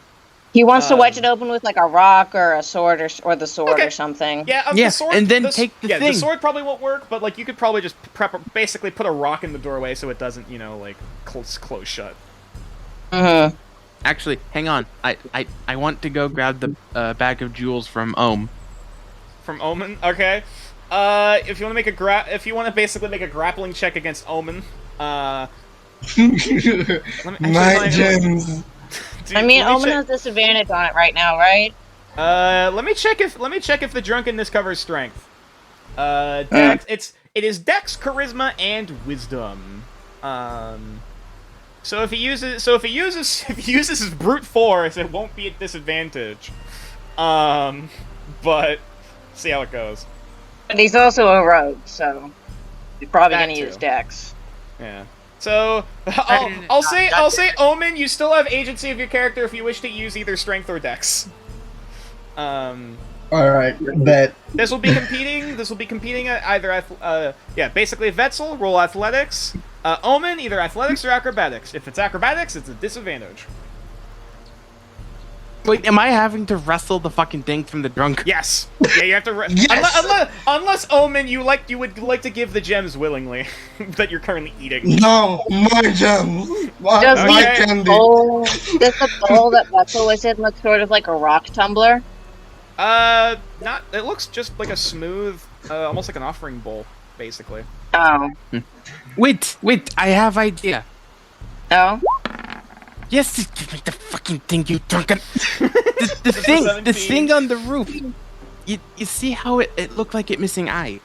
He wants to wedge Um, it open with like a rock or a sword or the sword Okay. or something. Yeah, Yeah, the sword, and then the s- take the yeah, thing. the sword probably won't work, but like you could probably just basically put a rock in the doorway so it doesn't, like close shut. Mm-hmm. actually, hang on. I want to go grab the bag of jewels from Ohm. From Omen, okay. If you want to make if you want to basically make a grappling check against Omen, My actually, gems. Dude, I mean, let me Omen has disadvantage on it right now, right? let me check if the drunkenness covers strength. Dex, it is Dex, Charisma, and Wisdom. So if he uses his brute force, it won't be at disadvantage. But see how it goes. But he's also a rogue, so he's probably That gonna too. use Dex. Yeah. So I'll say Omen, you still have agency of your character if you wish to use either strength or Dex. Alright, bet. This will be competing at either basically Vetzel, roll athletics. Omen, either athletics or acrobatics. If it's acrobatics, it's a disadvantage. Wait, am I having to wrestle the fucking thing from the drunk? Yes. Yeah, you have to. Yes! Unless Omen, you would like to give the gems willingly that you're currently eating. No, my gems. My Okay. candy. Does the bowl that Vettel was in look sort of like a rock tumbler? Not. It looks just like a smooth, almost like an offering bowl, basically. Oh. Wait, I have idea. No? Yes, just give me the fucking thing, you drunken. the thing on the roof. You see how it looked like it missing eye?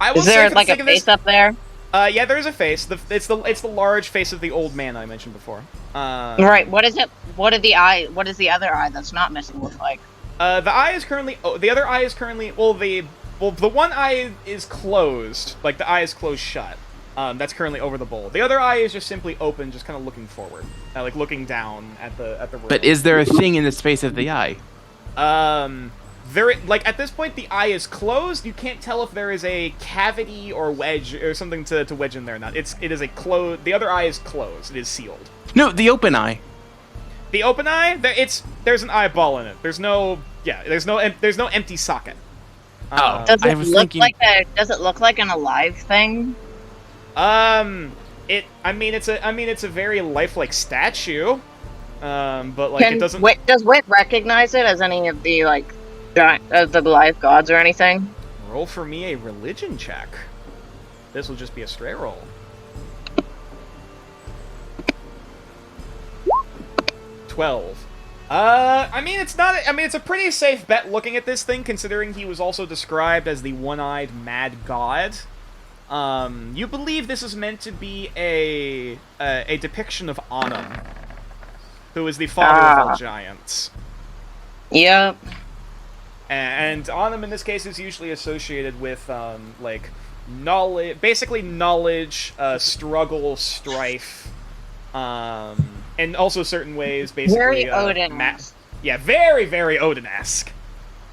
I will Is there say, like a face up there? Yeah, there is a face. It's the large face of the old man I mentioned before. Right. What is it? What does the other eye that's not missing look like? The eye is currently. Oh, the other eye is currently. The one eye is closed. Like the eye is closed shut. That's currently over the bowl. The other eye is just simply open, just kind of looking forward, like looking down at the room. But is there a thing in the space of the eye? Like at this point, the eye is closed. You can't tell if there is a cavity or wedge or something to wedge in there or not. It is a closed. The other eye is closed. It is sealed. No, the open eye. The open eye, there's an eyeball in it. There's no empty socket. Does it look like an alive thing? It's a very lifelike statue. But like it doesn't. Does Wit recognize it as any of the the live gods or anything? Roll for me a religion check. This will just be a straight roll. 12. It's a pretty safe bet looking at this thing, considering he was also described as the one-eyed mad god. You believe this is meant to be a depiction of Anum, who is the father of all giants. Yep. And Anum in this case is usually associated with like knowledge, struggle, strife, and also certain ways basically Very Odin. Very, very Odin-esque.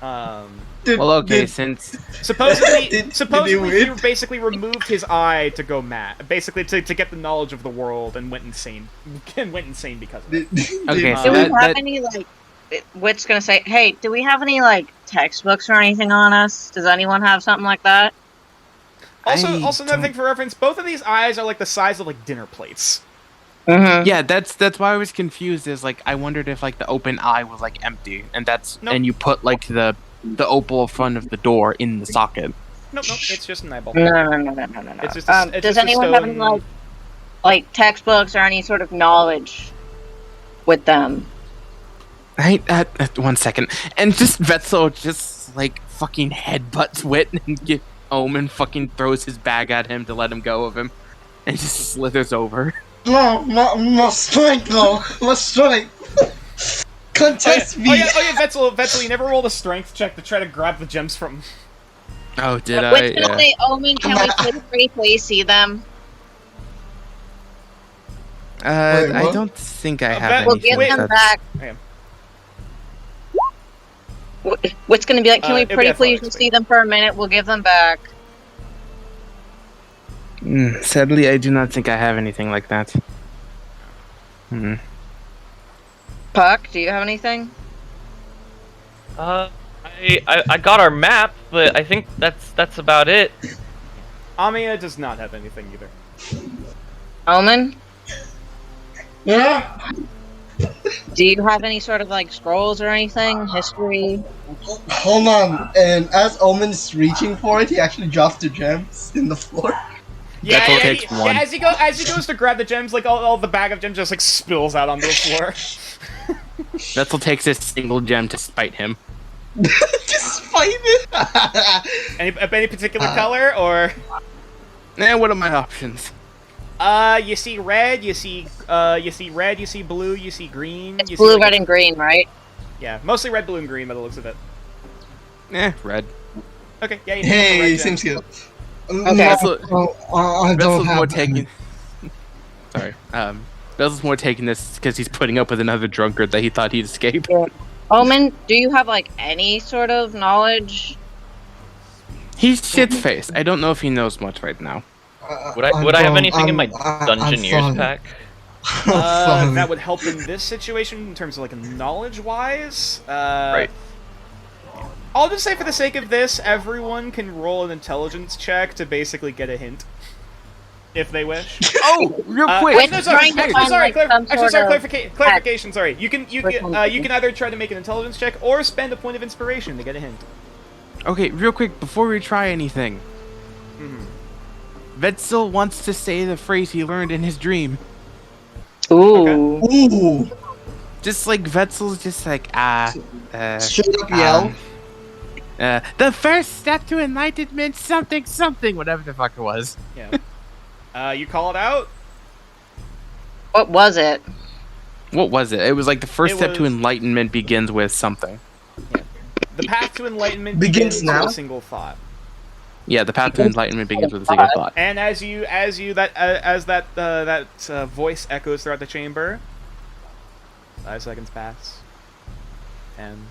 Well, okay, since Supposedly win? he basically removed his eye to go mad, basically to get the knowledge of the world, and went insane because of it. Okay, Do so we have that any Wit's gonna say, hey, do we have any textbooks or anything on us? Does anyone have something like that? Also another thing for reference, both of these eyes are like the size of like dinner plates. Mm-hmm. yeah, that's why I was confused. Is like I wondered if like the open eye was like empty, and Nope. and you put like the opal in front of the door in the socket. Nope, it's just an eyeball. No. It's just it's Does just a anyone have stone- any textbooks or any sort of knowledge with them? Right, 1 second, and just Vetzel just like fucking headbutts Wit and Omen fucking throws his bag at him to let him go of him, and just slithers over. No, my strength, though. My strength. Contest me. Oh yeah, Vetzel, you never rolled a strength check to try to grab the gems from him. Oh, did Wit's I? gonna say, Omen, can we briefly see them? Wait, I what? don't think I Vet- have We'll anything. give them that's- back. Okay. Wit's gonna be like, can we It'll be pretty please athletics, see them for a minute? We'll give them back. Sadly, I do not think I have anything like that. Puck, do you have anything? I got our map, but I think that's about it. Amiya does not have anything either. Omen? Yeah. Do you have any sort of like scrolls or anything? History? Hold on. And as Omen's reaching for it, he actually drops the gems in the floor. Yeah, Vettel yeah, takes yeah, one. as he goes to grab the gems, like all the bag of gems just like spills out onto the floor. Vettel takes a single gem to spite him. Just fight it. Any particular color or? What are my options? You see red, you see red, you see blue, you see green. It's you see blue, like red, and green, right? Yeah, mostly red, blue, and green by the looks of it. Red. Okay, yeah. You Hey, red seems gem. good. Okay. I Vettel's don't more have taking. Sorry. Vettel's more taking this because he's putting up with another drunkard that he thought he'd escape. Omen, do you have like any sort of knowledge? He's shit's faced. I don't know if he knows much right now. Would I have anything in my Dungeoneers pack? That would help in this situation in terms of like knowledge-wise. Right. I'll just say for the sake of this, everyone can roll an intelligence check to basically get a hint, if they wish. Oh, real quick. Wait, trying to find, like, some sort of clarification. Sorry, you can either try to make an intelligence check or spend a point of inspiration to get a hint. Okay, real quick, before we try anything. Vetzel wants to say the phrase he learned in his dream. Ooh. Ooh. Just like Vetzel's just like, Straight up yell. the first step to enlightenment, something, something, whatever the fuck it was. Yeah. You call it out? What was it? What was it? It was like the first It step to was- enlightenment begins with something. The path to enlightenment Begins now? with a single thought. Yeah, the path to enlightenment begins with a single thought. And as that voice echoes throughout the chamber, 5 seconds pass. 10,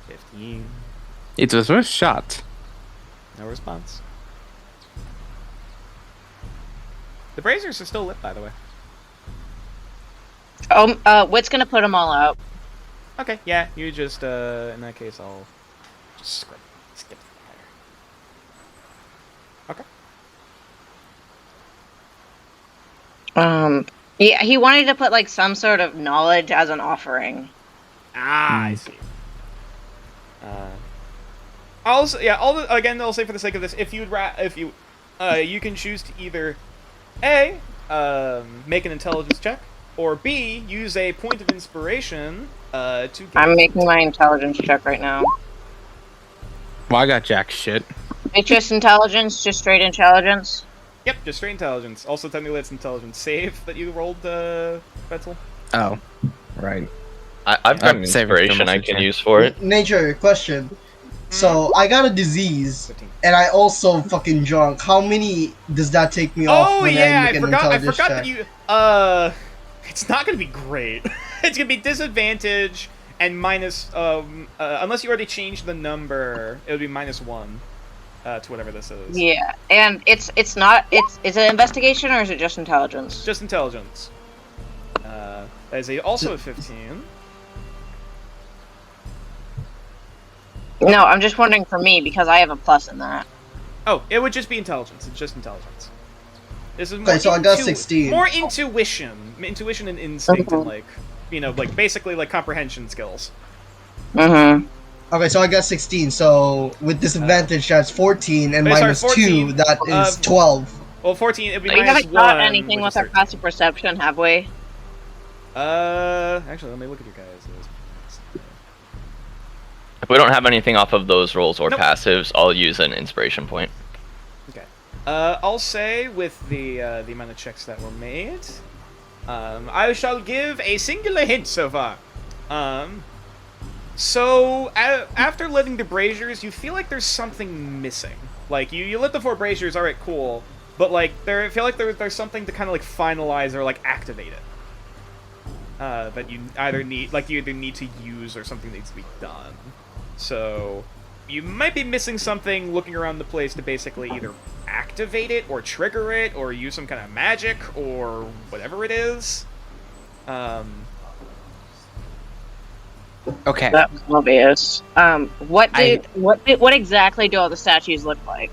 15, It's a first shot. no response. The braziers are still lit, by the way. Wit's gonna put them all out. Okay, yeah, you just, in that case, I'll just skip the fire. Okay. Yeah, he wanted to put like some sort of knowledge as an offering. I see. I'll say for the sake of this, if you can choose to either A, make an intelligence check, or B, use a point of inspiration to get... I'm making my intelligence check right now. Well, I got jack shit. It's just intelligence, just straight intelligence. Yep, just straight intelligence. Also, technically, it's intelligence save that you rolled, Betzel. Oh, right. I've got an saving inspiration I thermal can switch. use for it. Nature, question. So, I got a disease, 15. and I also fucking drunk. How many does that take me off Oh when yeah, I make I an forgot intelligence that check? you. It's not gonna be great. It's gonna be disadvantage and minus. Unless you already changed the number, it would be -1 to whatever this is. Yeah, and is it investigation or is it just intelligence? Just intelligence. That is also a 15. No, I'm just wondering for me because I have a plus in that. Oh, it would just be intelligence. It's just intelligence. This is more Okay, so I got 16. More intuition and instinct, and like basically like comprehension skills. Mm-hmm. Okay, so I got 16, so with disadvantage, that's 14, and Wait, sorry, minus 2, 14, that is 12. Well, 14. It'd be We -1. haven't got anything which with is our passive perception, have we? Actually, let me look at your guys. If we don't have anything off of those rolls or Nope. passives, I'll use an inspiration point. Okay. I'll say with the amount of checks that were made, I shall give a singular hint so far. So after letting the braziers, you feel like there's something missing. Like you lit the 4 braziers, all right, cool, but like I feel like there's something to kind of like finalize or like activate it. That you either need to use or something needs to be done. So you might be missing something looking around the place to basically either activate it or trigger it or use some kind of magic or whatever it is. Okay. That was obvious. What exactly do all the statues look like?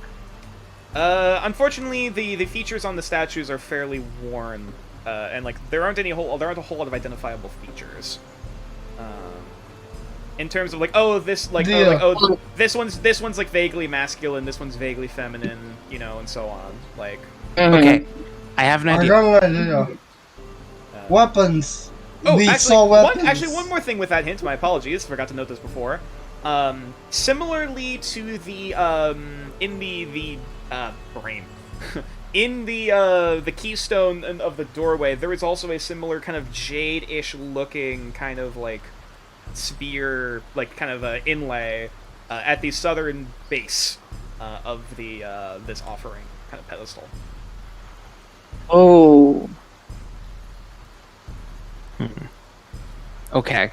Unfortunately, the features on the statues are fairly worn. and like there aren't a whole lot of identifiable features. In terms of like, oh, this like, this one's like vaguely masculine, this one's vaguely feminine, you know, and so on. Like, Okay, I have an I idea. got an idea. Weapons. Oh, We actually, saw weapons. one more thing with that hint. My apologies, forgot to note this before. Similarly to the in the brain, in the keystone of the doorway, there is also a similar kind of jade-ish looking kind of like spear, like kind of inlay at the southern base of the this offering kind of pedestal. Oh. Okay.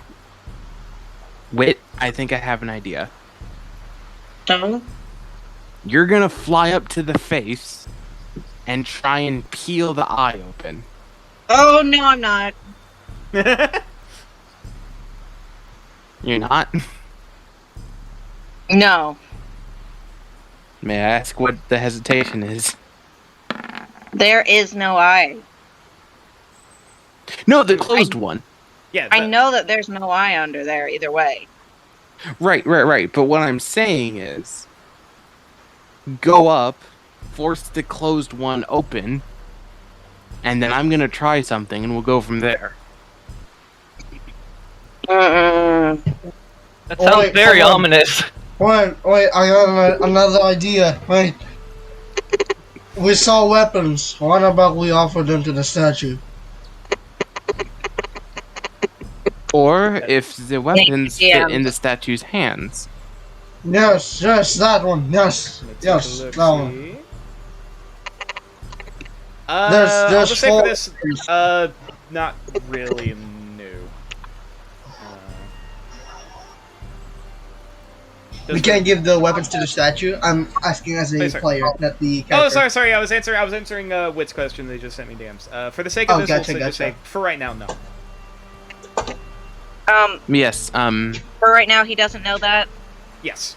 Wit, I think I have an idea. So? You're gonna fly up to the face and try and peel the eye open. Oh, no, I'm not. You're not? No. May I ask what the hesitation is? There is no eye. No, the closed one. Yeah, I know that there's no eye under there either way. Right. But what I'm saying is, go up, force the closed one open, and then I'm gonna try something, and we'll go from there. That sounds Wait, very hold on. ominous. Wait, I got another idea. Wait. We saw weapons. What about we offer them to the statue? Or if the weapons Yeah. fit in the statue's hands. Yes, that one. Yes, yes, that one. I'll There's just say for four- this, not really new. We can't give the weapons to the statue. I'm asking as a Oh, sorry. player, not the Oh, character. sorry. I was answering Wit's question. They just sent me DMs. For the sake of Oh, this, gotcha, we'll just say gotcha. for right now, no. Yes, For right now, he doesn't know that. Yes.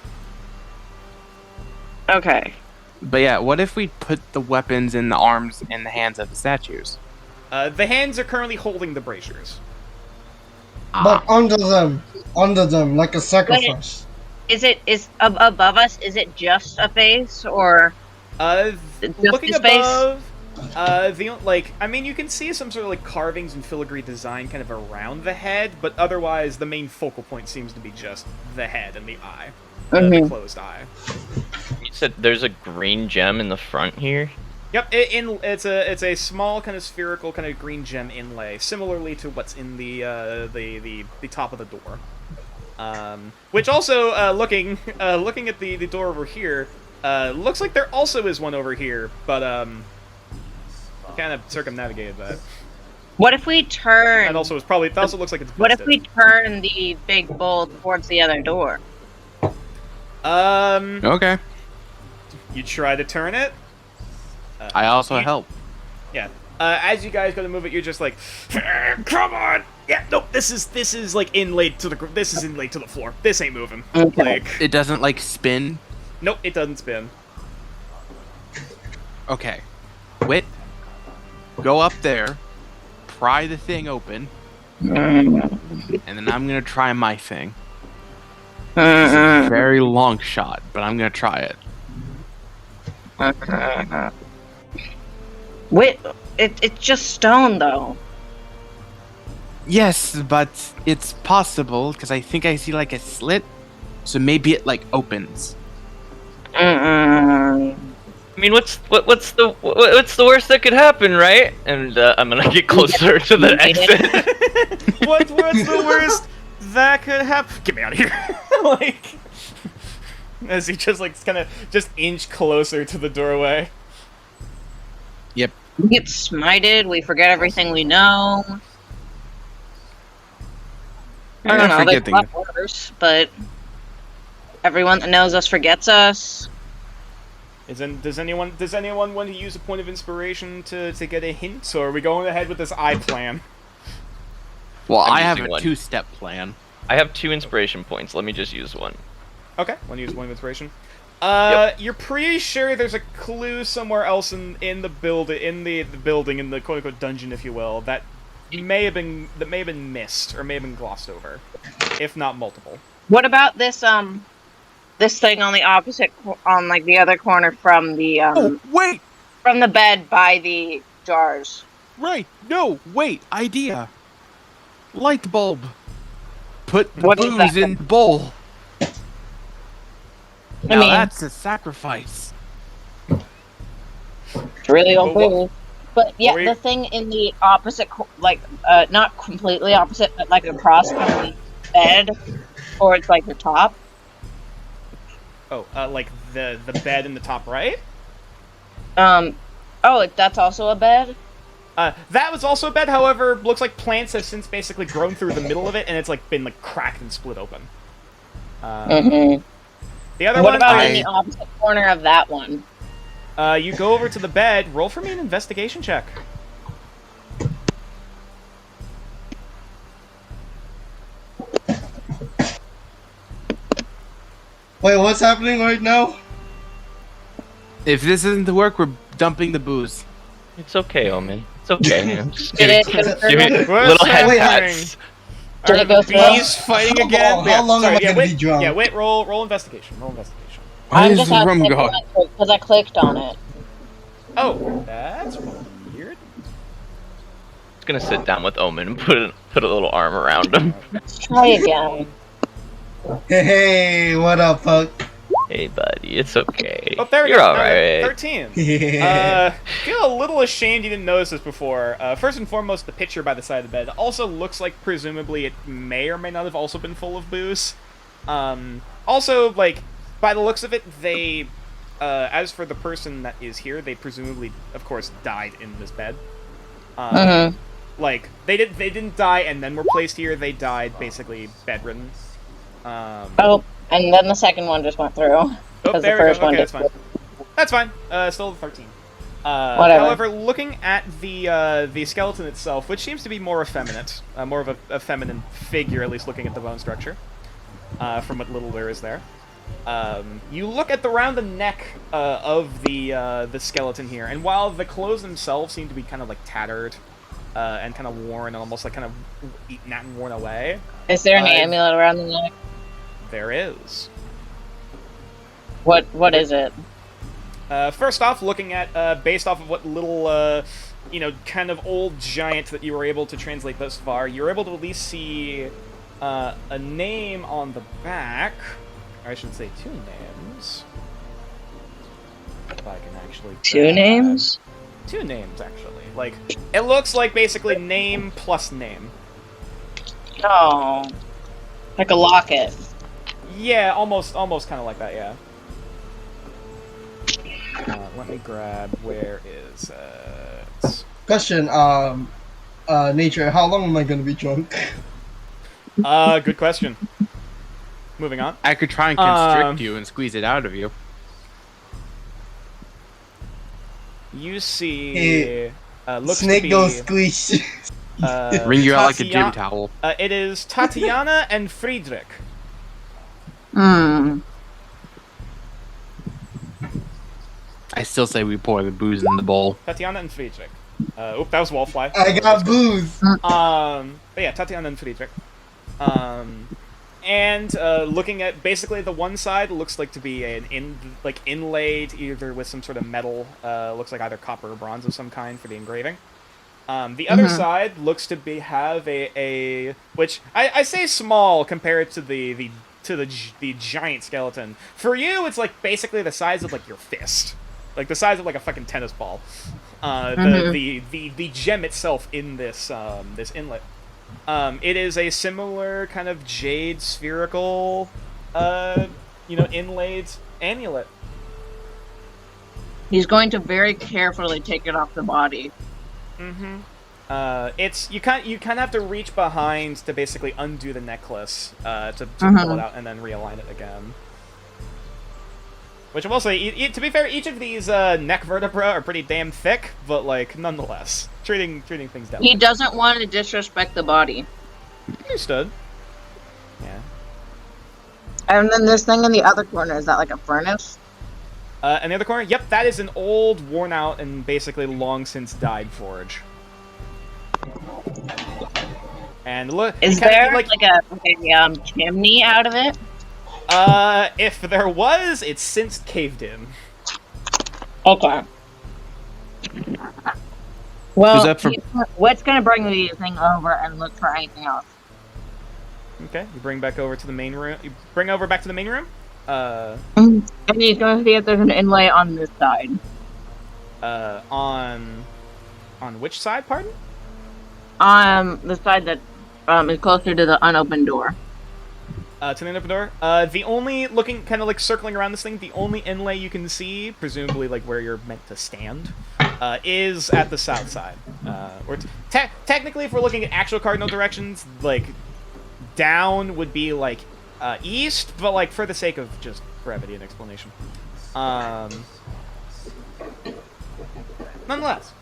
Okay. but yeah, what if we put the weapons in the arms and the hands of the statues? The hands are currently holding the braziers. But under them, like a sacrifice. Is above us? Is it just a face or just Looking his face? above, I mean, you can see some sort of like carvings and filigree design kind of around the head, but otherwise, the main focal point seems to be just the head and the eye, the closed eye. You said there's a green gem in the front here. Yep, it's a small kind of spherical kind of green gem inlay, similarly to what's in the top of the door. Which also, looking at the door over here, looks like there also is one over here, but kind of circumnavigated that. What if we turn? That also looks like it's. What if we busted. turn the big bowl towards the other door? Okay. You try to turn it. I also help. Yeah. As you guys go to move it, you're just like, come on. Yeah. Nope. This is like inlaid to the. This is inlaid to the floor. This ain't moving. Okay. Like. It doesn't like spin. Nope. It doesn't spin. Okay. Wit, go up there, pry the thing open, and then I'm gonna try my thing. Very long shot, but I'm gonna try it. Wait, it's just stone though. Yes, but it's possible because I think I see like a slit, so maybe it like opens. I mean, what's the worst that could happen, right? And I'm gonna get closer to the exit. What's the worst that could happen? Get me out of here! Like, as he just like kind of just inch closer to the doorway. Yep. We get smited. We forget everything we know. I don't know. There's forget a lot worse, but everyone that knows us forgets us. Does anyone want to use a point of inspiration to get a hint, or are we going ahead with this eye plan? Well, I'm I have using a one. 2-step plan. I have 2 inspiration points. Let me just use one. Okay, want to use one of inspiration. You're pretty sure there's a clue somewhere else in the building, in the building, in the quote unquote dungeon, if you will, that may have been missed or may have been glossed over, if not multiple. What about this this thing on the opposite on like the other corner from the Oh, wait! from the bed by the jars? Right. No, wait. Idea. Light bulb. Put the What is booze that? in the bowl. Now mean- that's a sacrifice. It's really Well, old. But yeah, were you- the thing in the opposite, like not completely opposite, but like across from the bed, towards like the top. Oh, like the bed in the top right? Oh, that's also a bed. That was also a bed, however, looks like plants have since basically grown through the middle of it, and it's like been like cracked and split open. Mm-hmm. The other What one, about in the opposite corner of that one? you go over to the bed, roll for me an investigation check. Wait, what's happening right now? If this isn't to work, we're dumping the booze. It's okay, Omen. It's okay. I'm just Did it giving, go through? giving What's little head happening? pats. Did it go through? Bees fighting How again. long- how long am I gonna wait, be drunk? Yeah, wait. Roll investigation. Roll investigation. Why I'm is just the rum asking gone? because I clicked on it. Oh, that's weird. Just gonna sit down with Omen and put a little arm around him. Let's try again. Hey, what up, Puck? Hey, buddy, it's okay. Oh, there we You're go. alright. 13. Yeah. Feel a little ashamed you didn't notice this before. First and foremost, the picture by the side of the bed also looks like presumably it may or may not have also been full of booze. Also, like, by the looks of it, they, as for the person that is here, they presumably, of course, died in this bed. Like, they didn't die and then were placed here. They died basically bedridden. Oh, and then the second one just went through. Oh, Because there the we first go. one Okay, that's just fine. That's fine. Still 13. Whatever. However, looking at the skeleton itself, which seems to be more effeminate, more of a feminine figure, at least looking at the bone structure, from what little there is there. You look at around the neck of the skeleton here, and while the clothes themselves seem to be kind of like tattered and kind of worn and almost like kind of eaten at and worn away, Is there an amulet around the neck? there is. What is it? First off, looking at, based off of what little, kind of old giant that you were able to translate thus far, you're able to at least see a name on the back. Or I should say 2 names. If I can actually... 2 names? 2 names, actually. Like, it looks like basically name plus name. Oh. Like a locket. Yeah, almost kind of like that, yeah. Let me grab, where is it? Question, Nature, how long am I gonna be drunk? Good question. Moving on. I could try and constrict you and squeeze it out of you. You see, Hey, looks Snake to be, don't squeeze. Wring you out like a gym towel. It is Tatiana and Friedrich. Hmm. I still say we pour the booze in the bowl. Tatiana and Friedrich. Oop, that was Wallfly. I got booze. But yeah, Tatiana and Friedrich. And looking at basically the one side looks like to be an inlaid either with some sort of metal, looks like either copper or bronze of some kind for the engraving. The other side looks to have a which I say small compared to the giant skeleton. For you, it's like basically the size of like your fist, like the size of like a fucking tennis ball. The gem itself in this this inlet. It is a similar kind of jade spherical, inlaid amulet. He's going to very carefully take it off the body. It's you kind of have to reach behind to basically undo the necklace to pull it out and then realign it again. Which I will say, to be fair, each of these neck vertebrae are pretty damn thick, but like nonetheless, treating things down. He doesn't want to disrespect the body. Understood. Yeah. And then this thing in the other corner, is that like a furnace? In the other corner, yep, that is an old, worn out, and basically long since died forge. And look, Is there like a chimney out of it? If there was, it's since caved in. Okay. Well, Is that for- what's gonna bring the thing over and look for anything else? Okay, you bring back over to the main room. You bring over back to the main room. And he's gonna see if there's an inlay on this side. On which side? Pardon? The side that is closer to the unopened door. To the unopened door. The only looking kind of like circling around this thing. The only inlay you can see, presumably like where you're meant to stand, is at the south side. Or technically, if we're looking at actual cardinal directions, like down would be like east, but like for the sake of just brevity and explanation. Nonetheless.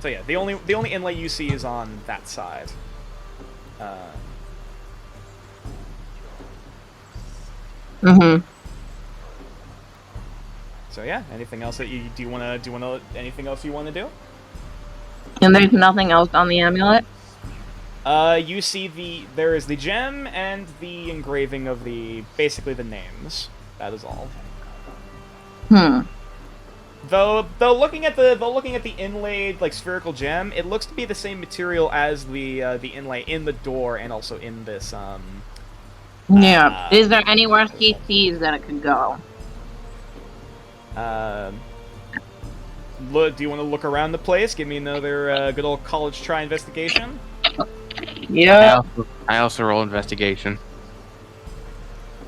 So yeah, the only inlay you see is on that side. So yeah, anything else that you anything else you want to do? And there's nothing else on the amulet? You see there is the gem and the engraving of basically the names. That is all. Though looking at the inlaid like spherical gem, it looks to be the same material as the inlay in the door and also in this Yeah. Is there anywhere he sees that it could go? Look, do you want to look around the place? Give me another good old college try investigation. Yeah. I also roll investigation.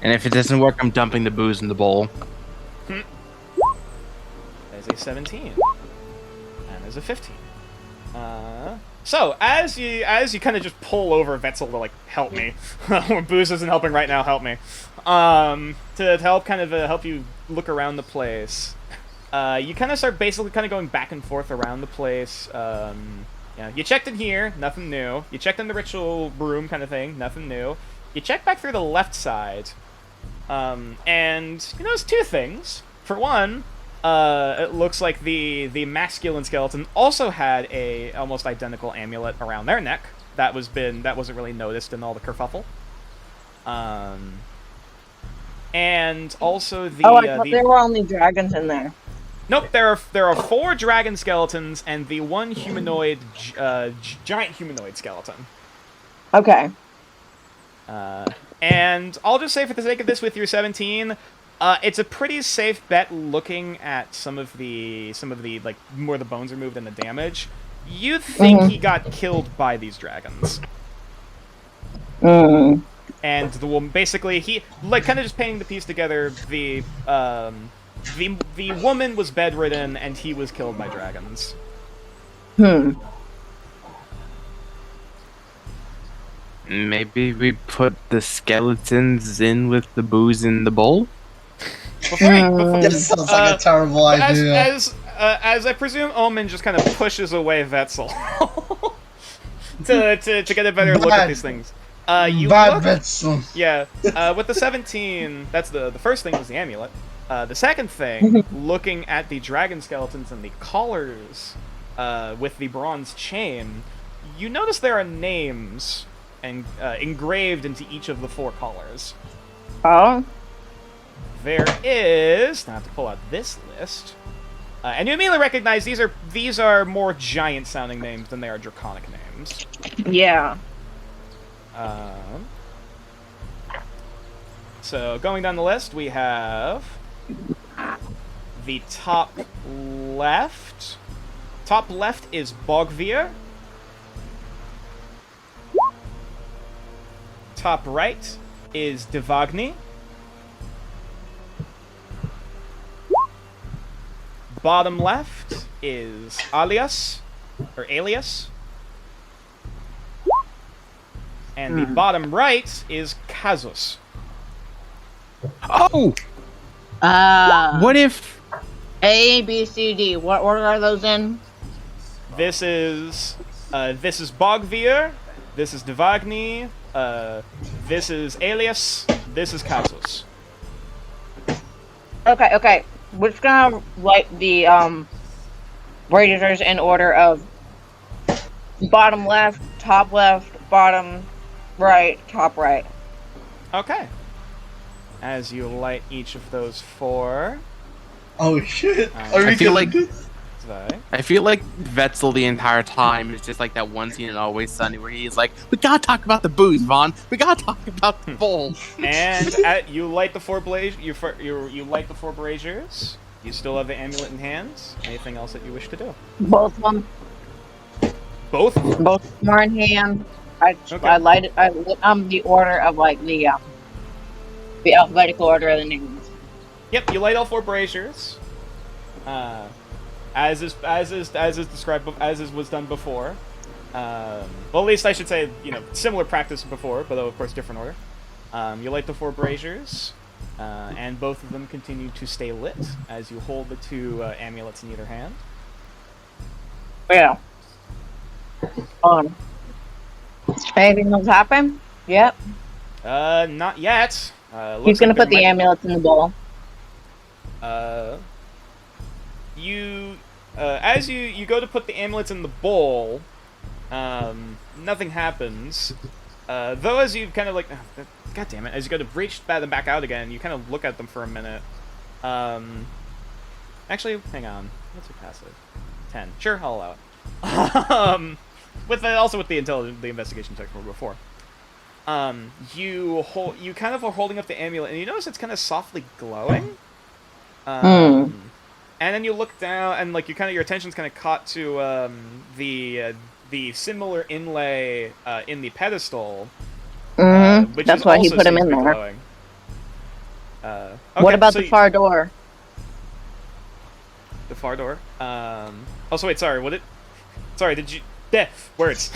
And if it doesn't work, I'm dumping the booze in the bowl. There's a 17. And there's a 15. So, as you kind of just pull over Vetzel to, like, help me. Booze isn't helping right now, help me. To help help you look around the place. You kind of start basically kind of going back and forth around the place. You checked in here, nothing new. You checked in the ritual room kind of thing, nothing new. You check back through the left side. And you notice two things. For one, it looks like the masculine skeleton also had a almost identical amulet around their neck. That wasn't really noticed in all the kerfuffle. And also the I thought there were only dragons in there. Nope, there are 4 dragon skeletons and the one humanoid giant humanoid skeleton. Okay. And I'll just say for the sake of this with your 17, it's a pretty safe bet looking at some of the like more the bones removed and the damage. You think he got killed by these dragons. And the woman basically he like kind of just painting the piece together, the woman was bedridden and he was killed by dragons. Maybe we put the skeletons in with the booze in the bowl? That sounds like a terrible idea. As I presume Omen just kind of pushes away Vetzel to get a better look at these things. Vetzel. Yeah, with the 17, that's the first thing was the amulet. The second thing, looking at the dragon skeletons and the collars with the bronze chain, you notice there are names engraved into each of the 4 collars. Oh? There is... Now I have to pull out this list. And you immediately recognize these are more giant-sounding names than they are draconic names. Yeah. So, going down the list, we have... the top left. Top left is Bogvir. Top right is Devagni. Bottom left is Alias. And the bottom right is Kazus. Oh! What if... A, B, C, D. What order are those in? This is Bogvir. This is Devagni. This is Alias. This is Kazus. Okay. We're just gonna light the braziers in order of bottom left, bottom right, top right. Okay. As you light each of those 4, Oh shit! Are I we feel gonna like- do this? Zwei. I feel like Vetzel the entire time is just like that one scene in Always Sunny where he's like, "We gotta talk about the booze, Vaughn. We gotta talk about the bowl." And you light the 4 you light the 4 braziers. You still have the amulet in hands. Anything else that you wish to do? Both of them. Both of them. Both of them are in hand. I lit the order of like the alphabetical order of the names. Yep, you light all 4 braziers. As is described, was done before. Well, at least I should say, similar practice before, but of course different order. You light the 4 braziers, and both of them continue to stay lit as you hold the 2 amulets in either hand. Yeah. Anything else happen? Yep. Not yet. He's gonna put the amulets in the bowl. As you go to put the amulets in the bowl, nothing happens. Though as you kind of like, god damn it, as you go to reach them back out again, you kind of look at them for a minute. Actually, hang on. What's your passive? 10. Sure, I'll allow it. Also with the investigation check from before. You kind of are holding up the amulet, and you notice it's kind of softly glowing. And then you look down, and like your attention's kind of caught to the similar inlay in the pedestal. Which That's why he put him in there. Glowing. Okay, what about the far door? The far door. Also, wait. Sorry. Did you? Words.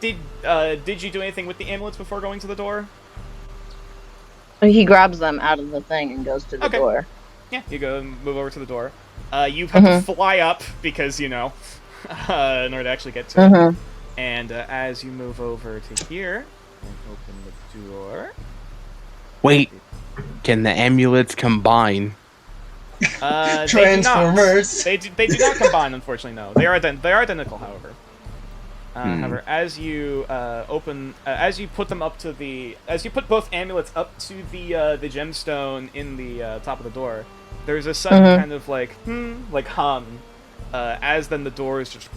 Did you do anything with the amulets before going to the door? He grabs them out of the thing and goes to the door. Yeah, you go and move over to the door. You have to fly up because, in order to actually get to it. And as you move over to here and open the door... Wait, can the amulets combine? Transformers. They do not combine, unfortunately, no. They are identical, however. However, as you as you put both amulets up to the gemstone in the top of the door, there's a sudden kind of like hum, as then the door is just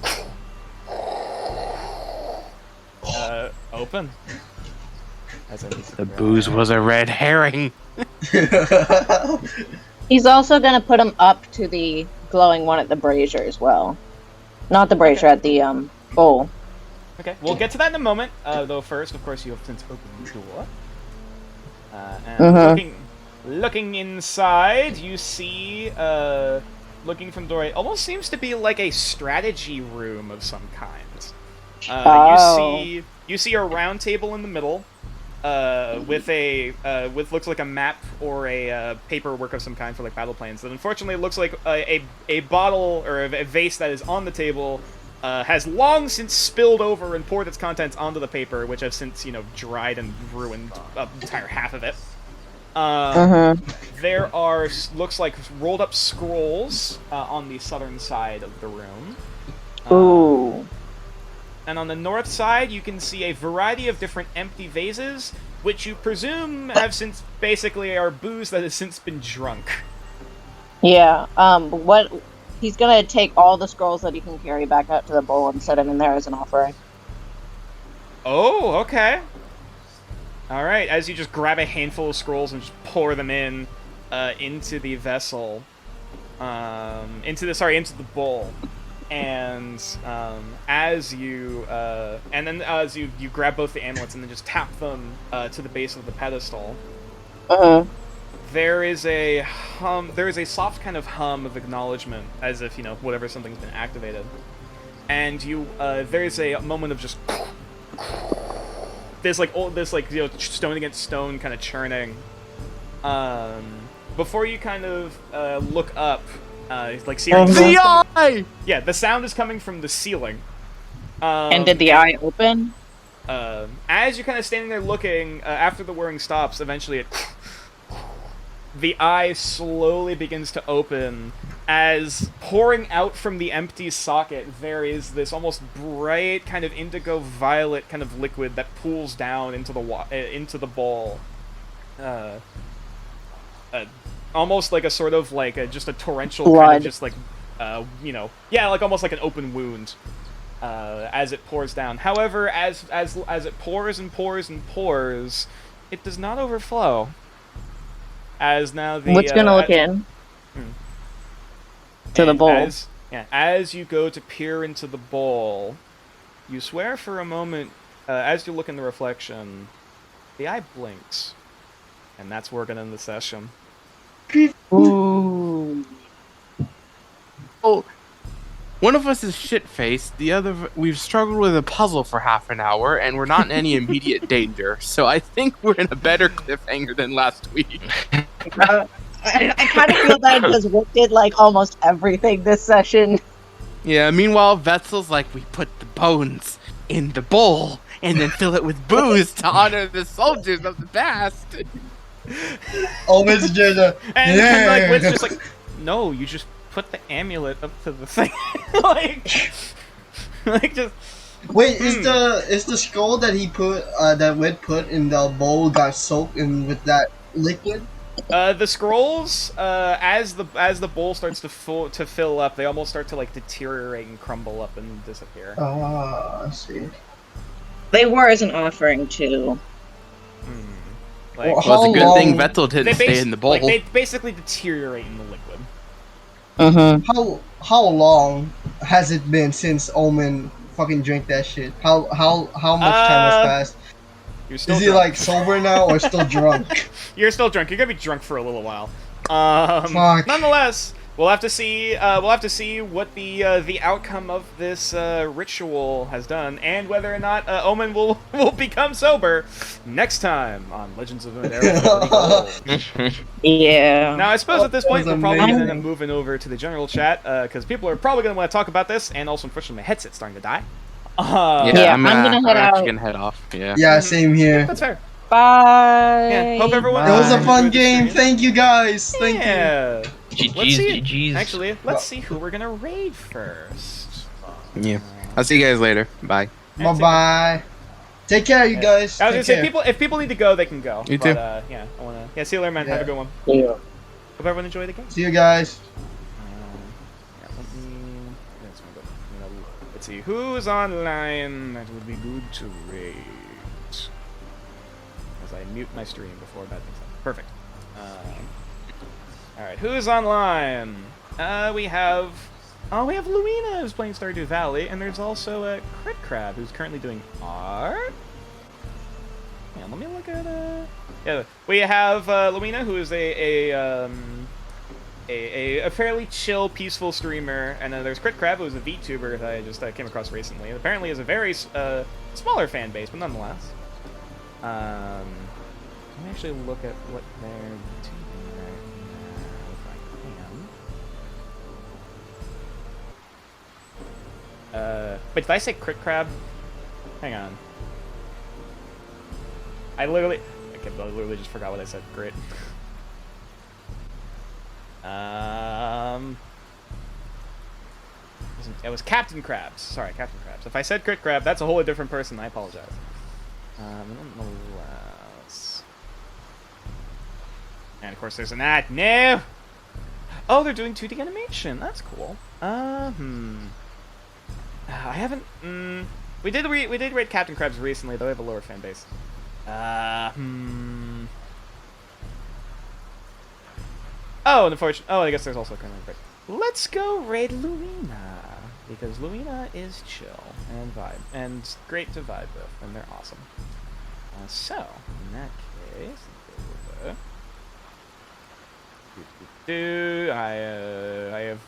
open. The booze was a red herring. He's also gonna put them up to the glowing one at the brazier as well, not the brazier at the bowl. Okay, we'll get to that in a moment. Though first, of course, you have since opened the door. And looking inside, you see, looking from the door, it almost seems to be like a strategy room of some kind. You see a round table in the middle, with looks like a map or a paperwork of some kind for like battle plans. That unfortunately looks like a bottle or a vase that is on the table. Has long since spilled over and poured its contents onto the paper, which have since, dried and ruined an entire half of it. There are, looks like, rolled up scrolls on the southern side of the room. Ooh. And on the north side, you can see a variety of different empty vases, which you presume have since, basically, are booze that has since been drunk. Yeah, he's gonna take all the scrolls that he can carry back out to the bowl and set them in there as an offering. Oh, okay. Alright, as you just grab a handful of scrolls and just pour them in, into the vessel, into the bowl. And, as you grab both the amulets and then just tap them, to the base of the pedestal. There is a soft kind of hum of acknowledgement, as if, whatever, something's been activated. And there's a moment of just this stone against stone kind of churning. Before you kind of look up, see the eye. Yeah, the sound is coming from the ceiling. And did the eye open? As you're kind of standing there looking, after the whirring stops, eventually it the eye slowly begins to open as pouring out from the empty socket there is this almost bright kind of indigo violet kind of liquid that pools down into the ball. Almost like a sort of like just a torrential kind Blood. of just like like almost like an open wound as it pours down. However, as it pours and pours and pours, it does not overflow. As now the What's gonna look in? To the bowl. As you go to peer into the bowl, you swear for a moment, as you look in the reflection, the eye blinks. And that's where we're gonna end the session. Ooh. Oh, one of us is shit-faced. The other, we've struggled with a puzzle for half an hour, and we're not in any immediate danger. So I think we're in a better cliffhanger than last week. I kind of feel that because Rick did like almost everything this session. Yeah, meanwhile, Vetzel's like, we put the bones in the bowl and then fill it with booze to honor the soldiers of the past. Omen's just And like Wit's just like, no, you just put the amulet up to the thing. like just Wait, is the skull that he put that Wit put in the bowl got soaked in with that liquid? the scrolls, as the bowl starts to fill up, they almost start to like deteriorate and crumble up and disappear. I see. They were as an offering too. Like, Well, it's a good thing Vetzel didn't stay bas- in the bowl. Like, they basically deteriorate in the liquid. How long has it been since Omen fucking drank that shit? How much time has passed? You're still Is he drunk. like sober now or still drunk? You're still drunk. You're gonna be drunk for a little while. Fuck. Nonetheless, we'll have to see. What the outcome of this ritual has done, and whether or not Omen will become sober next time on Legends of Runeterra. Yeah. Now, I suppose at this point That we're was probably going to amazing. moving over to the general chat because people are probably going to want to talk about this, and also unfortunately my headset's starting to die. Yeah, I'm gonna head actually out. gonna head off. Yeah. Yeah, same here. That's fair. Bye. Yeah, hope everyone. It was a fun enjoyed the game. stream. Thank you guys. Thank you. Yeah. Let's see. GG's. Actually, let's see who we're gonna raid first. Yeah. I'll see you guys later. Bye. Bye bye. Take care, you guys. I was gonna Take say, care. if people need to go, they can go. You but, too. Yeah, I wanna. Yeah, see you later, man. Have a Yeah. good one. Yeah. Hope everyone enjoyed the game. See you guys. Yeah, let's see who's online. That would be good to raid. As I mute my stream before bad things happen. Perfect. All right, who's online? We have Luina who's playing Stardew Valley, and there's also Crit Crab who's currently doing art. Yeah, let me look at yeah, we have Luina who is a fairly chill, peaceful streamer, and then there's Crit Crab, who's a VTuber that I just came across recently. And apparently has a very smaller fan base, but nonetheless. Let me actually look at what they're doing right now, if I can. Wait, did I say Crit Crab? Hang on. I literally just forgot what I said. Great. It was Captain Krabs. Sorry, Captain Krabs. If I said Crit Crab, that's a wholly different person. I apologize. Nonetheless. And of course, there's an ad. No. Oh, they're doing 2D animation. That's cool. I haven't. We did rate Captain Krabs recently, though. They have a lower fan base. Oh, and unfortunately, I guess there's also kind of a break. Let's go raid Luina, because Luina is chill and vibe and great to vibe with, and they're awesome. So in that case,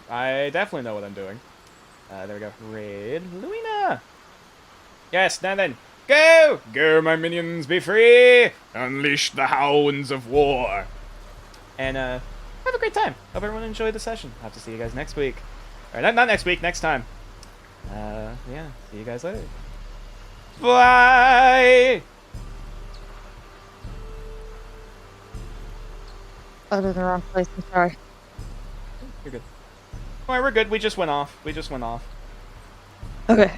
I definitely know what I'm doing. There we go. Raid Luina. Yes, now then. Go! Go, my minions, be free! Unleash the hounds of war! And, have a great time. Hope everyone enjoyed the session. I'll have to see you guys next week. Or, not next week, next time. Yeah, see you guys later. Bye! I'm in the wrong place. I'm sorry. You're good. Alright, we're good. We just went off. Okay.